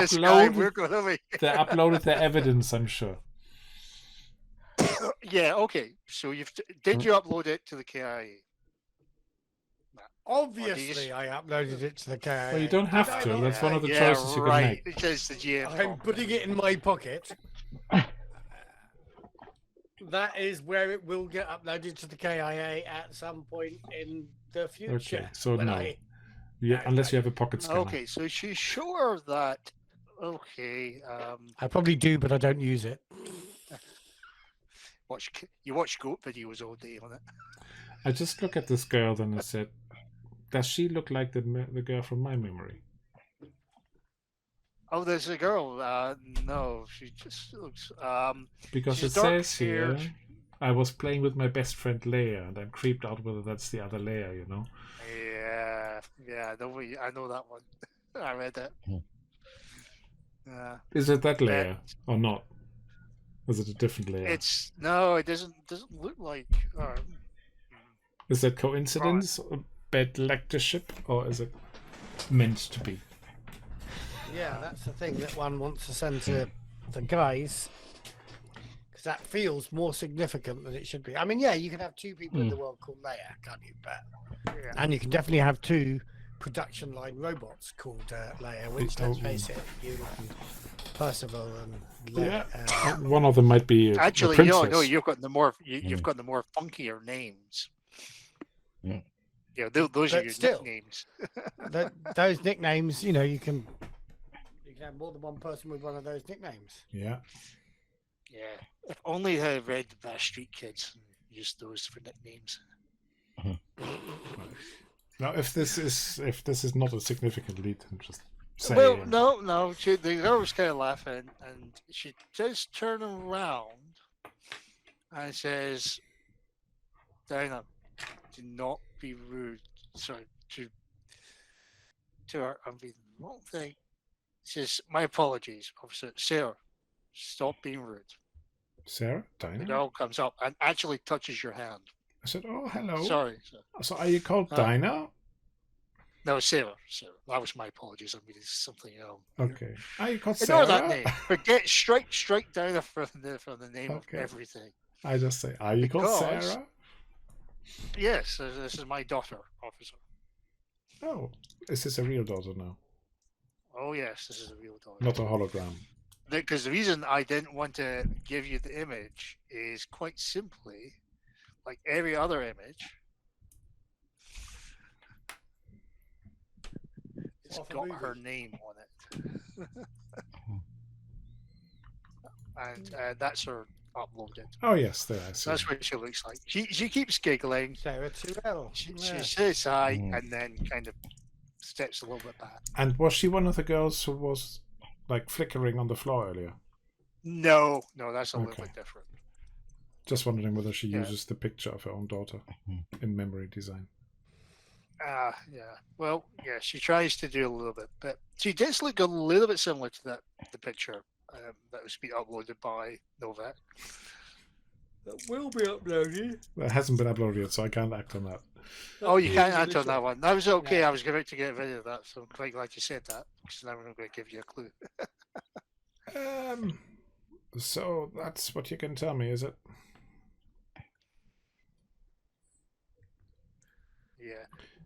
uploaded their evidence, I'm sure. Yeah, okay. So did you upload it to the KIA? Obviously, I uploaded it to the KIA. Well, you don't have to. That's one of the choices you can make. Because the GM I'm putting it in my pocket. That is where it will get uploaded to the KIA at some point in the future. Okay, so no. Unless you have a pocket scanner. Okay, so she's sure that... Okay. I probably do, but I don't use it. You watch goat videos all day on it. I just look at this girl and I said, does she look like the girl from my memory? Oh, there's a girl. No, she just looks... because it says here, I was playing with my best friend Leia, and I'm creeped out whether that's the other Leia, you know? Yeah, I know that one. I read it. Is it that Leia or not? Is it a different Leia? It doesn't look like... Is that coincidence, or bad lectureship, or is it meant to be? Yeah, that's the thing that one wants to send to the guys, because that feels more significant than it should be. I mean, yeah, you can have two people in the world called Leia, can't you? And you can definitely have two production line robots called Leia, which, let's face it, you and Percival and Leia, one of them might be actually, no, you've got the more funkier names. Yeah, those are your nicknames. Those nicknames, you can have more than one person with one of those nicknames. Yeah. If only I had read the Street Kids and used those for nicknames. Now, if this is not a significant lead, then just say. Well, no. The girl was kind of laughing, and she just turned around and says, "Dinah, do not be rude. Sorry, to her. I'm being the wrong thing. Says, my apologies, officer. Sir, stop being rude. Sarah? The Dinah? girl comes up and actually touches your hand. I said, oh, hello. Sorry, sir. So are you called Hi. Dinah? No, Sarah. Sarah. That was my apologies. I'm reading something else. Okay. Are you called Ignore Sarah? that name. Forget straight down from the name Okay. of everything. I just say, are you called Because- Sarah? Yes, this is my daughter, officer. Oh, is this a real daughter now? Oh yes, this is a real daughter. Not a hologram. Because the reason I didn't want to give you the image is quite simply, like every other image, it's Off a got movie. her name on it. And that's her uploaded. Oh, yes, there I see. So that's what she looks like. She keeps giggling. Sarah Tyrell. She Yeah. says hi Mm. and then kind of steps a little bit back. And was she one of the girls who was like flickering on the floor earlier? No, that's a Okay. little bit different. Just wondering whether she Yeah. uses the picture of her own daughter in memory design. Yeah. Well, yeah, she tries to do a little bit, but she does look a little bit similar to the picture that was being uploaded by Novak. That will be uploaded. That hasn't been uploaded yet, so I can't act on that. Oh, you can't That's answer on that one. That was okay. Yeah. I was about to get rid of that, so I'm quite glad you said that, because now I'm going to give you a clue. So that's what you can tell me, is it? Yeah.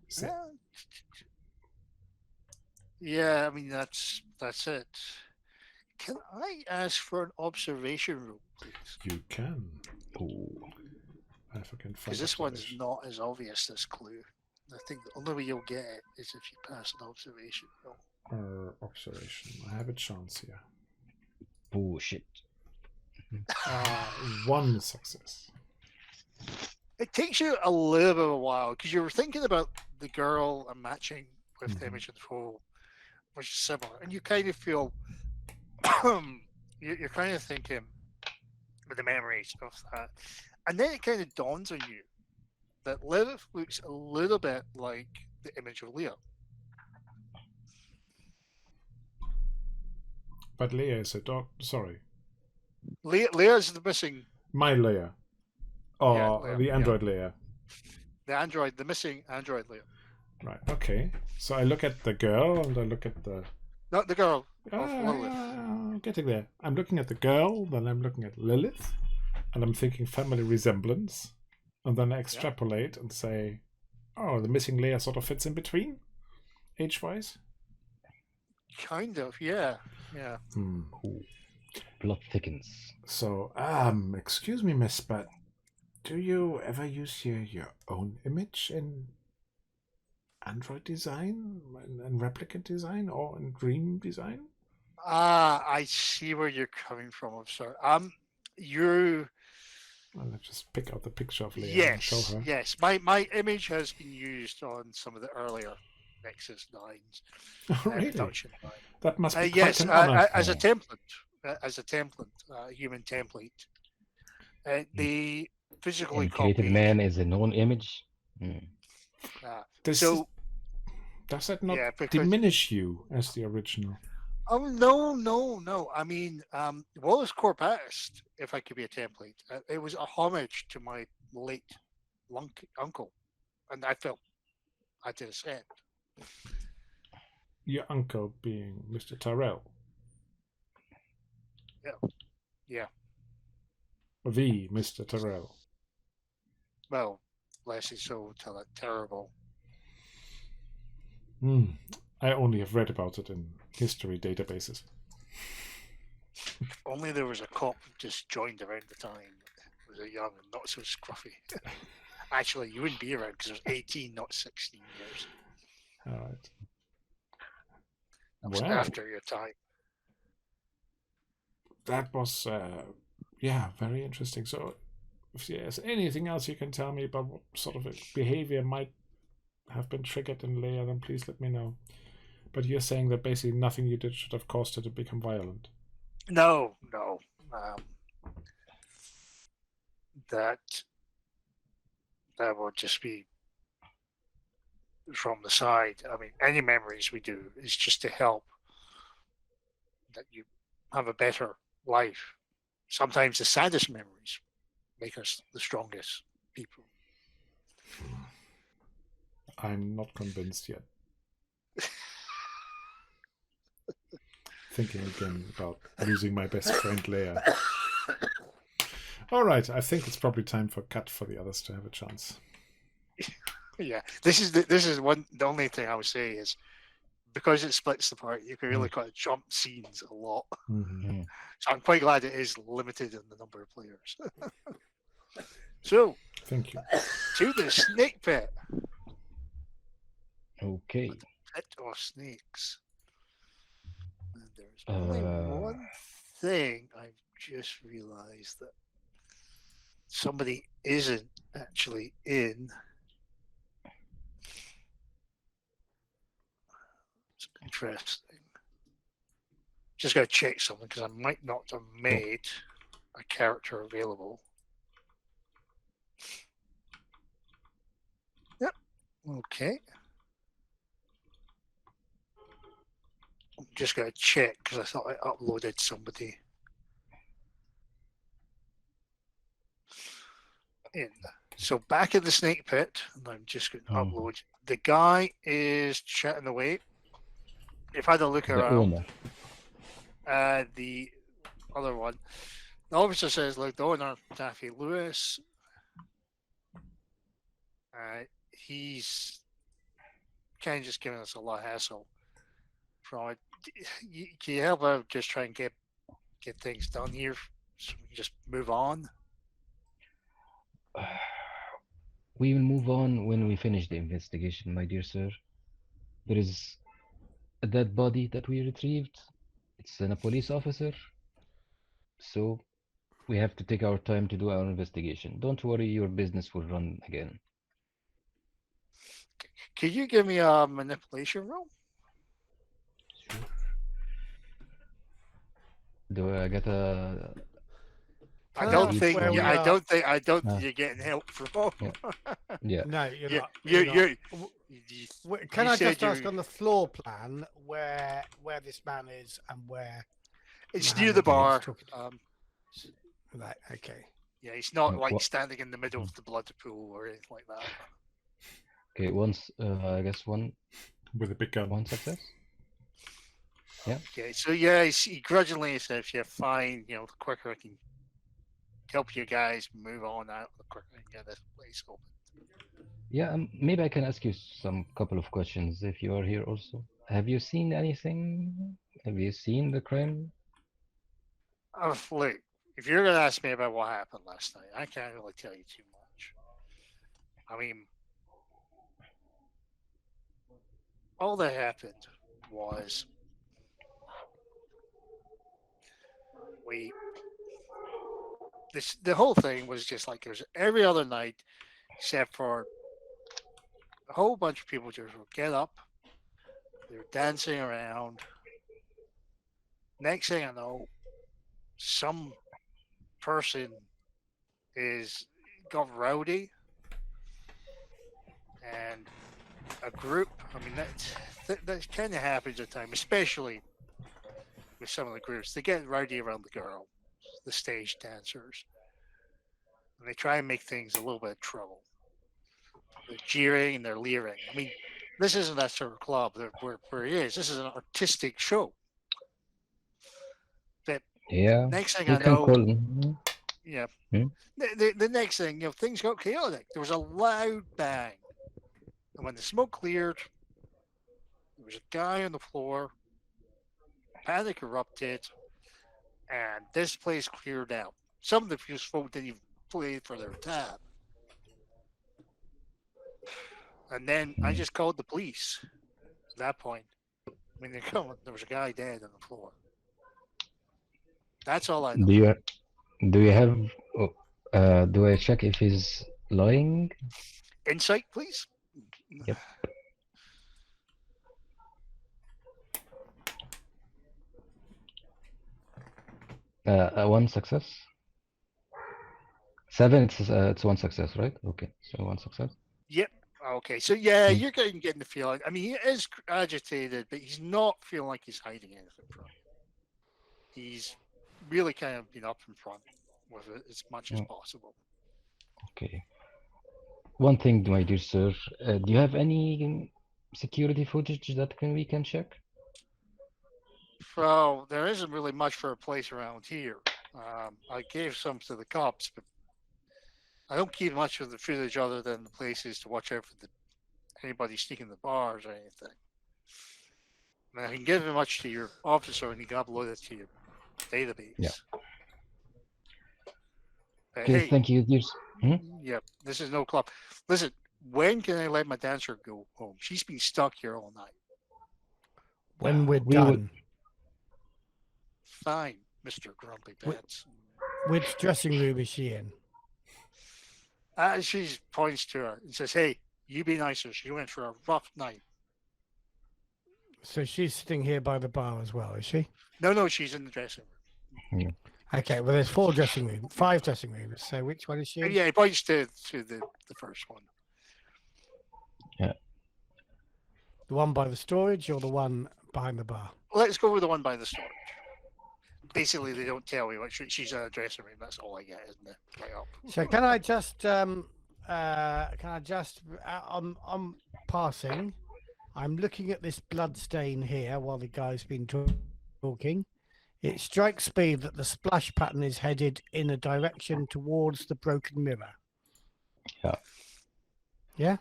So- Yeah, I mean that's it. Can I ask for an observation roll, please? You can. Oh, If I can find Because this one's observation. not as obvious, this clue. I think the only way you'll get it is if you pass an observation roll. Observation. I have a chance here. bullshit. One success. It takes you a little bit of a while because you were thinking about the girl and matching with the Mhm. image of the photo, which is similar, and you kind of feel you're kind of thinking with the memories of that, and then it kind of dawns on you that Lilith looks a little bit like the image of Leah. But Leia is a dog. Sorry. Leah's the missing, My Leia. Or Leia, the yeah. Android Leia. the missing android Leah, Right, okay. So I look at the girl and I look at the... not the girl of Lilith. I'm getting there. I'm looking at the girl, then I'm looking at Lilith, and I'm thinking family resemblance. And then I extrapolate and say, oh, the missing Leia sort of fits in between, age-wise. Kind of, yeah. Hmm. Plot thickens. So, excuse me, miss, but do you ever use your own image in Android design and replicant design or in dream design? I see where you're coming from. I'm sorry. You. Well, let's just pick out the picture of Leia and show her. Yes. My image has been used on some of the earlier Nexus 9s. Oh, really? Production 9. That must be quite Yes, an honor. as a template, a human template. The physically And created copied. man is a known image. Does that not yeah, because, diminish you as the original? oh no. I mean, Wallace Core Past, if I could be a template, it was a homage to my late uncle, and I felt I did a set. Your uncle being Mr. Tyrell. Yeah. The Mr. Tyrell. Well, bless his soul, tell it terrible. I only have read about it in history databases. If only there was a cop who just joined around the time. Was a young and not so scruffy. Actually, you wouldn't be around because it was 18, not 16 years. All right. That was Wow. after your time. That was, very interesting. So, if there's anything else you can tell me about what sort of behavior might have been triggered in Leia, then please let me know. But you're saying that basically nothing you did should have caused her to become violent. No. That would just be from the side. I mean, any memories we do is just to help that you have a better life. Sometimes the saddest memories make us the strongest people. I'm not convinced yet. Thinking again about losing my best friend Leia. All right, I think it's probably time for cut for the others to have a chance. Yeah, this is the only thing I would say is because it splits the party, you can really kind of jump scenes a lot. Mm-hmm. So I'm quite glad it is limited in the number of players. So, Thank you. to the snake pit. Okay. Pit of snakes. And there's only one thing I've just realized that somebody isn't actually in. It's interesting. Just gotta check something because I might not have made a character available. Yep. Okay. I'm just gonna check because I thought I uploaded somebody in. So back at the snake pit, and I'm just going to upload. The guy is chatting away. If I had a look The around, owner. the other one, the officer says, "Look, the owner, Taffy Lewis, he's kind of just giving us a lot of hassle. Can you help out? Just try and get things done here, so we can just move on." We will move on when we finish the investigation, my dear sir. There is a dead body that we retrieved. It's a police officer. So we have to take our time to do our investigation. Don't worry, your business will run again. Could you give me a manipulation roll? Sure. Do I get a... I don't think where we I are? don't think No. you're getting help from. Yeah. No, you're Yeah, not. you- You're you- not. you Can I said just ask you- on the floor plan where this man is and where? It's Mohammed near the is bar. talking- Right. Okay. Yeah, he's not Yeah, like what- standing in the middle of the blood pool or anything like that. Okay, I guess one With a big gun. success. Okay, so yeah, he grudgingly says, "Yeah, fine. You know, the quicker I can help you guys move on out, the quicker I can get this place open." Yeah, maybe I can ask you some couple of questions if you are here also. Have you seen anything? Have you seen the crime? Look, if you're gonna ask me about what happened last night, I can't really tell you too much. I mean, all that happened was the whole thing was just like there's every other night, except for a whole bunch of people just would get up, they were dancing around. Next thing I know, some person got rowdy, and a group. I mean, that kind of happens at times, especially with some of the groups. They get rowdy around the girl, the stage dancers, and they try and make things a little bit of trouble. They're jeering and they're leering. I mean, this isn't that sort of club where he is. This is an artistic show. But Yeah. next thing You I can know, call. yeah. Hmm? The next thing, things got chaotic. There was a loud bang. And when the smoke cleared, there was a guy on the floor. Panic erupted. And this place cleared out. Some of the folk didn't even play for their tab. And then I just called the police at that point. I mean, there was a guy dead on the floor. That's all I know. Do you have? Do I check if he's lying? Insight, please. Yep. One success. 7. It's one success, right? Okay, so one success. Yep. Okay. So yeah, you're getting the feeling. I mean, he is agitated, but he's not feeling like he's hiding anything from you. he's really kind of been up in front with it as much as possible. Okay. One thing, my dear sir, do you have any security footage that we can check? So there isn't really much for a place around here. I gave some to the cops, but I don't keep much of the footage other than the places to watch out for anybody sneaking the bars or anything. And I can give it much to your officer and you can upload it to your database. Yeah. Hey, Thank you, dear. Yeah, this is no club. Listen, when can I let my dancer go home? She's been stuck here all night. When we're We will- done. Fine, Mr. Grumpy Pants. Which dressing room is she in? She points to her and says, hey, you be nicer. She went for a rough night. So she's sitting here by the bar as well, is she? No, she's in the dressing room. Okay, well, there's 5 dressing rooms. So which one is she in? Yeah, he points to the first one. The one by the storage or the one behind the bar? Let's go with the one by the storage. Basically, they don't tell me what she's in a dressing room. That's all I get, isn't it? Right up. So can I just, on passing, I'm looking at this blood stain here while the guy's been talking. It strikes me that the splash pattern is headed in a direction towards the broken mirror. Yeah. Yeah?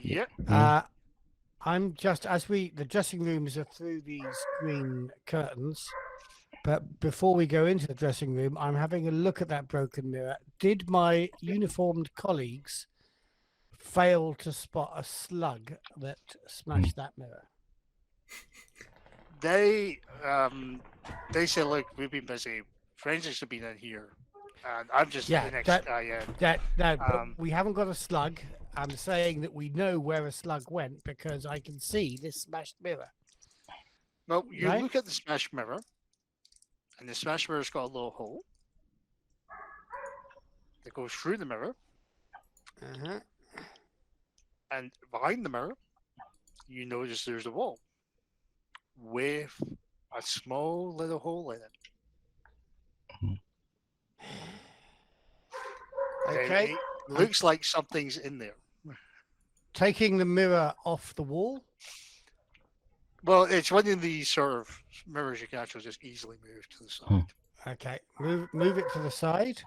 Yep. I'm just, the dressing rooms are through these green curtains, but before we go into the dressing room, I'm having a look at that broken mirror. Did my uniformed colleagues fail to spot a slug that smashed that mirror? They say, look, we've been busy. Forensics have been in here. And I'm just the next guy in. But we haven't got a slug. I'm saying that we know where a slug went because I can see this smashed mirror. Well, you Right? look at the smashed mirror, and the smashed mirror's got a little hole that goes through the mirror. Uh-huh. And behind the mirror, you notice there's a wall with a small little hole in it. Okay. It looks like something's in there. Taking the mirror off the wall. Well, it's one of these sort of mirrors you can actually just easily move to the side. Okay. Move it to the side.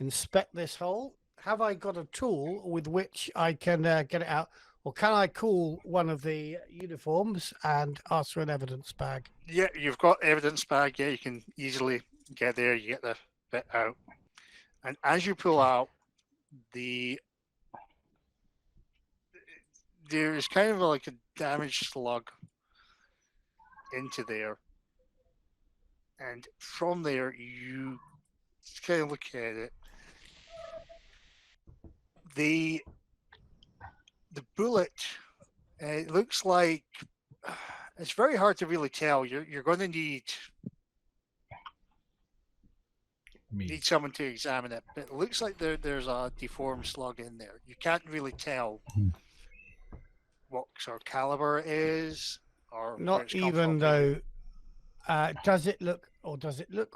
Inspect this hole. Have I got a tool with which I can get it out? Or can I call one of the uniforms and ask for an evidence bag? Yeah, you've got evidence bag. Yeah, you can easily get there. You get the bit out. And as you pull out, there's kind of like a damaged slug into there. And from there, you kind of look at it. The bullet, it looks like it's very hard to really tell. You're going to need someone to examine it, but it looks like there's a deformed slug in there. You can't really tell what sort of caliber it is, or Not even though. Does it look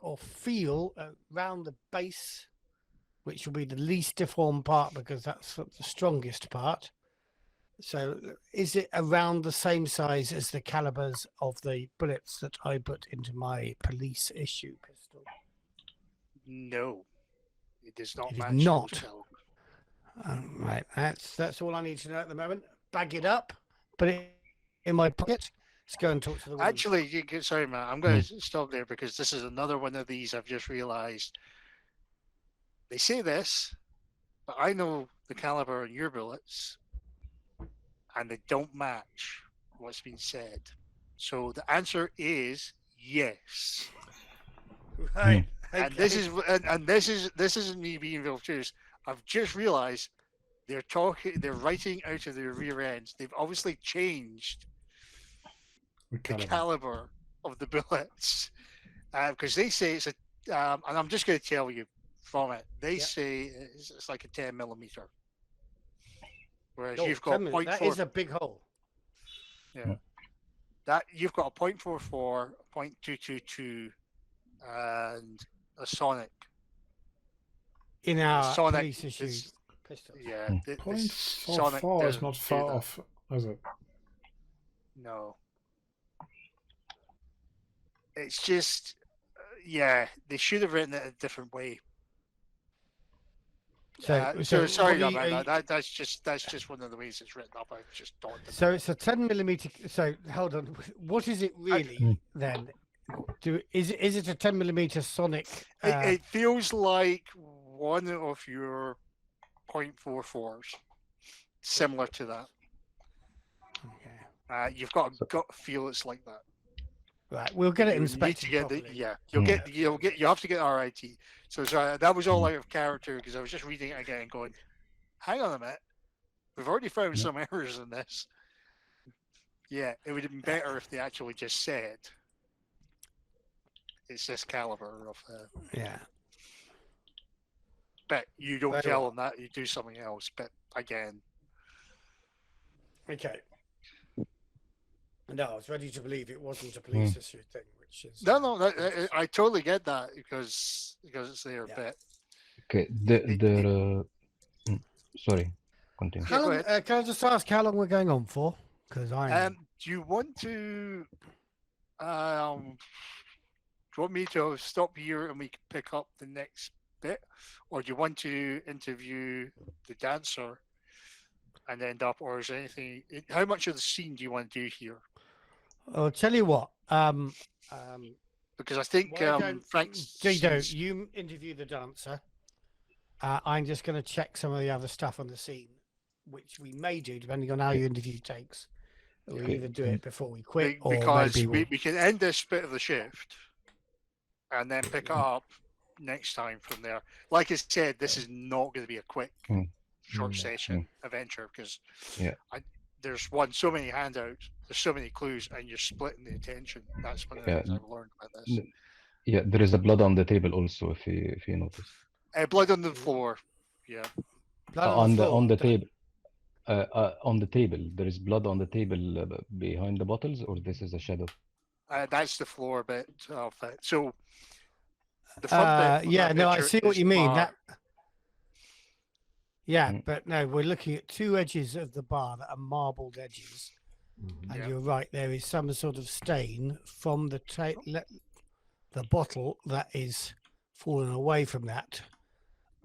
or feel around the base, which will be the least deformed part because that's the strongest part? So is it around the same size as the calibers of the bullets that I put into my police issue pistol? No, it does not It is match. not. those calibers. Right, that's all I need to know at the moment. Bag it up, put it in my pocket. Let's go and talk to the woman. Actually, sorry, man, I'm going to stop there because this is another one of these I've just realized. They say this, but I know the caliber of your bullets, and they don't match what's been said. So the answer is yes. Right. And this isn't me being real serious. I've just realized they're writing out of their rear ends. They've obviously changed the caliber of the bullets because they say it's a and I'm just going to tell you from it. They say it's like a 10mm, whereas you've got 0.4. That is a big hole. Yeah. That you've got a .44, .222, and a Sonic. In our Sonic police issue is- pistol. Yeah, Hmm. the Point Sonic 44 is doesn't not do far that. off, is it? No, it's just yeah, they should have written it a different way. So sorry what about that. That's just one of the ways it's written up. I just don't. So it's a 10mm. So hold on. What is it really then? Is it a 10mm Sonic? It feels like one of your .44s, similar to that. Okay. You've got a gut feel it's like that. Right, we'll get it You need inspected to get properly. you have to get RIT. So sorry, that was all out of character because I was just reading it again and going, hang on a minute, we've already found some errors in this. Yeah, it would have been better if they actually just said it's this caliber of. Yeah. But you don't Very tell well. them that, you do something else. But again, Okay. No, I was ready to believe it wasn't a police issue thing, which is no, I totally get that because it's there. Yeah. But Okay, sorry, continue. How go long, ahead. can I just ask how long we're going on for? Because do you want to do you want me to stop here and we can pick up the next bit, or do you want to interview the dancer and end up, or is there anything? How much of the scene do you want to do here? I'll tell you what. Because I think Why don't Frank's Dido, you interview the dancer. I'm just going to check some of the other stuff on the scene, which we may do depending on how your interview takes. We Okay. either do it before we quit, or because maybe we can end this bit of the shift and then pick up next time from there. Like I said, this is not going to be a quick, short session adventure because there's so many handouts, there's so many clues, and you're splitting the attention. That's one of the things I've learned about this. Yeah, there is a blood on the table also, if you notice. Blood on the floor. Yeah. On the table. On the table, there is blood on the table behind the bottles, or this is a shadow? That's the floor bit of it. So the front bit. Yeah, no, I see what you mean. Bar. But no, we're looking at two edges of the bar that are marbled edges, and you're right. There is some sort of stain from the bottle that is fallen away from that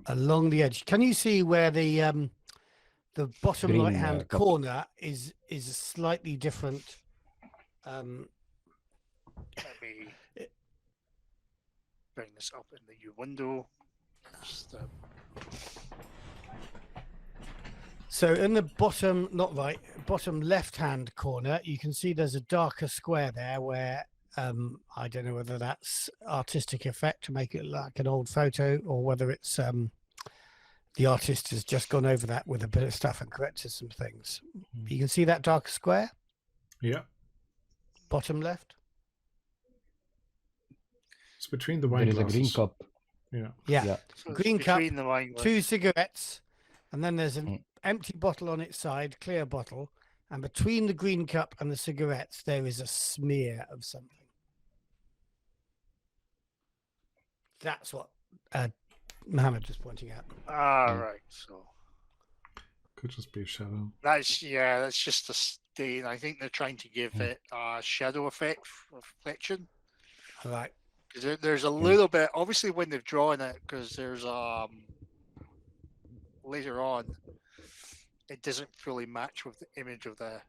along the edge. Can you see where the bottom Green, right-hand corner is a slightly different? Let me bring this up in the U window. Just, So in the bottom, bottom left-hand corner, you can see there's a darker square there where I don't know whether that's artistic effect to make it look like an old photo, or whether it's the artist has just gone over that with a bit of stuff and corrected some things. You can see that darker square, Yeah. bottom left. It's between the There wine is a green glasses. cup. Yeah. Yeah. so Green it's cup, between the wine glass. 2 cigarettes, and then there's an empty bottle on its side, clear bottle, and between the green cup and the cigarettes there is a smear of something. That's what Mohammed was pointing out. Right. So Could just be a shadow. that's just a stain. I think they're trying to give it a shadow effect reflection. All right. Because there's a little bit, obviously, when they've drawn it, because there's later on, it doesn't fully match with the image of the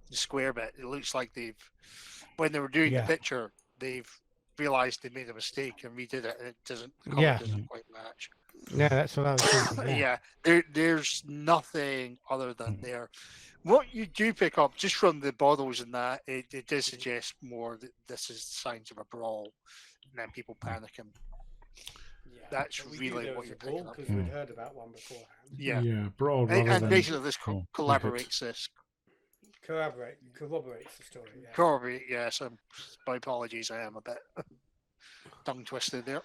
square bit. It looks like when they were doing the picture, they've realized they made a mistake and redid it, and it doesn't. The color doesn't quite match. Yeah, that's what I was thinking. There's nothing other than there. What you do pick up just from the bottles and that, it does suggest more that this is signs of a brawl, and then people panicking. Yeah, That's really what you're picking up. because we'd heard about one beforehand. Yeah, Yeah, brawl rather and than basically this collaborates this. Corroborates the story. Yeah. Corroborate, yes. My apologies, I am a bit tongue twisted there.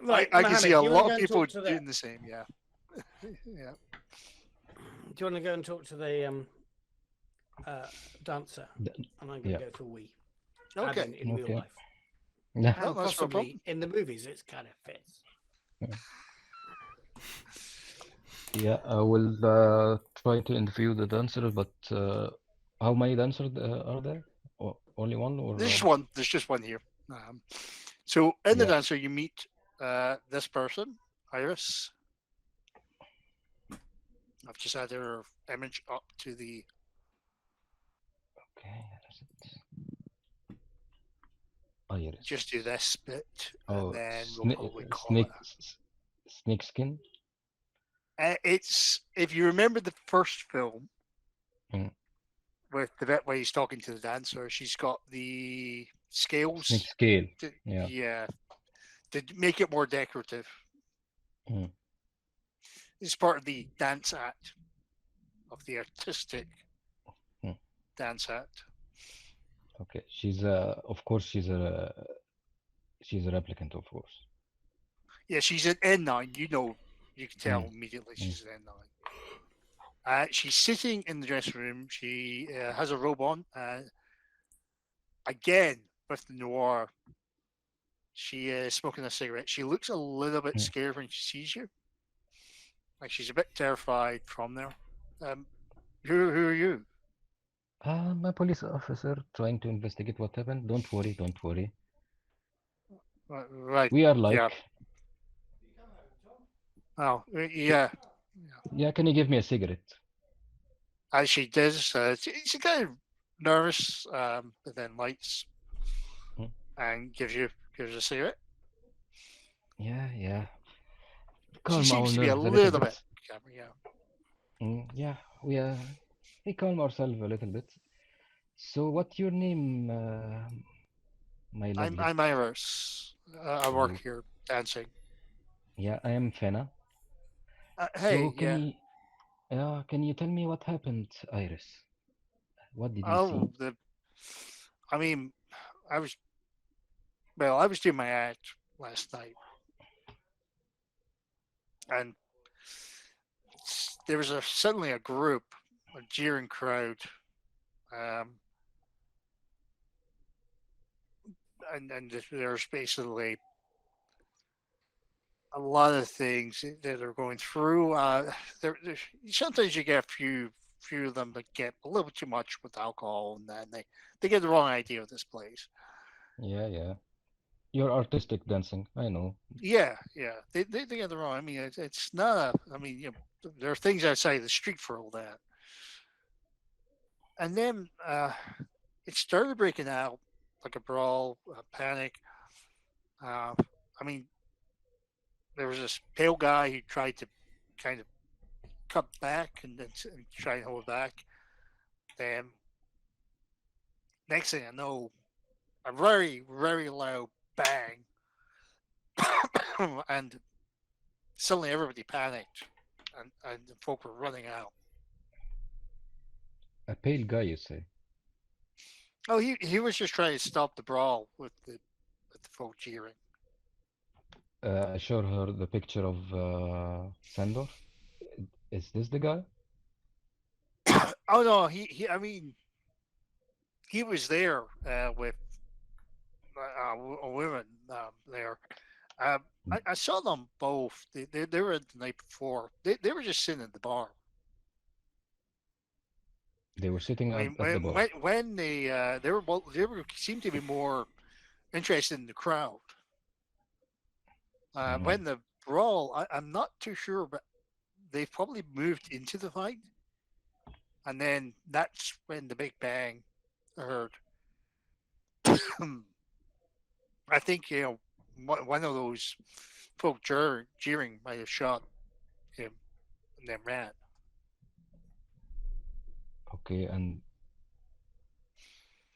Right, I can see a Mohammed, you wanna lot go of and people talk to doing the same. Yeah, yeah. Do you want to go and talk to the dancer, D- and I'm going to yeah. go for we. Okay. As in real Okay. life. Yeah. Well, And that's no problem. possibly in the movies, it's kind of fits. Yeah, I will try to interview the dancer, but how many dancers are there? Only one, or There's just one. There's just one here. So in the Yeah. dancer, you meet this person, Iris. I've just had her image up to the. Okay, that's it. Iris. Just do this bit, Oh, and then we'll probably call snake, it. snake skin. It's if you remember the first film Mm. with the bit where he's talking to the dancer, she's got the scales. Snake scale. To, Yeah. to make it more decorative. Mm. It's part of the dance act of the artistic Mm. dance act. Okay, of course, she's a replicant, of course. Yeah, she's an N9. You can tell immediately she's an N9. She's sitting in the dressing room. She has a robe on. Again, with the noir, she is smoking a cigarette. She looks a little bit scared when she sees you. Like she's a bit terrified from there. Who are you? I'm a police officer trying to investigate what happened. Don't worry, don't worry. Right. We are like. Yeah. Oh, yeah. Yeah, can you give me a cigarette? As she does, she's kind of nervous, but then lights and gives you a cigarette. Yeah. She Calm seems our to be a nerves little bit. Yeah, we calm ourselves a little bit. So, what's your name, my lovely? I'm Iris. I work here dancing. Yeah, I am Fena. Hey, So can you tell me what happened, Iris? What did you see? I mean, I was doing my act last night, and there was suddenly a group, a jeering crowd, and there's basically a lot of things that are going through. Sometimes you get a few of them that get a little too much with alcohol, and then they get the wrong idea of this place. Yeah. You're artistic dancing, I know. Yeah. They get the wrong. I mean, it's not. There are things outside the street for all that. And then it started breaking out like a brawl, a panic. There was this pale guy who tried to kind of cut back and try and hold back. Then next thing I know, a very, very loud bang. And suddenly everybody panicked and the folk were running out. A pale guy, you say? Oh, he was just trying to stop the brawl with the folk cheering. I showed her the picture of Sandor. Is this the guy? Oh no, he was there with a woman there. I saw them both. They were the night before. They were just sitting at the bar. They were sitting at the bar. When they seemed to be more interested in the crowd. When the brawl, I'm not too sure, but they probably moved into the fight, and then that's when the big bang heard. I think one of those folk jeering might have shot him and then ran. Okay, and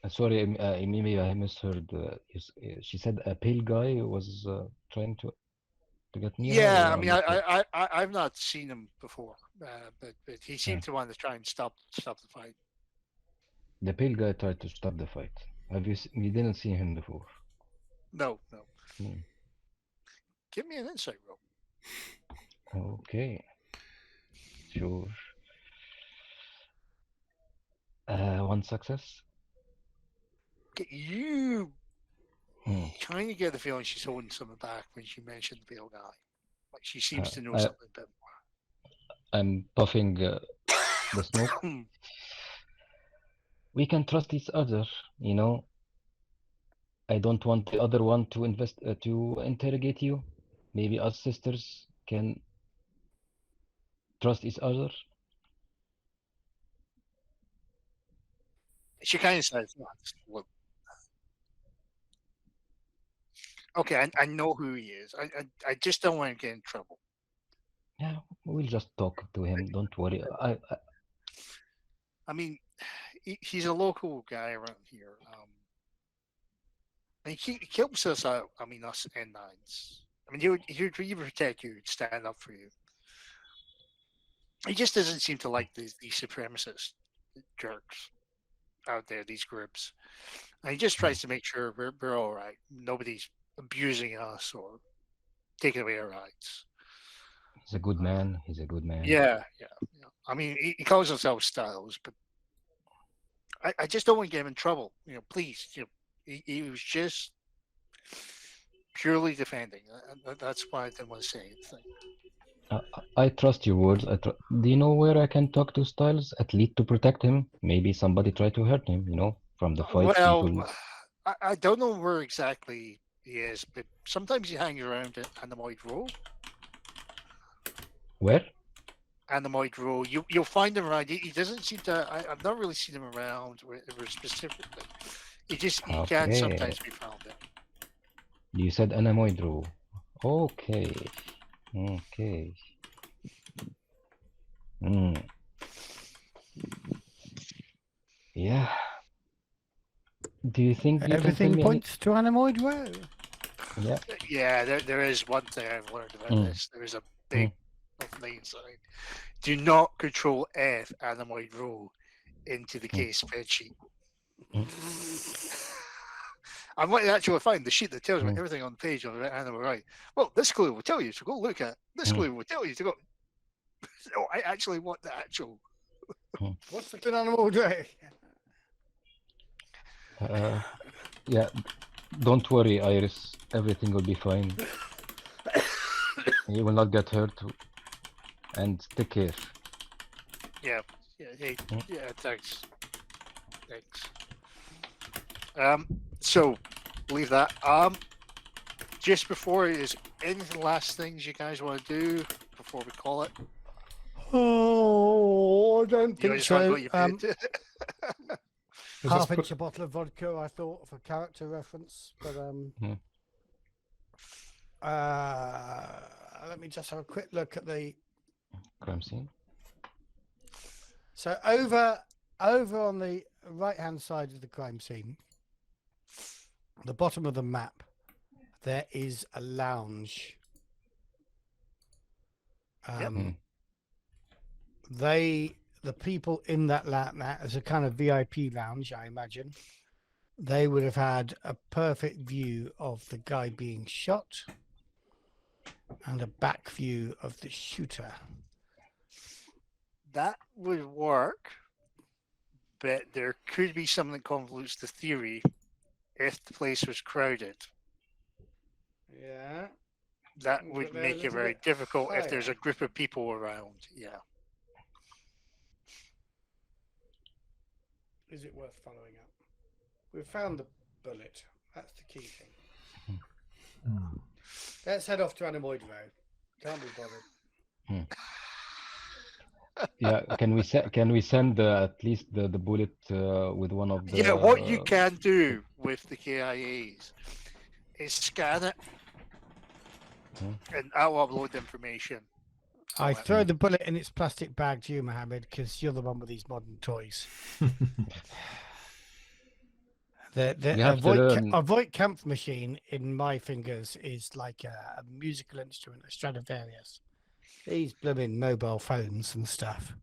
sorry, maybe I misheard. She said a pale guy was trying to get near her. Yeah, I mean, I've not seen him before, but he seemed to want to try and stop the fight. The pale guy tried to stop the fight. You didn't see him before? No. Give me an insight roll. Okay. Sure. One success. You Hmm. kind of get the feeling she's holding something back when she mentioned the pale guy. Like she seems to know I, something a bit I'm puffing the smoke. more. We can trust each other, you know. I don't want the other one to to interrogate you. Maybe us sisters can trust each other. She kind of says, "Look, okay, I know who he is. I just don't want to get in trouble. Yeah, we'll just talk to him. Don't worry. I mean, he's a local guy around here. And he helps us out. I mean, us N9s. I mean, he would protect you, he'd stand up for you. He just doesn't seem to like these supremacist jerks out there, these groups. And he just tries to make sure we're all right. Nobody's abusing us or taking away our rights. He's a good man. He's a good man. Yeah. I mean, he calls himself Styles, but I just don't want to get him in trouble. Please. He was just purely defending. That's why I didn't want to say anything. I trust your words. Do you know where I can talk to Styles? At least to protect him. Maybe somebody tried to hurt him, from the fights Well, people. I don't know where exactly he is, but sometimes he hangs around at Anemoid Row. Where? Anemoid Row. You'll find him around. He doesn't seem to. I've not really seen him around specifically. He can sometimes be found there. You said Anamoid Row. Okay. Yeah. Do you think you can Everything tell me points to Anemoid Row? Yeah. Yeah, there is one thing I've learned about this. There is a big lane sign. Do not control F Anemoid Row into the case spreadsheet. I might actually find the sheet that tells me everything on the page on the Animal Right. Well, this clue will tell you to go look at. This clue will tell you to go. No, I actually want the actual. What's the good Animal Day? Yeah. Don't worry, Iris. Everything will be fine. You will not get hurt. And take care. Yeah. Hey, yeah. Thanks. So leave that. Just before, is anything last things you guys want to do before we call it? Oh, I don't think so. Half-inch a bottle of vodka, I thought, for character reference, but let me just have a quick look at the crime scene. So over on the right-hand side of the crime scene, the bottom of the map, there is a lounge. The people in that as a kind of VIP lounge, I imagine, they would have had a perfect view of the guy being shot and a back view of the shooter. That would work, but there could be something that convolutes the theory if the place was crowded. Yeah. That would make it very difficult if there's a group of people around. Yeah. Is it worth following up? We've found the bullet. That's the key thing. Let's head off to Anemoid Row. Can't be bothered. Yeah, can we send at least the bullet with one of the... Yeah, what you can do with the KIAs is scan it and I'll upload the information. I throw the bullet in its plastic bag to you, Mohammed, because you're the one with these modern toys. A Voight Kampf machine in my fingers is like a musical instrument, a Stradivarius. These blooming mobile phones and stuff.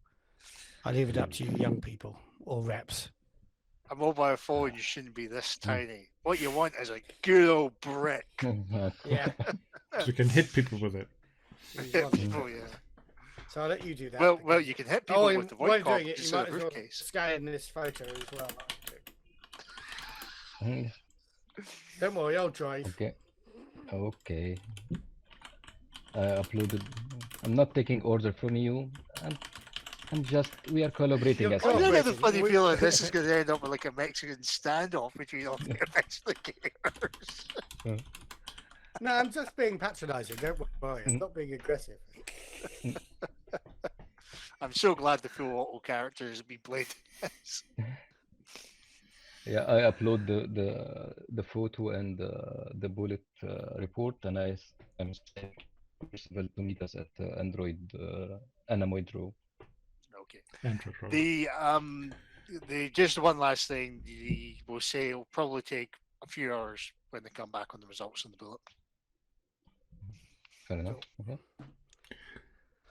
I leave it up to you young people or reps. A mobile phone shouldn't be this tiny. What you want is a good old brick. Yeah. So you can hit people with it. Hit people, yeah. So I'll let you do that. Well, you can hit people and with the while void you're doing cop it, you instead might of as well briefcase. scan this photo as well. Mm, Don't worry, I'll drive. Okay. Okay. I uploaded. I'm not taking order from you. We are collaborating You're as I cool. friends. don't have the funny We- feeling this is going to end up with like a Mexican standoff between all the eventually gamers. No, I'm just being patronising. Don't worry, I'm not being aggressive. I'm so glad the full auto character has been played. Yeah, I upload the photo and the bullet report, and I'm sending Percival to meet us at Android Anamoid Row. Okay. Android Road. The just one last thing. We'll say it'll probably take a few hours when they come back on the results of the bullet. Fair enough. Okay.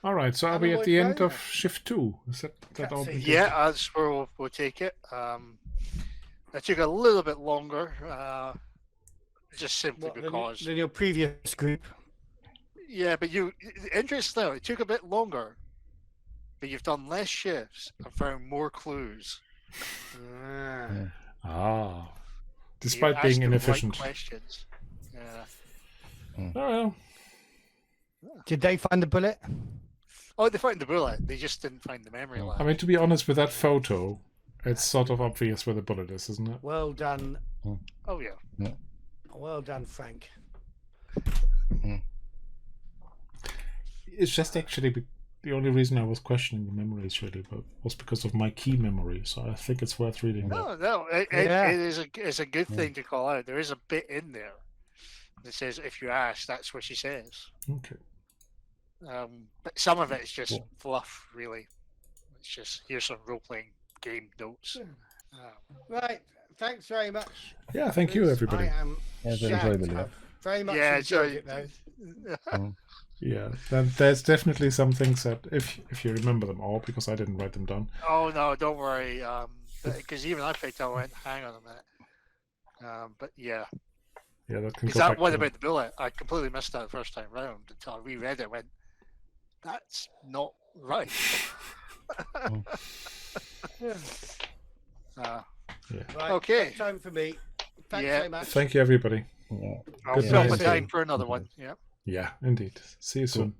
All right, so are we at Anamoid the end Road? of shift 2? Is that all? been Yeah, taken? that's where we'll take it. It took a little bit longer, just simply What, because. than your previous group? Yeah, but interesting though, it took a bit longer, but you've done less shifts and found more clues. Ah, You despite asked being the right inefficient. questions. Yeah. Oh well. Did they find the bullet? Oh, they found the bullet. They just didn't find the memory lab. I mean, to be honest, with that photo, it's sort of obvious where the bullet is, isn't it? Well done. Oh yeah. Well done, Frank. It's just actually the only reason I was questioning the memories really, but was because of my key memory. So I think it's worth reading that. No, Yeah. it's a good thing to call out. There is a bit in there that says, "If you ask, that's what she says." Okay. But some of it is just Cool. fluff, really. It's just here's some role-playing game notes. Right. Thanks very much. Yeah, thank you, Bruce. everybody. I am Yeah, it's shagged. enjoyable, yeah. I've very much Yeah, enjoyed so- it though. Yeah, then there's definitely some things that if you remember them all, because I didn't write them down. Oh no, don't worry. Because even I picked up, went, hang on a minute. But yeah, Yeah, that can because go that back one to about the bullet, I completely missed that the first time round until I reread it. And went, that's not right. Yeah. Right, Okay. that's time for me. Thanks Yeah. very much. Thank you, everybody. Yeah. I'll Good fill up night. a time for another one. Yeah. Yeah, indeed. See you soon.